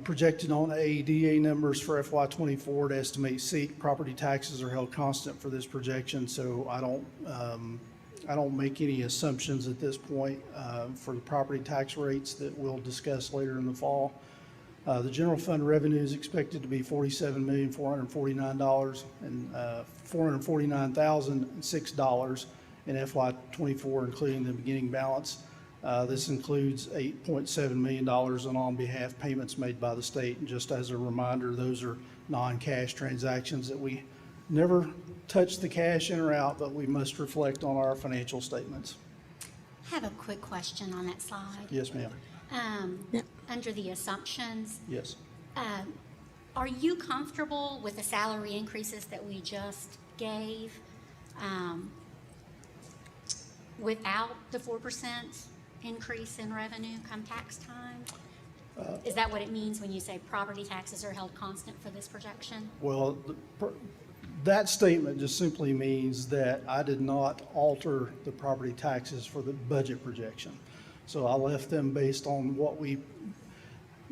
G: projected on AEDA numbers for FY24 to estimate SEEK. Property taxes are held constant for this projection, so I don't make any assumptions at this point for the property tax rates that we'll discuss later in the fall. The general fund revenue is expected to be $47,449 and $449,006 in FY '24, including the beginning balance. This includes $8.7 million in on-behalf payments made by the state. And just as a reminder, those are non-cash transactions that we never touch the cash in or out, but we must reflect on our financial statements.
B: I have a quick question on that slide.
G: Yes, ma'am.
B: Under the assumptions,
G: Yes.
B: are you comfortable with the salary increases that we just gave without the 4% increase in revenue come tax time? Is that what it means when you say property taxes are held constant for this projection?
G: Well, that statement just simply means that I did not alter the property taxes for the budget projection. So I left them based on what we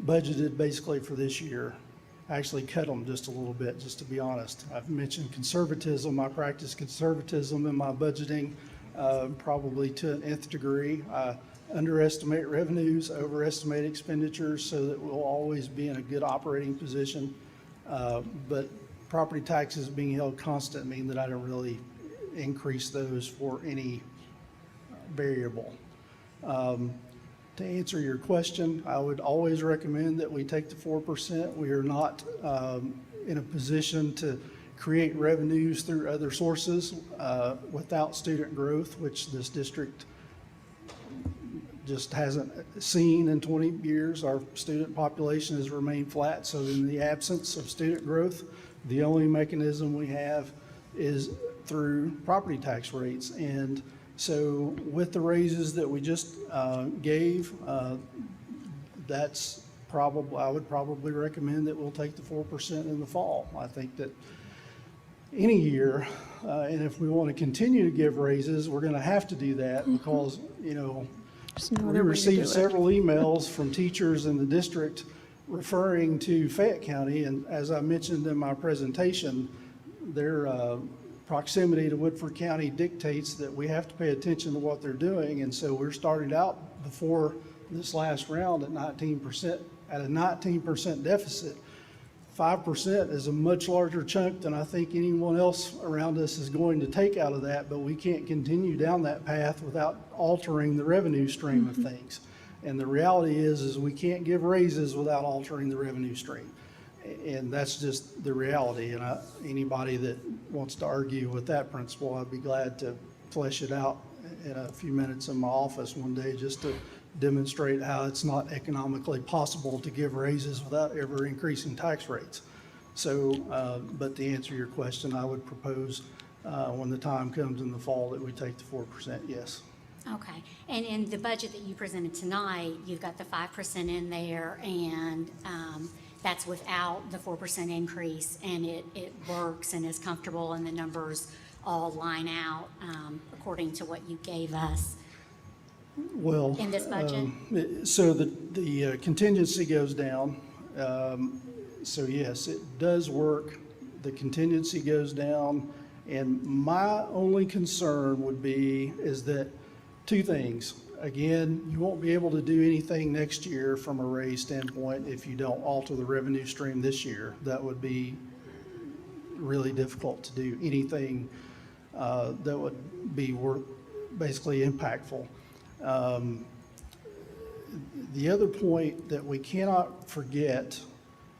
G: budgeted basically for this year. I actually cut them just a little bit, just to be honest. I've mentioned conservatism. I practice conservatism in my budgeting, probably to an nth degree. I underestimate revenues, overestimate expenditures, so that we'll always be in a good operating position. But property taxes being held constant mean that I don't really increase those for any variable. To answer your question, I would always recommend that we take the 4%. We are not in a position to create revenues through other sources without student growth, which this district just hasn't seen in 20 years. Our student population has remained flat, so in the absence of student growth, the only mechanism we have is through property tax rates. And so with the raises that we just gave, that's probably, I would probably recommend that we'll take the 4% in the fall. I think that any year, and if we want to continue to give raises, we're going to have to do that because, you know, we received several emails from teachers in the district referring to Fayette County, and as I mentioned in my presentation, their proximity to Woodford County dictates that we have to pay attention to what they're doing, and so we're starting out before this last round at 19%, at a 19% deficit. 5% is a much larger chunk than I think anyone else around us is going to take out of that, but we can't continue down that path without altering the revenue stream of things. And the reality is we can't give raises without altering the revenue stream. And that's just the reality. And anybody that wants to argue with that principle, I'd be glad to flesh it out in a few minutes in my office one day just to demonstrate how it's not economically possible to give raises without ever increasing tax rates. So, but to answer your question, I would propose when the time comes in the fall that we take the 4%, yes.
B: Okay, and in the budget that you presented tonight, you've got the 5% in there, and that's without the 4% increase, and it works and is comfortable, and the numbers all line out according to what you gave us.
G: Well,
B: in this budget?
G: So the contingency goes down. So yes, it does work. The contingency goes down, and my only concern would be is that two things. Again, you won't be able to do anything next year from a raise standpoint if you don't alter the revenue stream this year. That would be really difficult to do anything that would be basically impactful. The other point that we cannot forget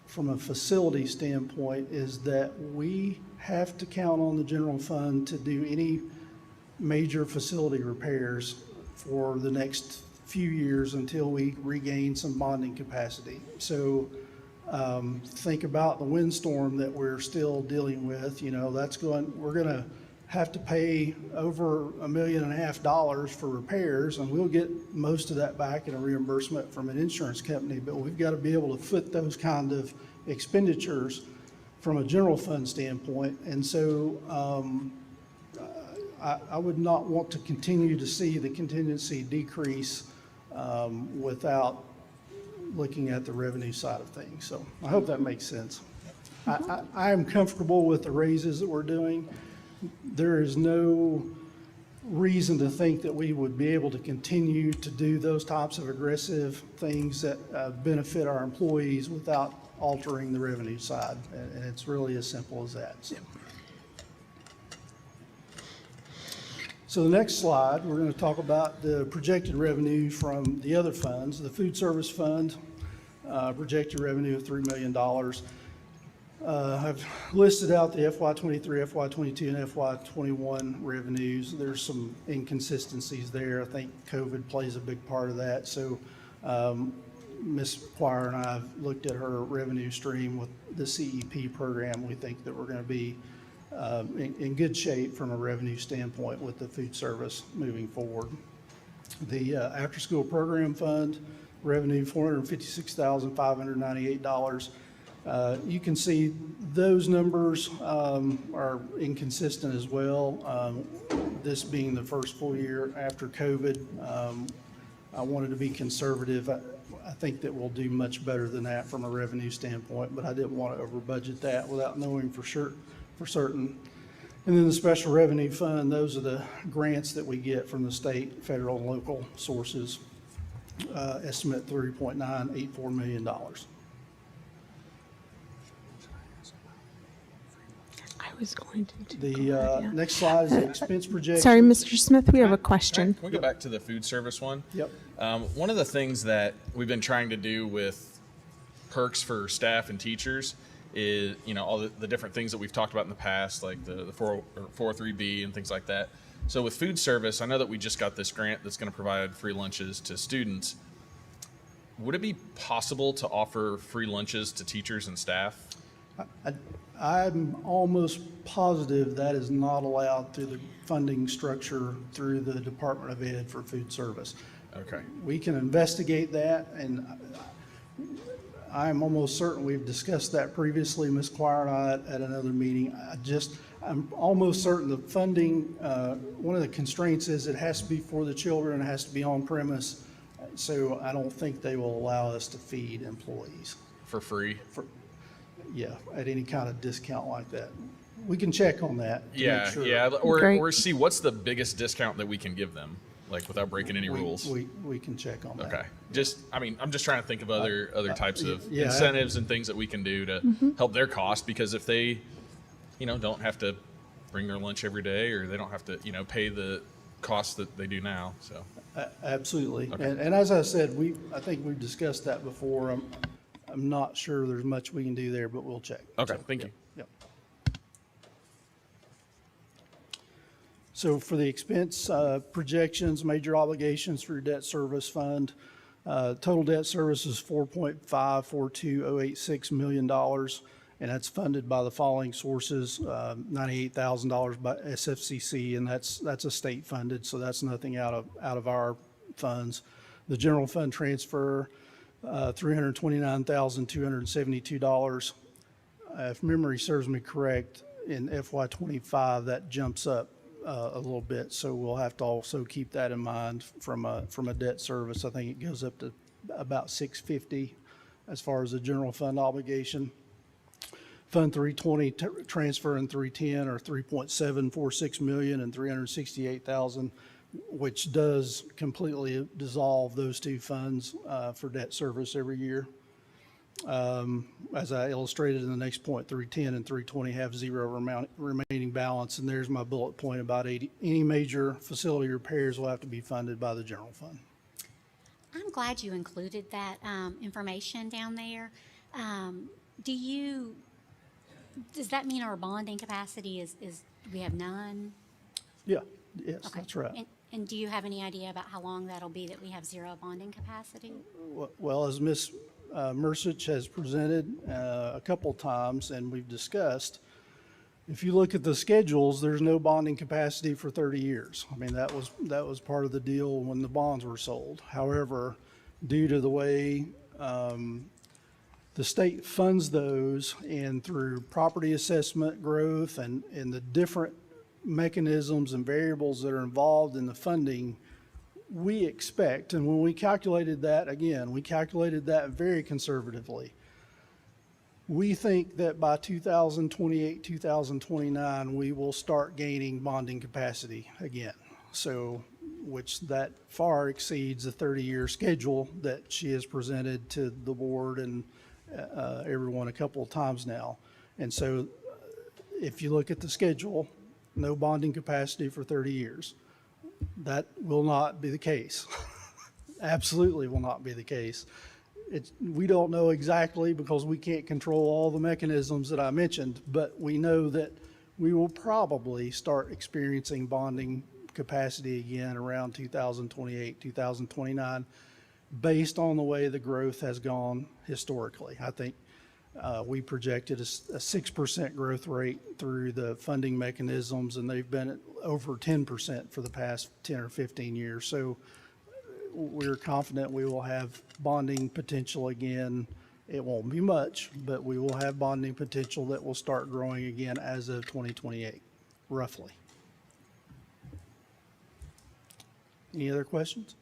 G: from a facility standpoint is that we have to count on the general fund to do any major facility repairs for the next few years until we regain some bonding capacity. So think about the windstorm that we're still dealing with. You know, we're going to have to pay over $1.5 million for repairs, and we'll get most of that back in a reimbursement from an insurance company, but we've got to be able to foot those kind of expenditures from a general fund standpoint. And so I would not want to continue to see the contingency decrease without looking at the revenue side of things. So I hope that makes sense. I am comfortable with the raises that we're doing. There is no reason to think that we would be able to continue to do those types of aggressive things that benefit our employees without altering the revenue side. And it's really as simple as that. So the next slide, we're going to talk about the projected revenue from the other funds. The food service fund, projected revenue of $3 million. I've listed out the FY23, FY22, and FY21 revenues. There's some inconsistencies there. I think COVID plays a big part of that. So Ms. Quire and I have looked at her revenue stream with the CEP program. We think that we're going to be in good shape from a revenue standpoint with the food service moving forward. The after-school program fund revenue, $456,598. You can see those numbers are inconsistent as well. This being the first full year after COVID, I wanted to be conservative. I think that we'll do much better than that from a revenue standpoint, but I didn't want to over budget that without knowing for certain. And then the special revenue fund, those are the grants that we get from the state, federal, and local sources. Estimate $3.984 million.
A: I was going to do
G: The next slide is the expense projection.
A: Sorry, Mr. Smith, we have a question.
U: Can we go back to the food service one?
G: Yep.
U: One of the things that we've been trying to do with perks for staff and teachers is, all the different things that we've talked about in the past, like the 403B and things like that. So with food service, I know that we just got this grant that's going to provide free lunches to students. Would it be possible to offer free lunches to teachers and staff?
G: I'm almost positive that is not allowed through the funding structure through the Department of Ed for food service.
U: Okay.
G: We can investigate that, and I'm almost certain we've discussed that previously, Ms. Quire and I, at another meeting. I'm almost certain the funding, one of the constraints is it has to be for the children, it has to be on premise, so I don't think they will allow us to feed employees.
U: For free?
G: Yeah, at any kind of discount like that. We can check on that to make sure.
U: Yeah, or see what's the biggest discount that we can give them, like without breaking any rules.
G: We can check on that.
U: Okay. I'm just trying to think of other types of
G: yeah,
U: incentives and things that we can do to help their cost, because if they, don't have to bring their lunch every day, or they don't have to, pay the costs that they do now. So.
G: Absolutely.
U: Okay.
G: And as I said, I think we've discussed that before. I'm not sure there's much we can do there, but we'll check.
U: Okay, thank you.
G: Yep. So for the expense projections, major obligations for your debt service fund, total debt service is $4.542086 million, and that's funded by the following sources: $98,000 by SFCC, and that's a state funded, so that's nothing out of our funds. The general fund transfer, $329,272. If memory serves me correct, in FY25 that jumps up a little bit, so we'll have to also keep that in mind from a debt service. I think it goes up to about $650 as far as the general fund obligation. Fund 320 transfer and 310 are $3.746 million and $368,000, which does completely dissolve those two funds for debt service every year. As I illustrated in the next point, 310 and 320 have zero remaining balance, and there's my bullet point about any major facility repairs will have to be funded by the general fund.
B: I'm glad you included that information down there. Does that mean our bonding capacity is we have none?
G: Yeah, yes,
B: Okay.
G: that's right.
B: And do you have any idea about how long that'll be that we have zero bonding capacity?
G: Well, as Ms. Mercich has presented a couple times and we've discussed, if you look at the schedules, there's no bonding capacity for 30 years. I mean, that was part of the deal when the bonds were sold. However, due to the way the state funds those, and through property assessment growth and the different mechanisms and variables that are involved in the funding, we expect, and when we calculated that, again, we calculated that very conservatively. We think that by 2028, 2029, we will start gaining bonding capacity again. So, which that far exceeds the 30-year schedule that she has presented to the board and everyone a couple of times now. And so if you look at the schedule, no bonding capacity for 30 years. That will not be the case. Absolutely will not be the case. We don't know exactly because we can't control all the mechanisms that I mentioned, but we know that we will probably start experiencing bonding capacity again around 2028, 2029, based on the way the growth has gone historically. I think we projected a 6% growth rate through the funding mechanisms, and they've been at over 10% for the past 10 or 15 years. So we're confident we will have bonding potential again. It won't be much, but we will have bonding potential that will start growing again as of 2028, roughly. Any other questions?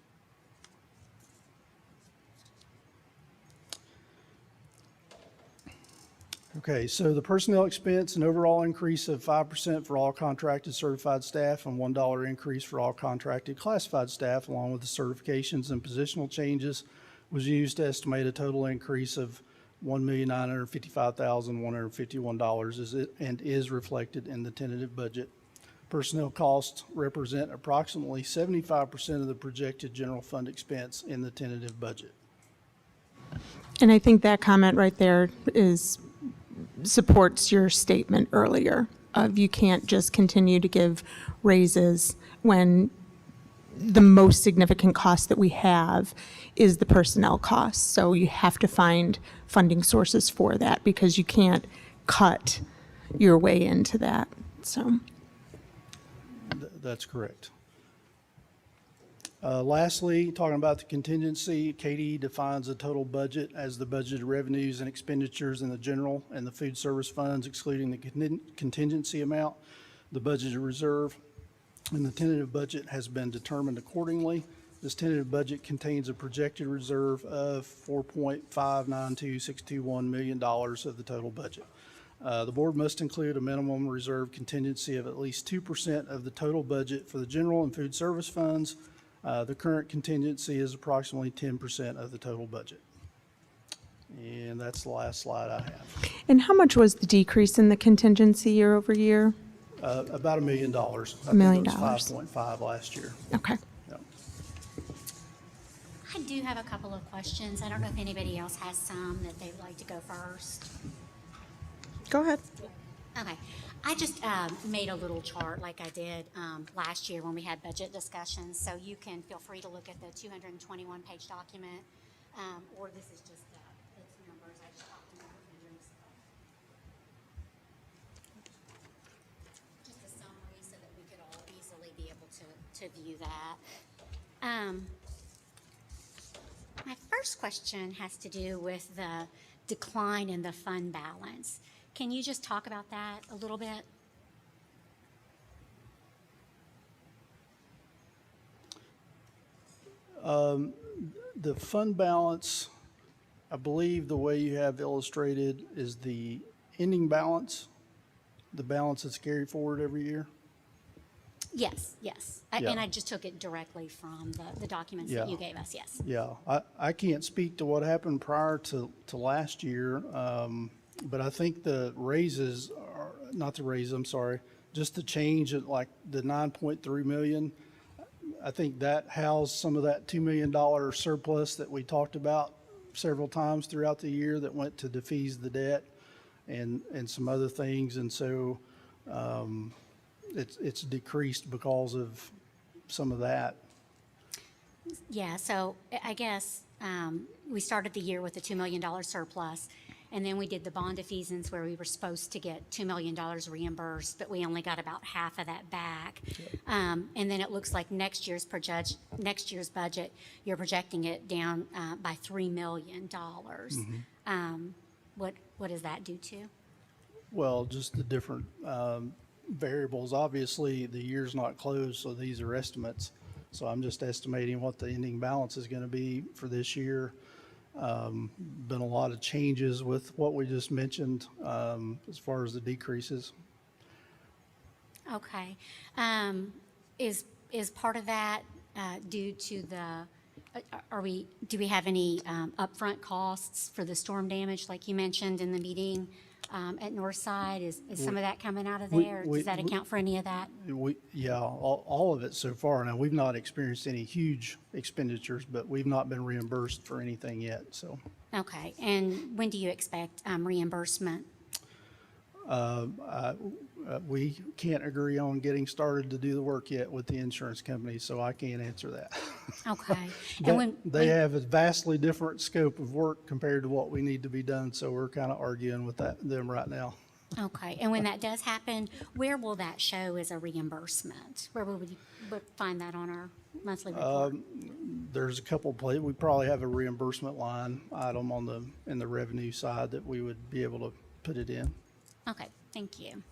G: Okay, so the personnel expense, an overall increase of 5% for all contracted certified staff and $1 increase for all contracted classified staff, along with the certifications and positional changes, was used to estimate a total increase of $1,955,151 and is reflected in the tentative budget. Personnel costs represent approximately 75% of the projected general fund expense in the tentative budget.
A: And I think that comment right there supports your statement earlier of you can't just continue to give raises when the most significant cost that we have is the personnel costs. So you have to find funding sources for that because you can't cut your way into that. So
G: that's correct. Lastly, talking about the contingency, Katie defines the total budget as the budgeted revenues and expenditures in the general and the food service funds, excluding the contingency amount. The budgeted reserve and the tentative budget has been determined accordingly. This tentative budget contains a projected reserve of $4.592621 million of the total budget. The board must include a minimum reserve contingency of at least 2% of the total budget for the general and food service funds. The current contingency is approximately 10% of the total budget. And that's the last slide I have.
A: And how much was the decrease in the contingency year over year?
G: About $1 million.
A: $1 million.
G: I think it was 5.5 last year.
A: Okay.
G: Yep.
B: I do have a couple of questions. I don't know if anybody else has some that they'd like to go first.
A: Go ahead.
B: Okay. I just made a little chart like I did last year when we had budget discussions, so you can feel free to look at the 221-page document, or this is just the numbers. I just talked about figures. Just a summary so that we could all easily be able to view that. My first question has to do with the decline in the fund balance. Can you just talk about that a little bit?
G: The fund balance, I believe the way you have illustrated is the ending balance, the balance that's carried forward every year.
B: Yes, yes.
G: Yeah.
B: And I just took it directly from the documents that you gave us, yes.
G: Yeah, I can't speak to what happened prior to last year, but I think the raises, not the raise, I'm sorry, just the change at like the 9.3 million, I think that housed some of that $2 million surplus that we talked about several times throughout the year that went to defease the debt and some other things. And so it's decreased because of some of that.
B: Yeah, so I guess we started the year with a $2 million surplus, and then we did the bond defeasance where we were supposed to get $2 million reimbursed, but we only got about half of that back. And then it looks like next year's budget, you're projecting it down by $3 million. What does that do to?
G: Well, just the different variables. Obviously, the year's not closed, so these are estimates. So I'm just estimating what the ending balance is going to be for this year. Been a lot of changes with what we just mentioned as far as the decreases.
B: Okay. Is is part of that due to the, do we have any upfront costs for the storm damage, like you mentioned in the meeting at Northside? Is some of that coming out of there? Does that account for any of that?
G: Yeah, all of it so far. Now, we've not experienced any huge expenditures, but we've not been reimbursed for anything yet, so.
B: Okay, and when do you expect reimbursement?
G: We can't agree on getting started to do the work yet with the insurance company, so I can't answer that.
B: Okay.
G: They have a vastly different scope of work compared to what we need to be done, so we're kind of arguing with them right now.
B: Okay, and when that does happen, where will that show as a reimbursement? Where will we find that on our monthly report?
G: There's a couple places. We probably have a reimbursement line item in the revenue side that we would be able to put it in.
B: Okay, thank you.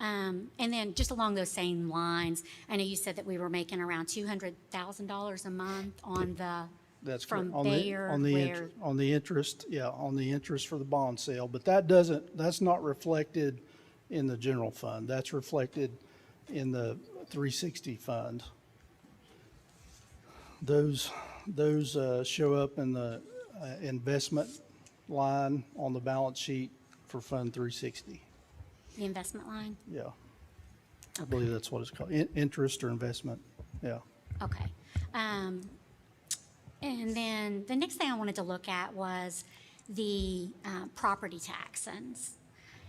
B: And then just along those same lines, I know you said that we were making around $200,000 a month on the,
G: That's
B: from
G: correct.
B: there,
G: on the interest for the bond sale, but that's not reflected in the general fund. That's reflected in the 360 fund. Those show up in the investment line on the balance sheet for Fund 360.
B: the investment line?
G: Yeah. I believe that's what it's called, interest or investment, yeah.
B: Okay. And then the next thing I wanted to look at was the property taxes.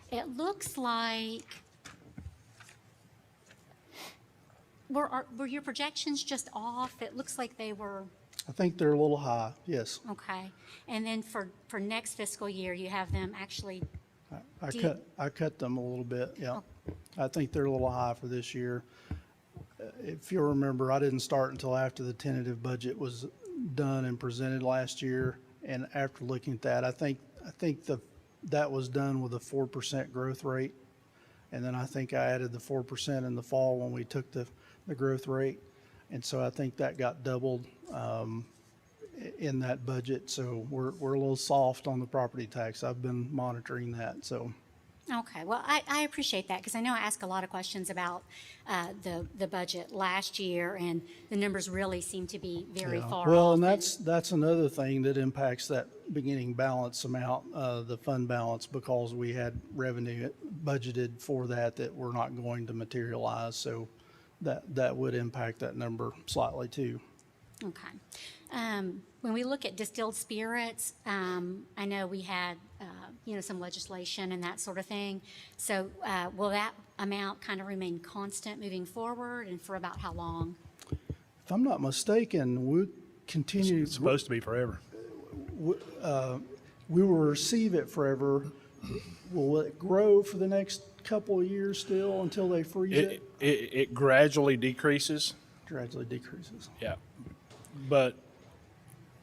B: It looks like, were your projections just off? It looks like they were,
G: I think they're a little high, yes.
B: okay. And then for next fiscal year, you have them actually,
G: I cut them a little bit, yeah. I think they're a little high for this year. If you'll remember, I didn't start until after the tentative budget was done and presented last year. And after looking at that, I think that was done with a 4% growth rate. And then I think I added the 4% in the fall when we took the growth rate. And so I think that got doubled in that budget. So we're a little soft on the property tax. I've been monitoring that, so.
B: okay, well, I appreciate that because I know I asked a lot of questions about the budget last year and the numbers really seem to be very
G: Yeah.
B: far
G: Well,
B: off.
G: and that's another thing that impacts that beginning balance amount, the fund balance, because we had revenue budgeted for that we're not going to materialize. So that would impact that number slightly too.
B: Okay. When we look at distilled spirits, I know we had, some legislation and that sort of thing. So will that amount kind of remain constant moving forward and for about how long?
G: If I'm not mistaken, we continue.
C: It's supposed to be forever.
G: We will receive it forever. Will it grow for the next couple of years still until they freeze it?
C: It gradually decreases.
G: Gradually decreases.
C: Yeah. But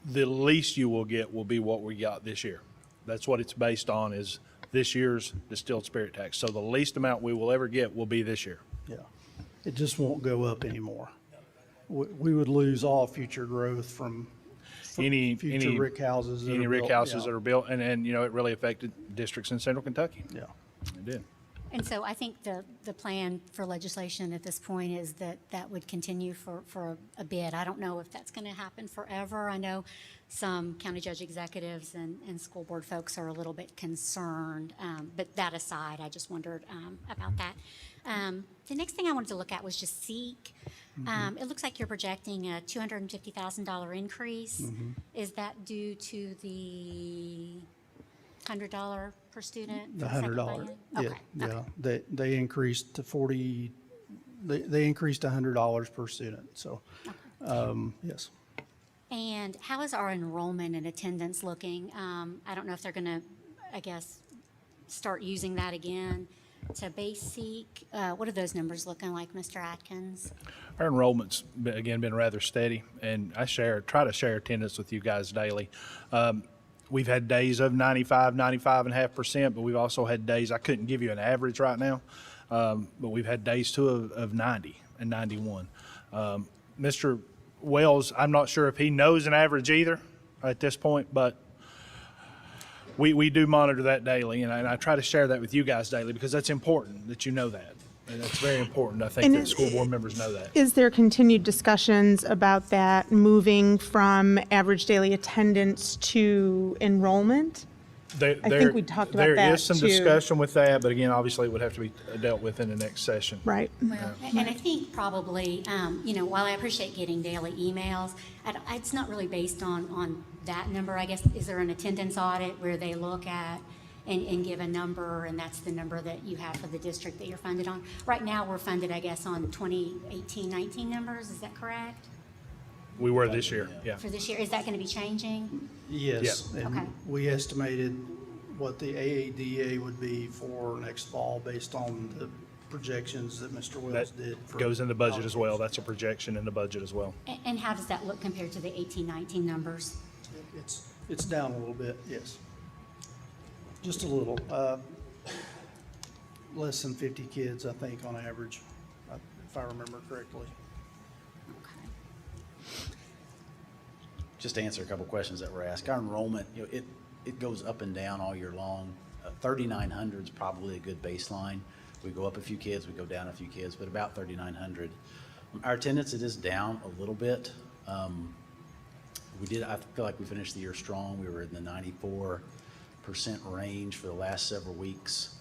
C: the least you will get will be what we got this year. That's what it's based on, is this year's distilled spirit tax. So the least amount we will ever get will be this year.
G: Yeah. It just won't go up anymore. We would lose all future growth from future rick houses.
C: Any rick houses that are built, and it really affected districts in central Kentucky.
G: Yeah.
C: It did.
B: And so I think the plan for legislation at this point is that would continue for a bit. I don't know if that's going to happen forever. I know some county judge executives and school board folks are a little bit concerned. But that aside, I just wondered about that. The next thing I wanted to look at was just SEEK. It looks like you're projecting a $250,000 increase. Is that due to the $100 per student?
G: The $100,
B: Okay.
G: yeah. They increased to 40. They increased $100 per student. So, yes.
B: And how is our enrollment and attendance looking? I don't know if they're going to, start using that again to base SEEK. What are those numbers looking like, Mr. Atkins?
C: Our enrollment's been rather steady, and I try to share attendance with you guys daily. We've had days of 95.5%, but we've also had days, I couldn't give you an average right now, but we've had days too of 90 and 91. Mr. Wells, I'm not sure if he knows an average either at this point, but we do monitor that daily, and I try to share that with you guys daily because that's important that you know that. And that's very important. I think
A: And
C: that school board members know that.
A: Is there continued discussions about that moving from average daily attendance to enrollment? I think we talked about that,
C: There is some
A: too.
C: discussion with that, but again, obviously it would have to be dealt with in the next session.
A: Right.
B: Well, and I think probably, while I appreciate getting daily emails, it's not really based on that number, I guess. Is there an attendance audit where they look at and give a number, and that's the number that you have for the district that you're funded on? Right now, we're funded, I guess, on 2018-19 numbers, is that correct?
C: We were this year, yeah.
B: For this year, is that going to be changing?
G: Yes,
B: Okay.
G: and we estimated what the AADA would be for next fall based on the projections that Mr. Wells did.
C: That
G: for
C: goes in the budget as well. That's a projection in the budget as well.
B: And how does that look compared to the 18-19 numbers?
G: It's down a little bit, yes. Just a little. Less than 50 kids, I think, on average, if I remember correctly.
I: Just to answer a couple questions that were asked, our enrollment, it goes up and down all year long. 3,900 is probably a good baseline. We go up a few kids, we go down a few kids, but about 3,900. Our attendance, it is down a little bit. I feel like we finished the year strong. We were in the 94% range for the last several weeks.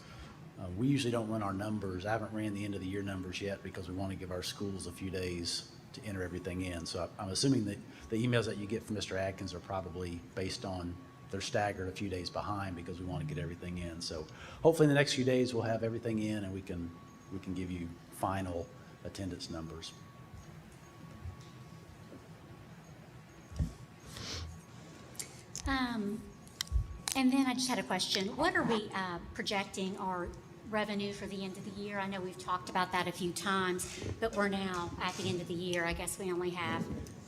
I: We usually don't run our numbers. I haven't ran the end of the year numbers yet because we want to give our schools a few days to enter everything in. So I'm assuming that the emails that you get from Mr. Atkins are probably based on, they're staggered a few days behind because we want to get everything in. So hopefully in the next few days we'll have everything in and we can give you final attendance numbers.
B: And then I just had a question. What are we projecting our revenue for the end of the year? I know we've talked about that a few times, but we're now at the end of the year. I guess we only have,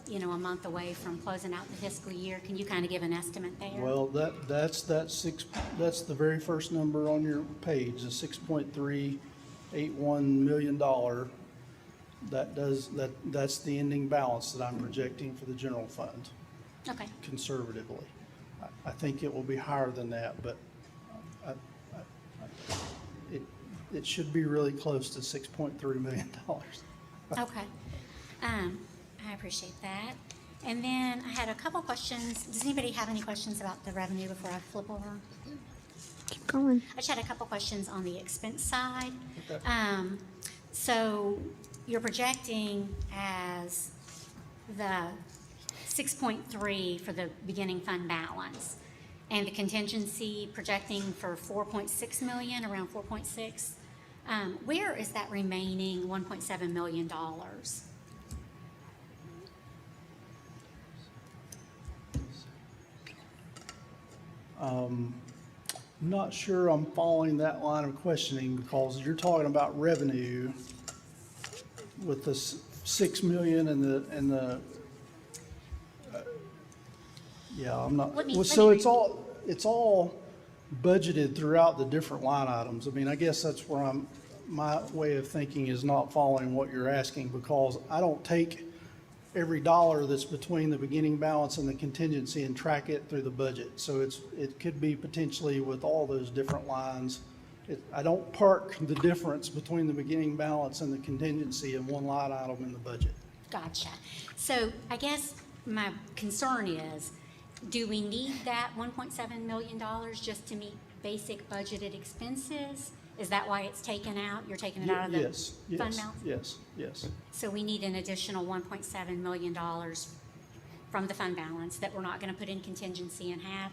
B: a month away from closing out the fiscal year. Can you kind of give an estimate there?
G: Well, that's the very first number on your page, the $6.381 million. That's the ending balance that I'm projecting for the general fund.
B: Okay.
G: Conservatively. I think it will be higher than that, but it should be really close to $6.3 million.
B: Okay. I appreciate that. And then I had a couple questions. Does anybody have any questions about the revenue before I flip over?
A: Keep going.
B: I just had a couple questions on the expense side.
G: Okay.
B: So you're projecting as the 6.3 for the beginning fund balance, and the contingency projecting for 4.6 million, around 4.6. Where is that remaining $1.7 million?
G: I'm not sure I'm following that line of questioning because you're talking about revenue with the 6 million and the yeah, I'm not. So it's all budgeted throughout the different line items. I mean, I guess that's where my way of thinking is not following what you're asking, because I don't take every dollar that's between the beginning balance and the contingency and track it through the budget. So it could be potentially with all those different lines. I don't park the difference between the beginning balance and the contingency in one line item in the budget.
B: Gotcha. So I guess my concern is, do we need that $1.7 million just to meet basic budgeted expenses? Is that why it's taken out? You're taking it out of the fund balance?
G: Yes.
B: So we need an additional $1.7 million from the fund balance that we're not going to put in contingency and have.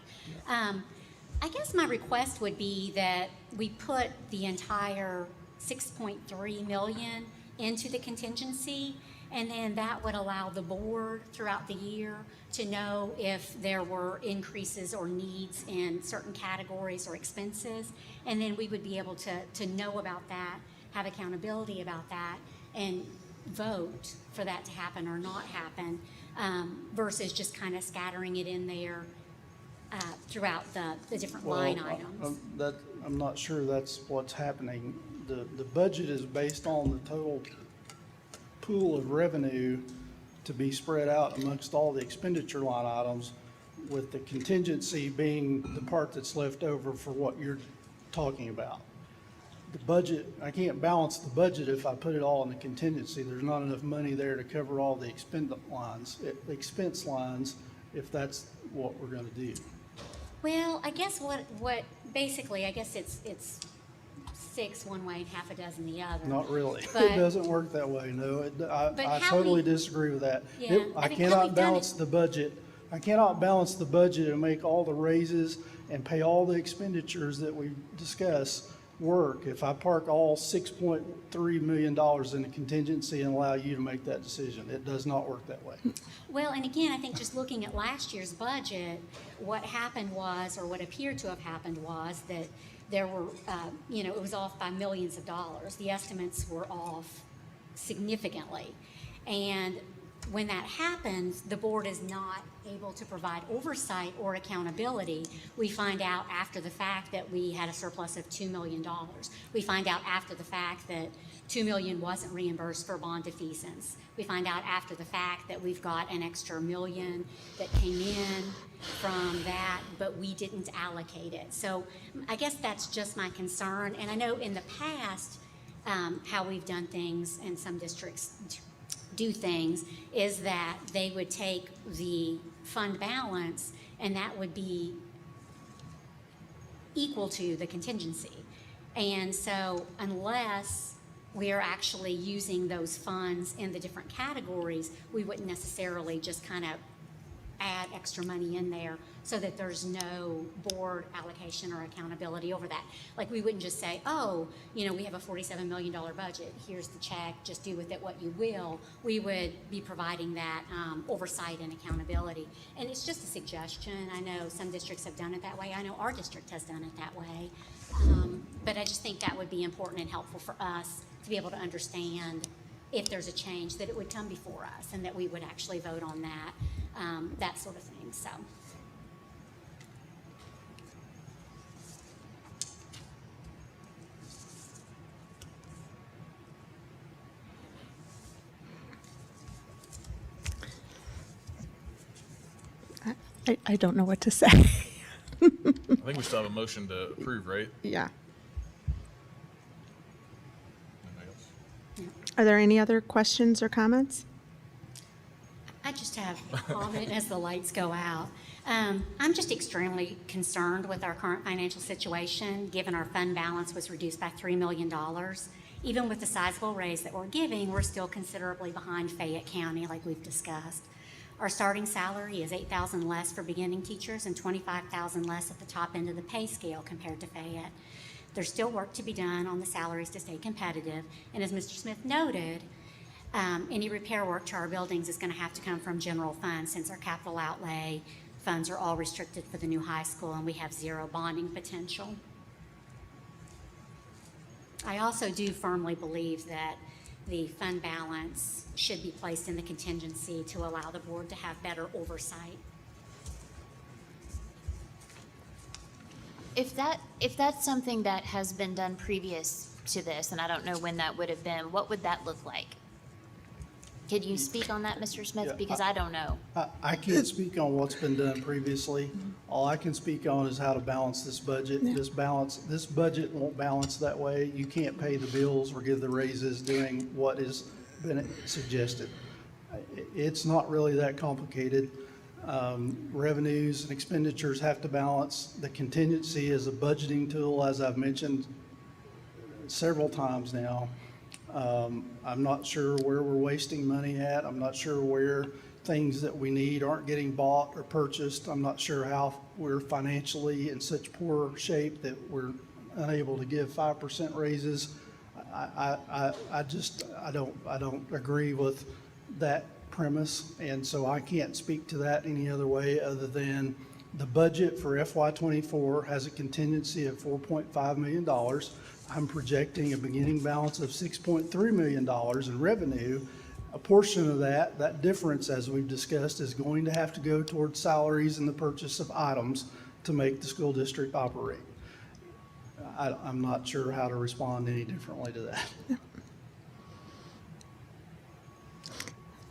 B: I guess my request would be that we put the entire 6.3 million into the contingency, and then that would allow the board throughout the year to know if there were increases or needs in certain categories or expenses. And then we would be able to know about that, have accountability about that, and vote for that to happen or not happen, versus just kind of scattering it in there throughout the different line items.
G: I'm not sure that's what's happening. The budget is based on the total pool of revenue to be spread out amongst all the expenditure line items, with the contingency being the part that's left over for what you're talking about. the budget, I can't balance the budget if I put it all in the contingency. There's not enough money there to cover all the expense lines, if that's what we're gonna do.
B: Well, I guess what basically, I guess it's 6 one way and half a dozen the other.
G: Not really.
B: But-
G: It doesn't work that way, no.
B: But
G: I
B: how
G: totally
B: we-
G: disagree with that.
B: Yeah,
G: I
B: I mean, how
G: cannot
B: we've done
G: balance
B: it-
G: the budget. I cannot balance the budget and make all the raises and pay all the expenditures that we discuss work if I park all $6.3 million in a contingency and allow you to make that decision. It does not work that way.
B: Well, and again, I think just looking at last year's budget, what happened was, or what appeared to have happened was that there were, it was off by millions of dollars. The estimates were off significantly. And when that happens, the board is not able to provide oversight or accountability. We find out after the fact that we had a surplus of $2 million. We find out after the fact that $2 million wasn't reimbursed for bond defeasance. We find out after the fact that we've got an extra $1 million that came in from that, but we didn't allocate it. So I guess that's just my concern. And I know in the past, how we've done things, and some districts do things, is that they would take the fund balance and that would be equal to the contingency. And so unless we are actually using those funds in the different categories, we wouldn't necessarily just kind of add extra money in there so that there's no board allocation or accountability over that. Like, we wouldn't just say, oh, we have a $47 million budget, here's the check, just do with it what you will. We would be providing that oversight and accountability. And it's just a suggestion. I know some districts have done it that way. I know our district has done it that way. But I just think that would be important and helpful for us to be able to understand if there's a change, that it would come before us and that we would actually vote on that, that sort of thing. So.
A: I don't know what to say.
U: I think we still have a motion to approve, right?
A: Yeah.
U: Anybody else?
A: Are there any other questions or comments?
B: I just have a comment as the lights go out. I'm just extremely concerned with our current financial situation, given our fund balance was reduced by $3 million. Even with the sizable raise that we're giving, we're still considerably behind Fayette County, like we've discussed. Our starting salary is $8,000 less for beginning teachers and $25,000 less at the top end of the pay scale compared to Fayette. There's still work to be done on the salaries to stay competitive, and as Mr. Smith noted, any repair work to our buildings is going to have to come from general funds, since our capital outlay funds are all restricted for the new high school and we have zero bonding potential. I also do firmly believe that the fund balance should be placed in the contingency to allow the board to have better oversight.
T: If that's something that has been done previous to this, and I don't know when that would have been, what would that look like? Could you speak on that, Mr. Smith?
G: Yeah,
T: Because I don't know.
G: I can't speak on what's been done previously. All I can speak on is how to balance this budget. This budget won't balance that way. You can't pay the bills or give the raises doing what has been suggested. It's not really that complicated. Revenues and expenditures have to balance. The contingency is a budgeting tool, as I've mentioned several times now. I'm not sure where we're wasting money at. I'm not sure where things that we need aren't getting bought or purchased. I'm not sure how we're financially in such poor shape that we're unable to give 5% raises. I don't agree with that premise, and so I can't speak to that any other way other than the budget for FY24 has a contingency of $4.5 million. I'm projecting a beginning balance of $6.3 million in revenue. A portion of that difference, as we've discussed, is going to have to go towards salaries and the purchase of items to make the school district operate. I'm not sure how to respond any differently to that.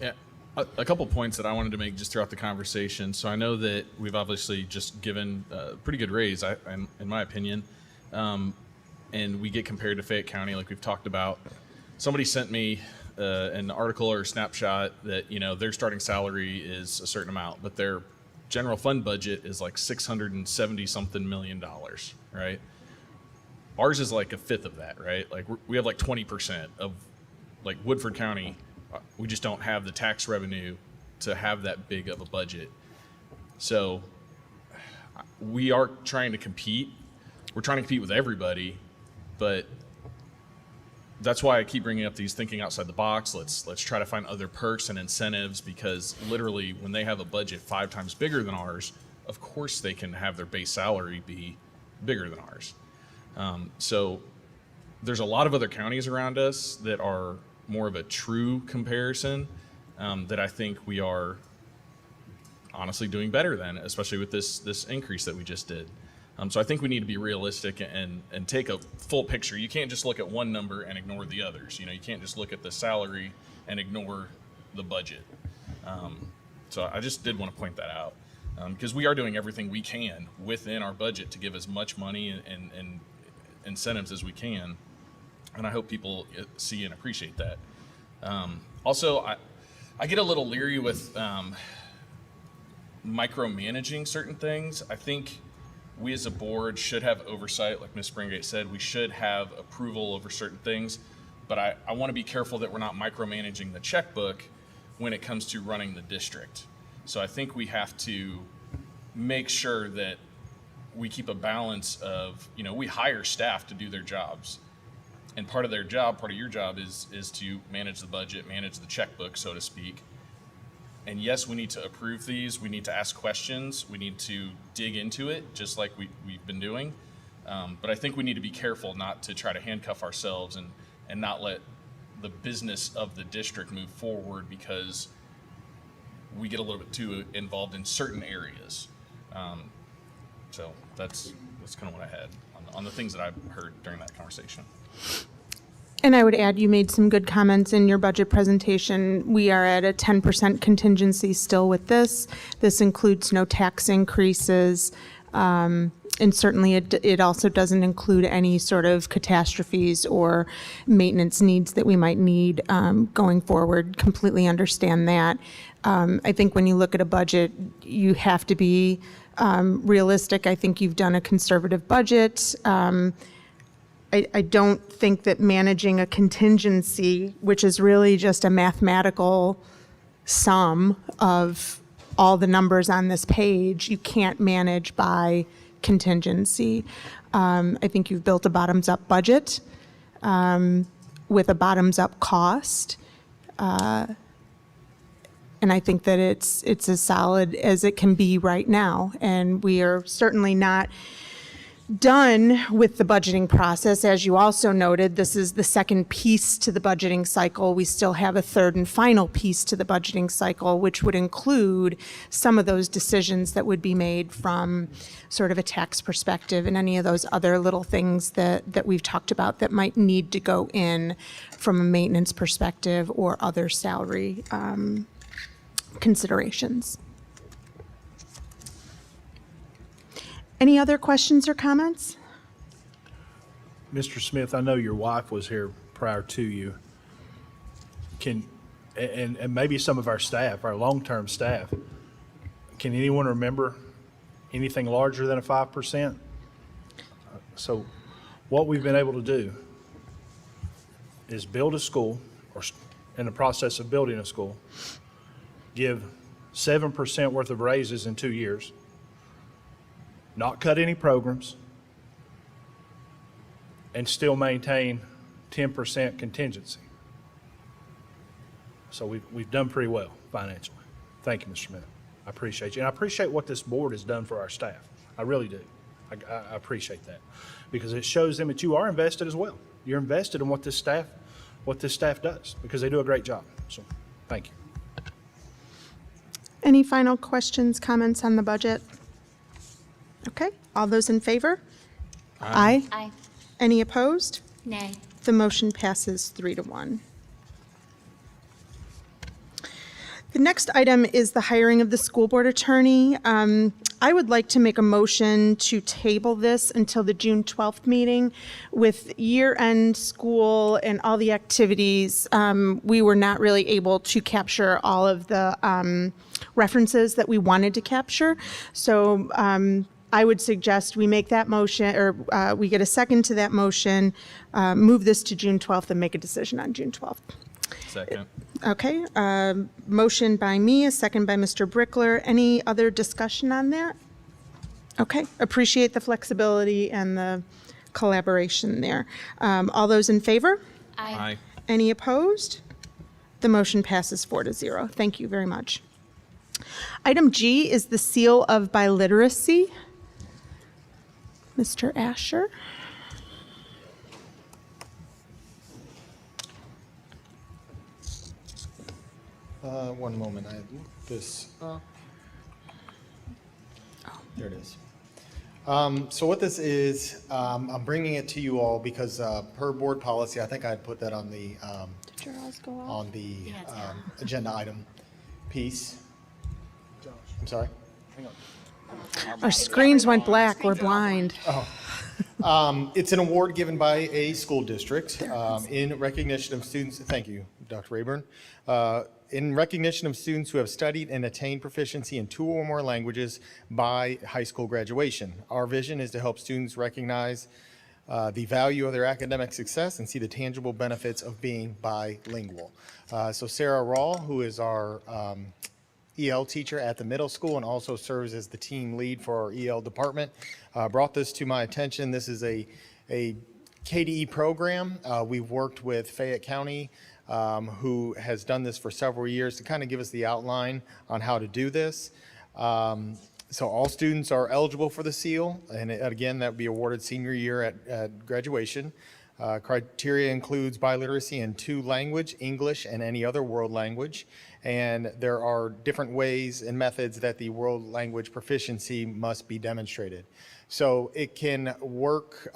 U: Yeah, a couple points that I wanted to make just throughout the conversation. So I know that we've obviously just given a pretty good raise, in my opinion. and we get compared to Fayette County, like we've talked about. Somebody sent me an article or a snapshot that, you know, their starting salary is a certain amount, but their general fund budget is like $670-something million, right? Ours is like a fifth of that, right? Like we have like 20% of, like Woodford County, we just don't have the tax revenue to have that big of a budget. So we are trying to compete. We're trying to compete with everybody, but that's why I keep bringing up these thinking outside the box. Let's try to find other perks and incentives, because literally when they have a budget 5 times bigger than ours, of course they can have their base salary be bigger than ours. So there's a lot of other counties around us that are more of a true comparison that I think we are honestly doing better than, especially with this increase that we just did. So I think we need to be realistic and take a full picture. You can't just look at one number and ignore the others. You know, you can't just look at the salary and ignore the budget. So I just did want to point that out, because we are doing everything we can within our budget to give as much money and incentives as we can. And I hope people see and appreciate that. Also, I get a little leery with micromanaging certain things. I think we as a board should have oversight, like Ms. Springate said. We should have approval over certain things, but I want to be careful that we're not micromanaging the checkbook when it comes to running the district. So I think we have to make sure that we keep a balance of, you know, we hire staff to do their jobs, and part of their job, part of your job is to manage the budget, manage the checkbook, so to speak. And yes, we need to approve these. We need to ask questions. We need to dig into it, just like we've been doing. But I think we need to be careful not to try to handcuff ourselves and not let the business of the district move forward because we get a little bit too involved in certain areas. So that's kind of what I had on the things that I've heard during that conversation.
A: And I would add, you made some good comments in your budget presentation. We are at a 10% contingency still with this. This includes no tax increases. And certainly it also doesn't include any sort of catastrophes or maintenance needs that we might need going forward. Completely understand that. I think when you look at a budget, you have to be realistic. I think you've done a conservative budget. I don't think that managing a contingency, which is really just a mathematical sum of all the numbers on this page, you can't manage by contingency. I think you've built a bottoms-up budget with a bottoms-up cost. And I think that it's as solid as it can be right now. And we are certainly not done with the budgeting process. As you also noted, this is the second piece to the budgeting cycle. We still have a third and final piece to the budgeting cycle, which would include some of those decisions that would be made from sort of a tax perspective and any of those other little things that we've talked about that might need to go in from a maintenance perspective or other salary considerations. Any other questions or comments?
C: Mr. Smith, I know your wife was here prior to you. And maybe some of our staff, our long-term staff, can anyone remember anything larger than a 5%? So what we've been able to do is build a school, or in the process of building a school, give 7% worth of raises in 2 years, not cut any programs, and still maintain 10% contingency. So we've done pretty well financially. Thank you, Mr. Smith. I appreciate you. And I appreciate what this board has done for our staff. I really do. I appreciate that, because it shows them that you are invested as well. You're invested in what this staff does, because they do a great job. So thank you.
A: Any final questions, comments on the budget? Okay, all those in favor? Aye.
T: Aye.
A: Any opposed?
B: Nay.
A: The motion passes 3-1. The next item is the hiring of the school board attorney. I would like to make a motion to table this until the June 12th meeting. With year-end school and all the activities, we were not really able to capture all of the references that we wanted to capture. So I would suggest we make that motion, or we get a second to that motion, move this to June 12th and make a decision on June 12th.
U: Second.
A: Okay, motion by me, a second by Mr. Brickler. Any other discussion on that? Okay, appreciate the flexibility and the collaboration there. All those in favor?
U: Aye.
A: Any opposed? The motion passes 4-0. Thank you very much. Item G is the seal of biliteracy. Mr. Asher?
D: One moment, I have this. There it is. So what this is, I'm bringing it to you all because per board policy, I think I had put that on the agenda item piece. I'm sorry?
A: Our screens went black, we're blind.
D: It's an award given by a school district in recognition of students, thank you, Dr. Rayburn, in recognition of students who have studied and attained proficiency in 2 or more languages by high school graduation. Our vision is to help students recognize the value of their academic success and see the tangible benefits of being bilingual. So Sarah Rawl, who is our EL teacher at the middle school and also serves as the team lead for our EL department, brought this to my attention. This is a KDE program. We've worked with Fayette County, who has done this for several years to kind of give us the outline on how to do this. So all students are eligible for the seal, and again, that would be awarded senior year at graduation. Criteria includes biliteracy in 2 languages, English and any other world language. And there are different ways and methods that the world language proficiency must be demonstrated. So it can work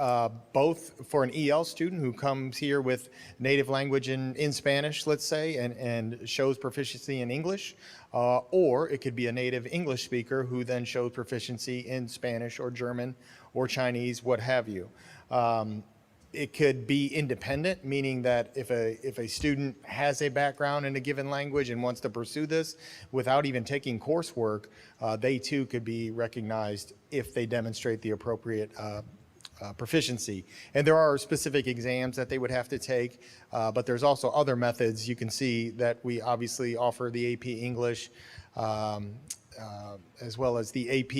D: both for an EL student who comes here with native language in Spanish, let's say, and shows proficiency in English, or it could be a native English speaker who then shows proficiency in Spanish or German or Chinese, what have you. It could be independent, meaning that if a student has a background in a given language and wants to pursue this without even taking coursework, they too could be recognized if they demonstrate the appropriate proficiency. And there are specific exams that they would have to take, but there's also other methods. You can see that we obviously offer the AP English as well as the AP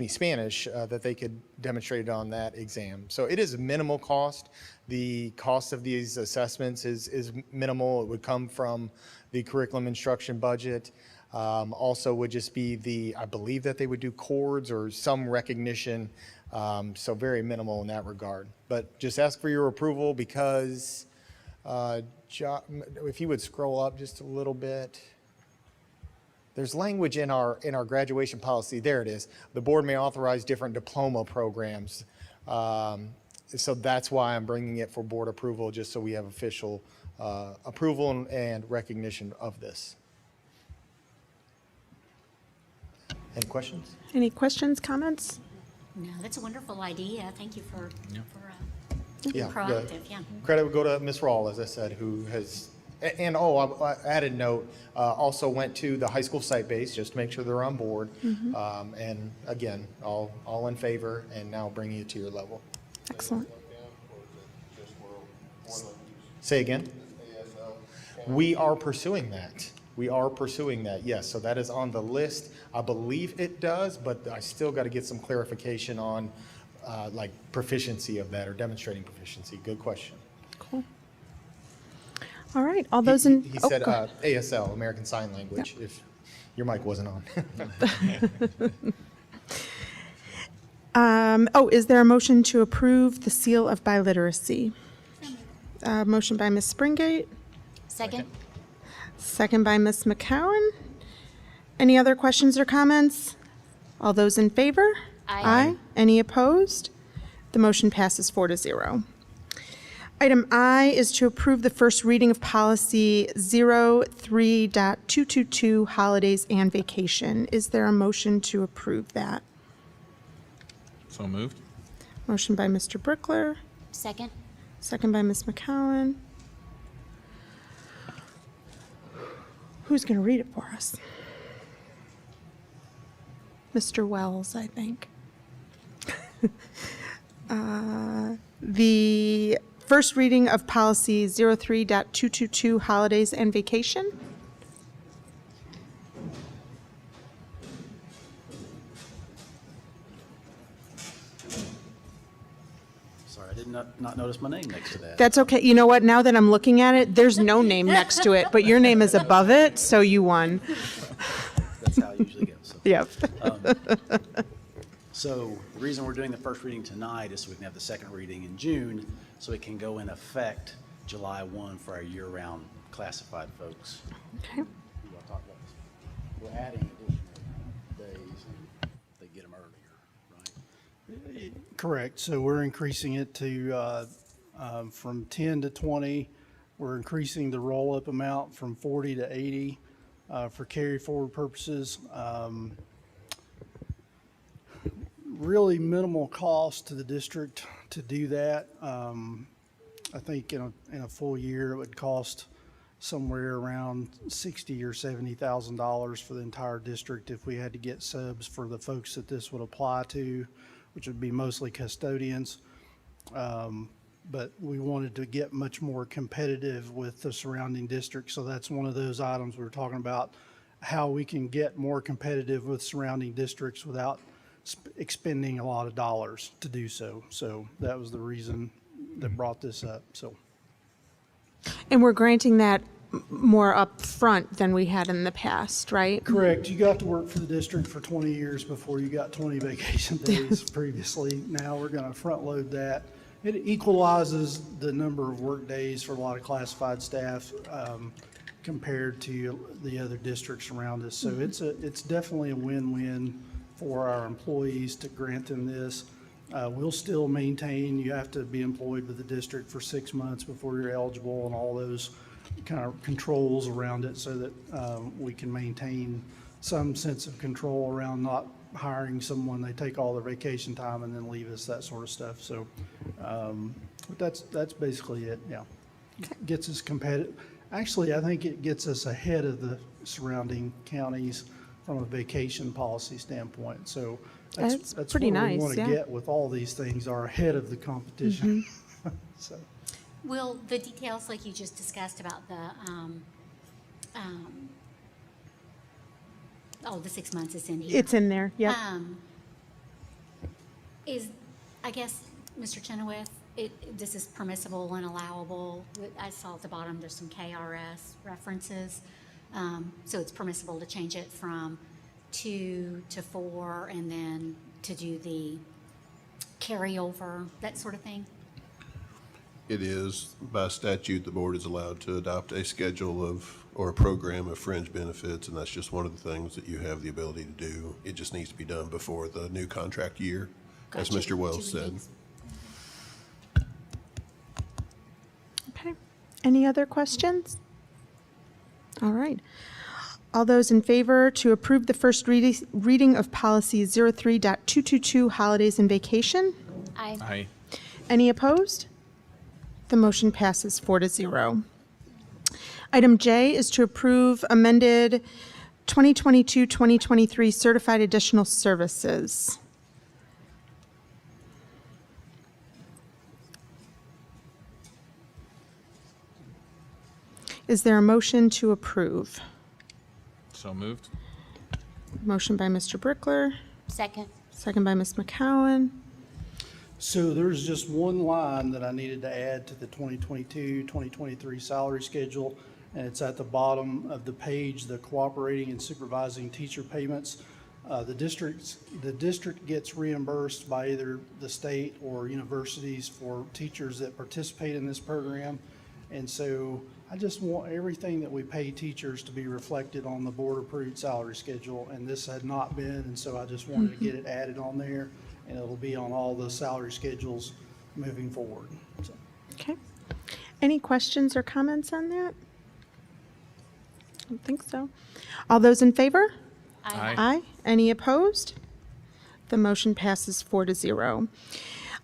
D: Spanish, that they could demonstrate on that exam. So it is minimal cost. The cost of these assessments is minimal. It would come from the curriculum instruction budget. Also would just be I believe that they would do chords or some recognition. So very minimal in that regard. But just ask for your approval because, if you would scroll up just a little bit. There's language in our graduation policy. There it is. The board may authorize different diploma programs. So that's why I'm bringing it for board approval, just so we have official approval and recognition of this. Any questions?
A: Any questions, comments?
B: No, that's a wonderful idea. Thank you for being
D: Yeah,
B: proactive. Yeah.
D: Credit would go to Ms. Rawl, as I said, who has, and I added note, also went to the high school site base just to make sure they're on board. And again, all in favor, and now bringing it to your level.
A: Excellent.
D: Say again? We are pursuing that. We are pursuing that, yes. So that is on the list. I believe it does, but I still got to get some clarification on like proficiency of that or demonstrating proficiency. Good question.
A: Cool. All right, all those in.
D: He said ASL, American Sign Language, if your mic wasn't on.
A: Is there a motion to approve the seal of biliteracy? Motion by Ms. Springate.
T: Second?
A: Second by Ms. McCowan. Any other questions or comments? All those in favor?
T: Aye.
A: Any opposed? The motion passes 4-0. Item I is to approve the first reading of policy 03.222, holidays and vacation. Is there a motion to approve that?
U: So moved.
A: Motion by Mr. Brickler,
T: Second?
A: second by Ms. McCowan. Who's going to read it for us? Mr. Wells, I think. The first reading of policy 03.222, holidays and vacation.
I: Sorry, I did not notice my name next to that.
A: That's okay. You know what? Now that I'm looking at it, there's no name next to it, but your name is above it, so you won.
I: That's how it usually goes. So.
A: Yep.
I: So the reason we're doing the first reading tonight is so we can have the second reading in June, so it can go in effect July 1 for our year-round classified folks.
A: Okay.
I: We'll talk about this. We're adding additional days, and they get them earlier, right?
G: Correct. So we're increasing it to, from 10 to 20. We're increasing the roll-up amount from 40 to 80 for carry-forward purposes. Really minimal cost to the district to do that. I think in a full year, it would cost somewhere around $60,000 or $70,000 for the entire district if we had to get subs for the folks that this would apply to, which would be mostly custodians. But we wanted to get much more competitive with the surrounding districts. So that's one of those items we were talking about, how we can get more competitive with surrounding districts without expending a lot of dollars to do so. So that was the reason that brought this up. So.
A: And we're granting that more upfront than we had in the past, right?
G: Correct. You got to work for the district for 20 years before you got 20 vacation days previously. Now we're going to front load that. It equalizes the number of work days for a lot of classified staff compared to the other districts around us. So it's definitely a win-win for our employees to grant them this. We'll still maintain, you have to be employed with the district for 6 months before you're eligible, and all those kind of controls around it so that we can maintain some sense of control around not hiring someone, they take all their vacation time and then leave us, that sort of stuff. So but that's basically it, yeah. Gets us competitive. Actually, I think it gets us ahead of the surrounding counties from a vacation policy standpoint. So that's
A: pretty
G: what
A: nice,
G: we want to
A: yeah.
G: get with all these things, are ahead of the competition. So.
B: Will the details like you just discussed about the, the 6 months is in here?
A: It's in there, yep.
B: I guess, Mr. Chenoweth, this is permissible and allowable. I saw at the bottom, there's some KRS references. So it's permissible to change it from 2 to 4 and then to do the carryover, that sort of thing?
H: It is, by statute, the board is allowed to adopt a schedule of, or a program of fringe benefits, and that's just one of the things that you have the ability to do. It just needs to be done before the new contract year, as
B: Gotcha.
H: Mr. Wells said.
A: Okay. Any other questions? All right. All those in favor to approve the first reading of policy 03.222, holidays and vacation?
T: Aye.
U: Aye.
A: Any opposed? The motion passes 4-0. Item J is to approve amended 2022-2023 certified additional services. Is there a motion to approve?
U: So moved.
A: Motion by Mr. Brickler,
T: Second?
A: second by Ms. McCowan.
G: So there's just one line that I needed to add to the 2022-2023 salary schedule, and it's at the bottom of the page, the cooperating and supervising teacher payments. The district gets reimbursed by either the state or universities for teachers that participate in this program. And so I just want everything that we pay teachers to be reflected on the board-approved salary schedule, and this had not been, and so I just wanted to get it added on there, and it'll be on all the salary schedules moving forward. So.
A: Okay. Any questions or comments on that? I don't think so. All those in favor?
U: Aye.
A: Aye. Any opposed? The motion passes 4-0.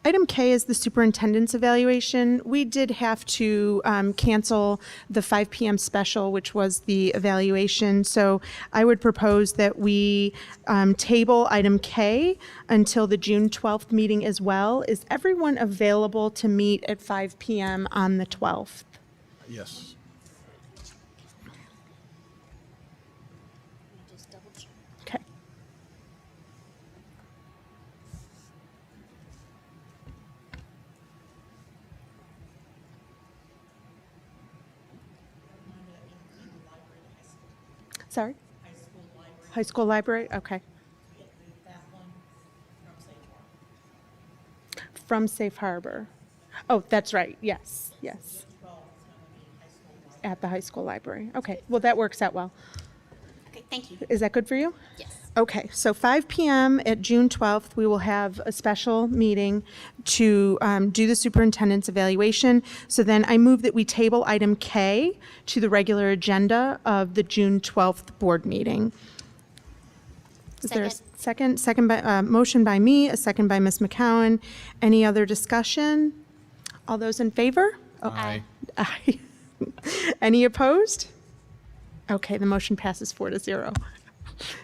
A: Item K is the superintendent's evaluation. We did have to cancel the 5 p.m. special, which was the evaluation. So I would propose that we table item K until the June 12th meeting as well. Is everyone available to meet at 5 p.m. on the 12th?
U: Yes.
A: Okay. Sorry? High school library, okay. From Safe Harbor. Oh, that's right, yes, yes. At the high school library, okay. Well, that works out well.
B: Okay, thank you.
A: Is that good for you?
B: Yes.
A: Okay, so 5 p.m. at June 12th, we will have a special meeting to do the superintendent's evaluation. So then I move that we table item K to the regular agenda of the June 12th board meeting. Is there a second? Second by, motion by me, a second by Ms. McCowan. Any other discussion? All those in favor? Oh,
U: Aye.
A: aye. Any opposed? Okay, the motion passes 4-0.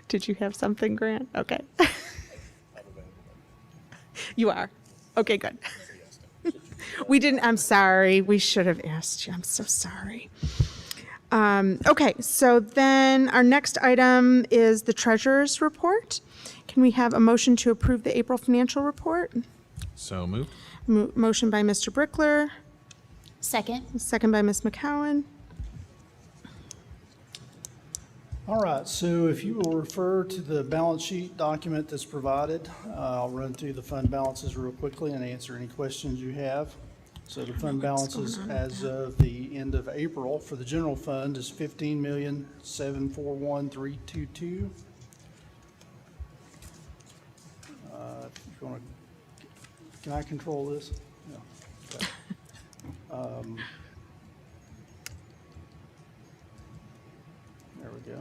A: Did you have something, Grant? Okay. You are? Okay, good. We didn't, I'm sorry. We should have asked you. I'm so sorry. Okay, so then our next item is the treasurer's report. Can we have a motion to approve the April financial report?
U: So moved.
A: Motion by Mr. Brickler,
T: Second.
A: second by Ms. McCowan.
G: All right, so if you will refer to the balance sheet document that's provided, I'll run through the fund balances real quickly and answer any questions you have. So the fund balances as of the end of April for the general fund is $15,741,322. If you want to, can I control this? Yeah. Okay. There we go.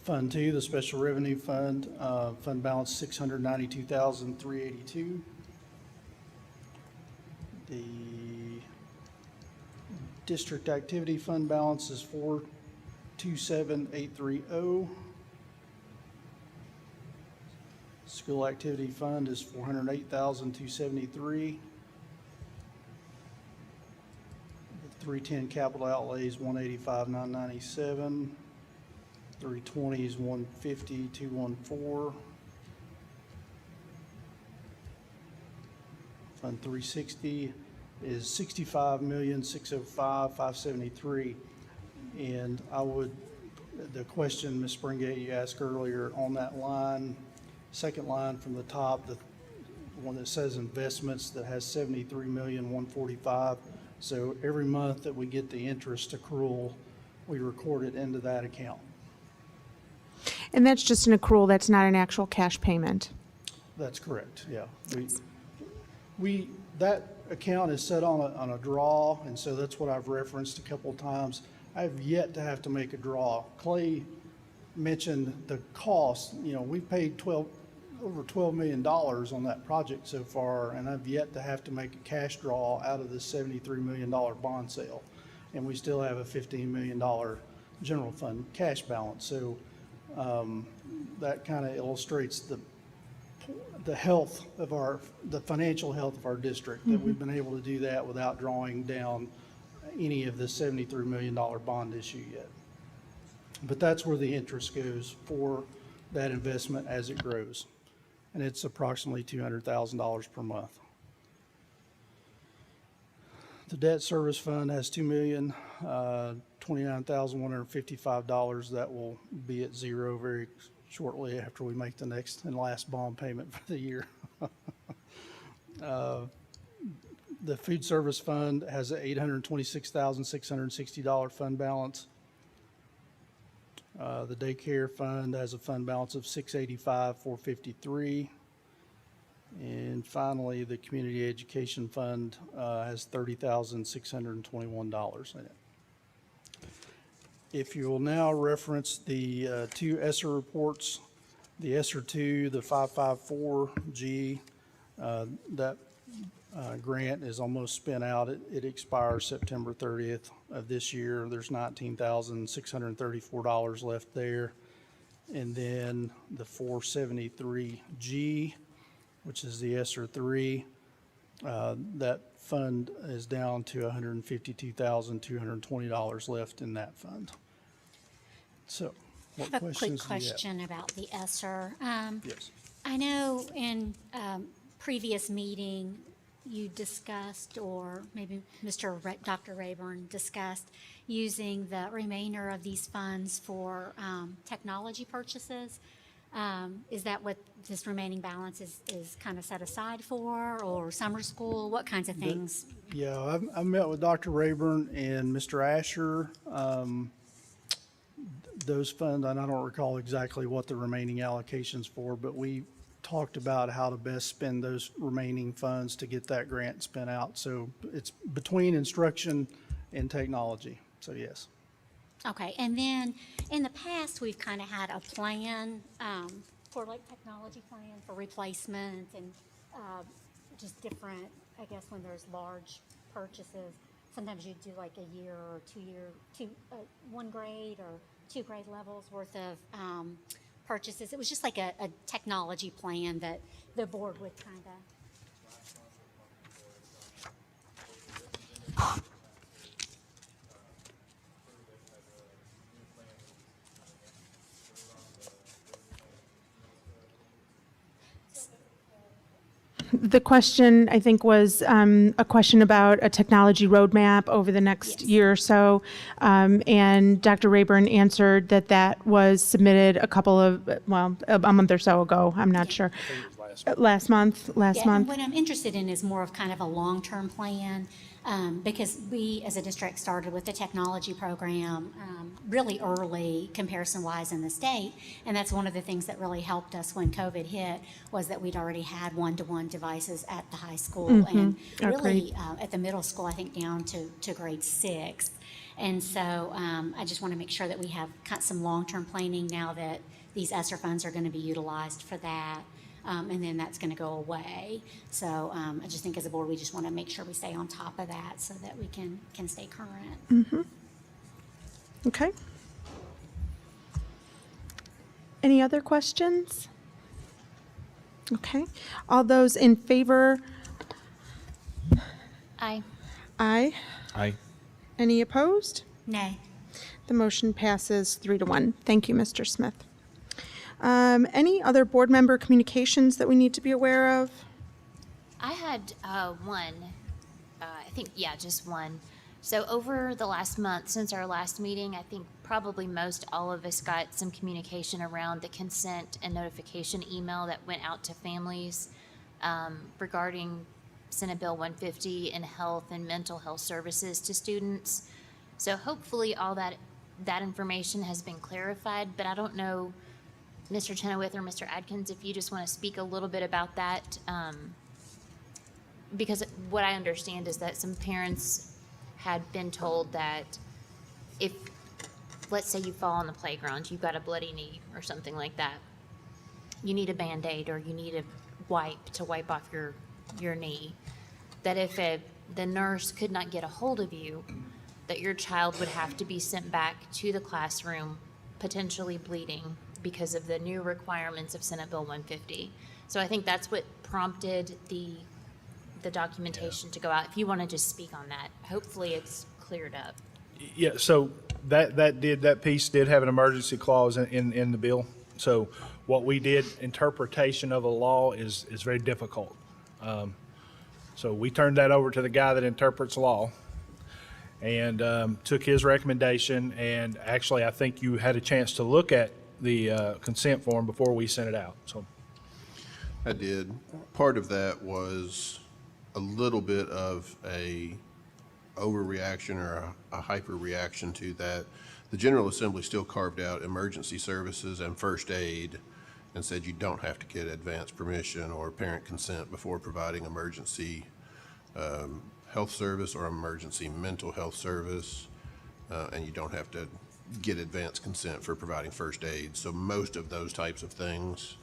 G: Fund 2, the special revenue fund, fund balance $692,382. The district activity fund balance is $427,830. School activity fund is $408,273. The 310 capital outlay is $185,997. 320 is $150,214. Fund 360 is $65,605,573. And I would, the question, Ms. Springate, you asked earlier on that line, second line from the top, the one that says investments that has $73,145,000. So every month that we get the interest accrual, we record it into that account.
A: And that's just an accrual, that's not an actual cash payment.
G: That's correct, yeah. We that account is set on a draw, and so that's what I've referenced a couple of times. I've yet to have to make a draw. Clay mentioned the cost. You know, we've paid over $12 million on that project so far, and I've yet to have to make a cash draw out of this $73 million bond sale. And we still have a $15 million general fund cash balance. So that kind of illustrates the health of the financial health of our district, that we've been able to do that without drawing down any of the $73 million bond issue yet. But that's where the interest goes for that investment as it grows. And it's approximately $200,000 per month. The debt service fund has $2,029,155. That will be at zero very shortly after we make the next and last bond payment for the year. The food service fund has an $826,660 fund balance. The daycare fund has a fund balance of $685,453. And finally, the Community Education Fund has $30,621 in it. If you will now reference the two ESSER reports, the ESSER 2, the 554G, that grant is almost spent out. It expires September 30th of this year. There's $19,634 left there. And then the 473G, which is the ESSER 3, that fund is down to $152,220 left in that fund. So, what
B: I have a quick
G: questions do you have?
B: question about the ESSER.
G: Yes.
B: I know in previous meeting, you discussed, or maybe Dr. Rayburn discussed, using the remainder of these funds for technology purchases. Is that what this remaining balance is kind of set aside for, or summer school? What kinds of things?
G: Yeah, I've met with Dr. Rayburn and Mr. Asher. Those funds, and I don't recall exactly what the remaining allocations for, but we talked about how to best spend those remaining funds to get that grant spent out. So it's between instruction and technology. So yes.
B: Okay, and then in the past, we've kind of had a plan for like technology plan for replacement and just different, I guess, when there's large purchases. Sometimes you do like a year or 2 year, one grade or 2 grade levels worth of purchases. It was just like a technology plan that the board would kind of.
A: The question, I think, was a question about a technology roadmap over the next year or so. And Dr. Rayburn answered that that was submitted a month or so ago. I'm not sure. Last month.
B: And what I'm interested in is more of kind of a long-term plan, because we, as a district, started with the technology program really early, comparison-wise, in the state, and that's one of the things that really helped us when COVID hit, was that we'd already had one-to-one devices at the high school, and really at the middle school, I think down to grade 6. And so I just want to make sure that we have some long-term planning now that these ESSER funds are going to be utilized for that. And then that's going to go away. So I just think as a board, we just want to make sure we stay on top of that so that we can stay current.
A: Mm-hmm. Okay. Any other questions? Okay. All those in favor?
T: Aye.
A: Aye.
U: Aye.
A: Any opposed?
B: Nay.
A: The motion passes 3-1. Thank you, Mr. Smith. Any other board member communications that we need to be aware of?
T: I had one, I think, just one. So over the last month, since our last meeting, I think probably most all of us got some communication around the consent and notification email that went out to families regarding Senate Bill 150 and health and mental health services to students. So hopefully all that information has been clarified, but I don't know, Mr. Chenoweth or Mr. Adkins, if you just want to speak a little bit about that, because what I understand is that some parents had been told that if, let's say you fall on the playground, you've got a bloody knee or something like that, you need a Band-Aid or you need a wipe to wipe off your knee, that if the nurse could not get a hold of you, that your child would have to be sent back to the classroom, potentially bleeding, because of the new requirements of Senate Bill 150. So I think that's what prompted the documentation to go out. If you want to just speak on that, hopefully it's cleared up.
C: Yeah, so that piece did have an emergency clause in the bill. So what we did, interpretation of a law is very difficult. So we turned that over to the guy that interprets law, and took his recommendation. And actually, I think you had a chance to look at the consent form before we sent it out. So
H: I did. Part of that was a little bit of a overreaction or a hyper reaction to that. The General Assembly still carved out emergency services and first aid and said you don't have to get advance permission or parent consent before providing emergency health service or emergency mental health service, and you don't have to get advance consent for providing first aid. So most of those types of things,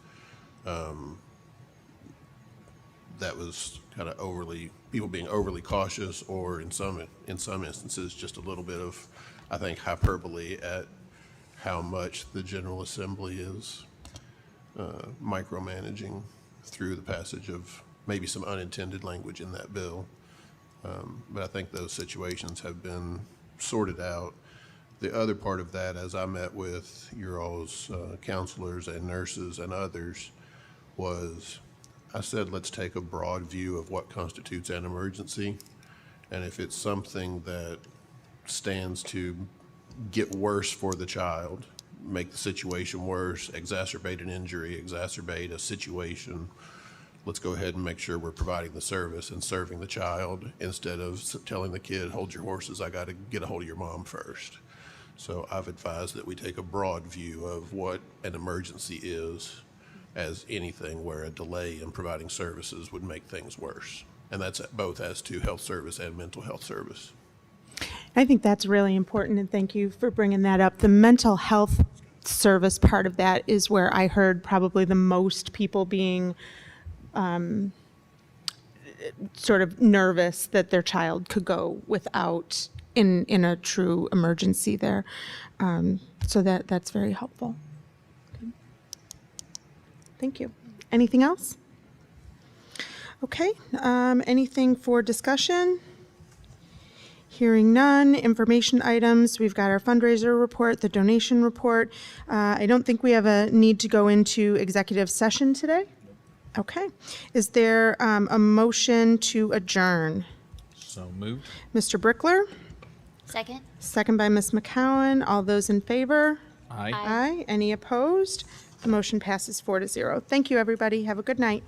H: that was kind of people being overly cautious, or in some instances, just a little bit of, I think, hyperbole at how much the General Assembly is micromanaging through the passage of maybe some unintended language in that bill. But I think those situations have been sorted out. The other part of that, as I met with your all's counselors and nurses and others, was I said, let's take a broad view of what constitutes an emergency. And if it's something that stands to get worse for the child, make the situation worse, exacerbate an injury, exacerbate a situation, let's go ahead and make sure we're providing the service and serving the child instead of telling the kid, hold your horses, I got to get a hold of your mom first. So I've advised that we take a broad view of what an emergency is as anything where a delay in providing services would make things worse. And that's both as to health service and mental health service.
A: I think that's really important, and thank you for bringing that up. The mental health service part of that is where I heard probably the most people being sort of nervous that their child could go without in a true emergency there. So that's very helpful. Okay. Thank you. Anything else? Okay. Anything for discussion? Hearing none. Information items. We've got our fundraiser report, the donation report. I don't think we have a need to go into executive session today. Okay. Is there a motion to adjourn?
U: So moved.
A: Mr. Brickler?
T: Second?
A: Second by Ms. McCowan. All those in favor?
U: Aye.
A: Aye. Any opposed? The motion passes 4-0. Thank you, everybody. Have a good night.